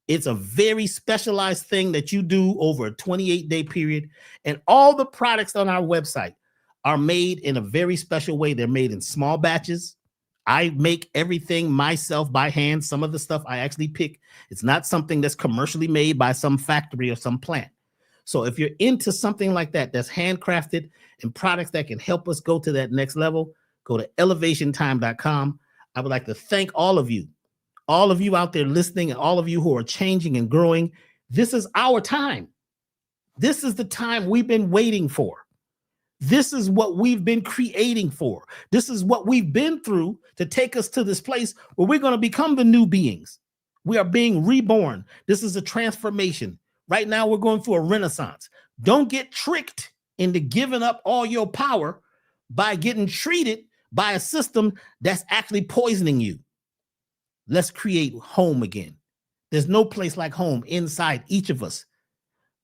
It's a very specialized thing that you do over a 28-day period. And all the products on our website are made in a very special way. They're made in small batches. I make everything myself by hand. Some of the stuff I actually pick. It's not something that's commercially made by some factory or some plant. So if you're into something like that, that's handcrafted and products that can help us go to that next level, go to elevationtime.com. I would like to thank all of you out there listening, and all of you who are changing and growing. This is our time. This is the time we've been waiting for. This is what we've been creating for. This is what we've been through to take us to this place where we're going to become the new beings. We are being reborn. This is a transformation. Right now, we're going through a renaissance. Don't get tricked into giving up all your power by getting treated by a system that's actually poisoning you. Let's create home again. There's no place like home inside each of us.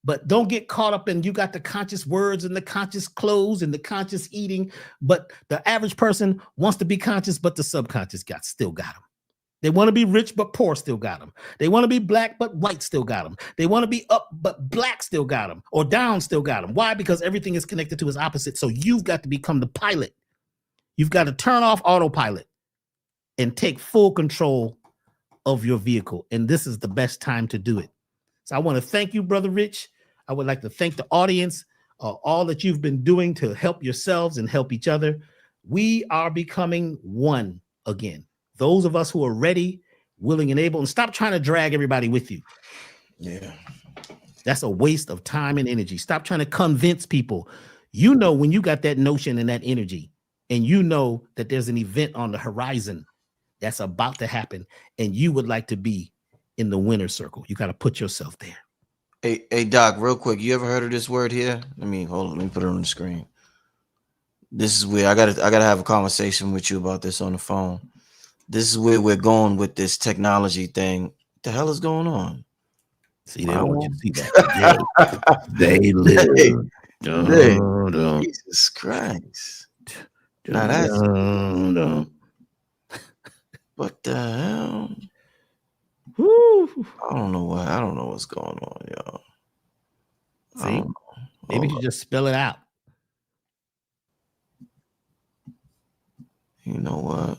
But don't get caught up in you got the conscious words and the conscious clothes and the conscious eating. But the average person wants to be conscious, but the subconscious still got them. They want to be rich, but poor still got them. They want to be black, but white still got them. They want to be up, but black still got them, or down still got them. Why? Because everything is connected to its opposite. So you've got to become the pilot. You've got to turn off autopilot and take full control of your vehicle. And this is the best time to do it. So I want to thank you, Brother Rich. I would like to thank the audience, all that you've been doing to help yourselves and help each other. We are becoming one again. Those of us who are ready, willing, and able, and stop trying to drag everybody with you. Yeah. That's a waste of time and energy. Stop trying to convince people. You know, when you got that notion and that energy, and you know that there's an event on the horizon that's about to happen, and you would like to be in the winner's circle, you got to put yourself there. Hey, Doc, real quick, you ever heard of this word here? Let me put it on the screen. This is weird. I gotta have a conversation with you about this on the phone. This is where we're going with this technology thing. What the hell is going on? See, they don't want you to see that. They live. Jesus Christ. Now that's what the hell? Woo. I don't know what's going on, y'all. See, maybe you just spell it out. You know what?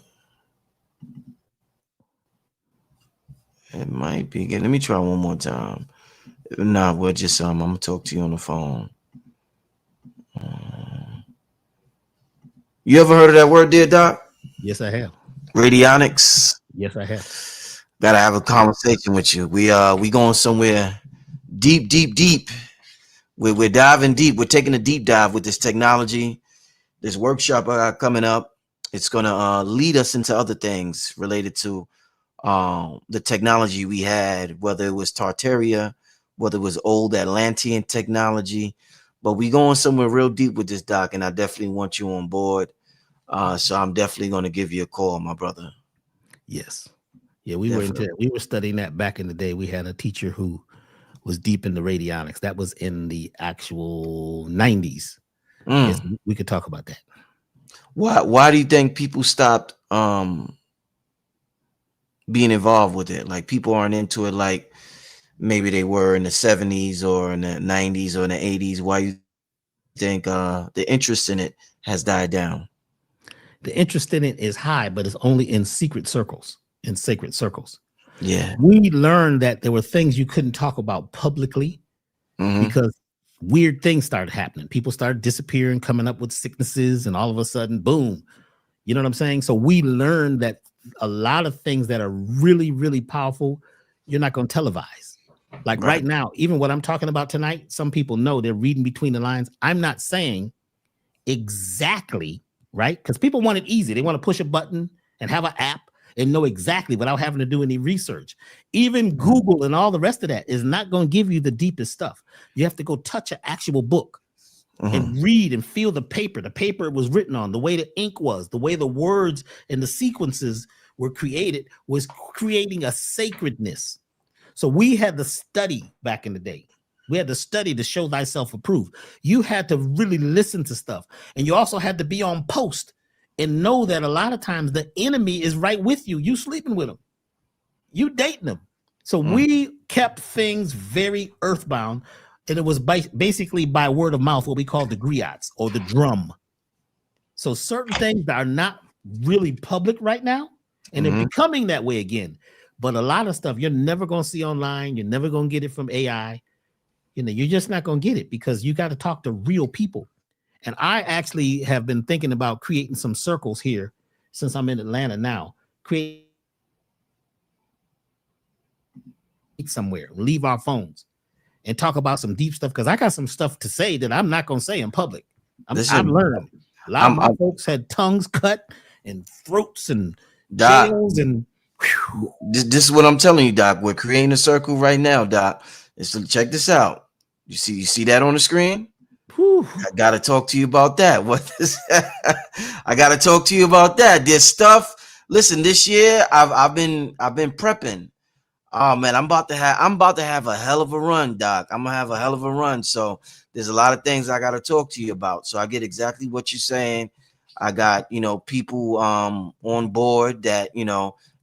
It might be good. Let me try one more time. Nah, we'll just I'm gonna talk to you on the phone. You ever heard of that word, dear Doc? Yes, I have. Radionics. Yes, I have. Gotta have a conversation with you. We going somewhere deep, deep, deep. We're diving deep. We're taking a deep dive with this technology. This workshop I got coming up. It's gonna lead us into other things related to the technology we had, whether it was Tartaria, whether it was old Atlantean technology. But we going somewhere real deep with this, Doc, and I definitely want you on board. So I'm definitely going to give you a call, my brother. Yes. Yeah, we were studying that back in the day. We had a teacher who was deep into radionics. That was in the actual 90s. Yes, we could talk about that. Why do you think people stopped being involved with it? Like, people aren't into it like maybe they were in the 70s or in the 90s or in the 80s. Why you think the interest in it has died down? The interest in it is high, but it's only in secret circles, in sacred circles. Yeah. We learned that there were things you couldn't talk about publicly because weird things started happening. People started disappearing, coming up with sicknesses, and all of a sudden, boom. You know what I'm saying? So we learned that a lot of things that are really, really powerful, you're not going to televise. Like right now, even what I'm talking about tonight, some people know, they're reading between the lines. I'm not saying exactly, right? Because people want it easy. They want to push a button and have an app and know exactly without having to do any research. Even Google and all the rest of that is not going to give you the deepest stuff. You have to go touch an actual book and read and feel the paper it was written on, the way the ink was, the way the words and the sequences were created was creating a sacredness. So we had to study back in the day. We had to study to show thyself approved. You had to really listen to stuff. And you also had to be on post and know that a lot of times the enemy is right with you. You sleeping with them. You dating them. So we kept things very earthbound. And it was basically by word of mouth, what we call the griots or the drum. So certain things are not really public right now. And they're becoming that way again. But a lot of stuff you're never going to see online. You're never going to get it from AI. You know, you're just not going to get it because you got to talk to real people. And I actually have been thinking about creating some circles here since I'm in Atlanta now. Create somewhere, leave our phones and talk about some deep stuff because I got some stuff to say that I'm not going to say in public. I've learned. A lot of my folks had tongues cut and throats and jails and this is what I'm telling you, Doc. We're creating a circle right now, Doc. So check this out. You see that on the screen? I gotta talk to you about that. What is I gotta talk to you about that. This stuff. Listen, this year I've been prepping. Oh man, I'm about to have a hell of a run, Doc. I'm gonna have a hell of a run. So there's a lot of things I gotta talk to you about. So I get exactly what you're saying. I got people on board that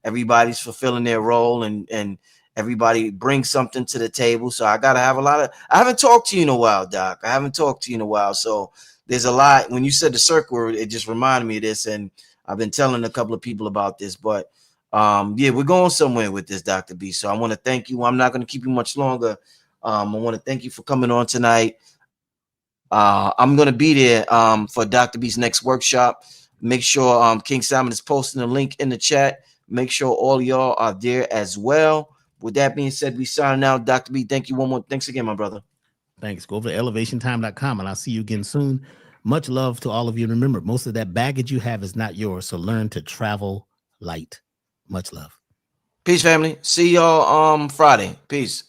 everybody's fulfilling their role and everybody brings something to the table. So I gotta have I haven't talked to you in a while, Doc. I haven't talked to you in a while. So there's a lot. When you said the circle, it just reminded me of this, and I've been telling a couple of people about this, but yeah, we're going somewhere with this, Dr. B. So I want to thank you. I'm not going to keep you much longer. I want to thank you for coming on tonight. I'm going to be there for Dr. B's next workshop. Make sure King Simon is posting a link in the chat. Make sure all y'all are there as well. With that being said, we signing out. Dr. B, thank you one more. Thanks again, my brother. Thanks. Go over to elevationtime.com and I'll see you again soon. Much love to all of you. And remember, most of that baggage you have is not yours. So learn to travel light. Much love. Peace, family. See y'all Friday. Peace.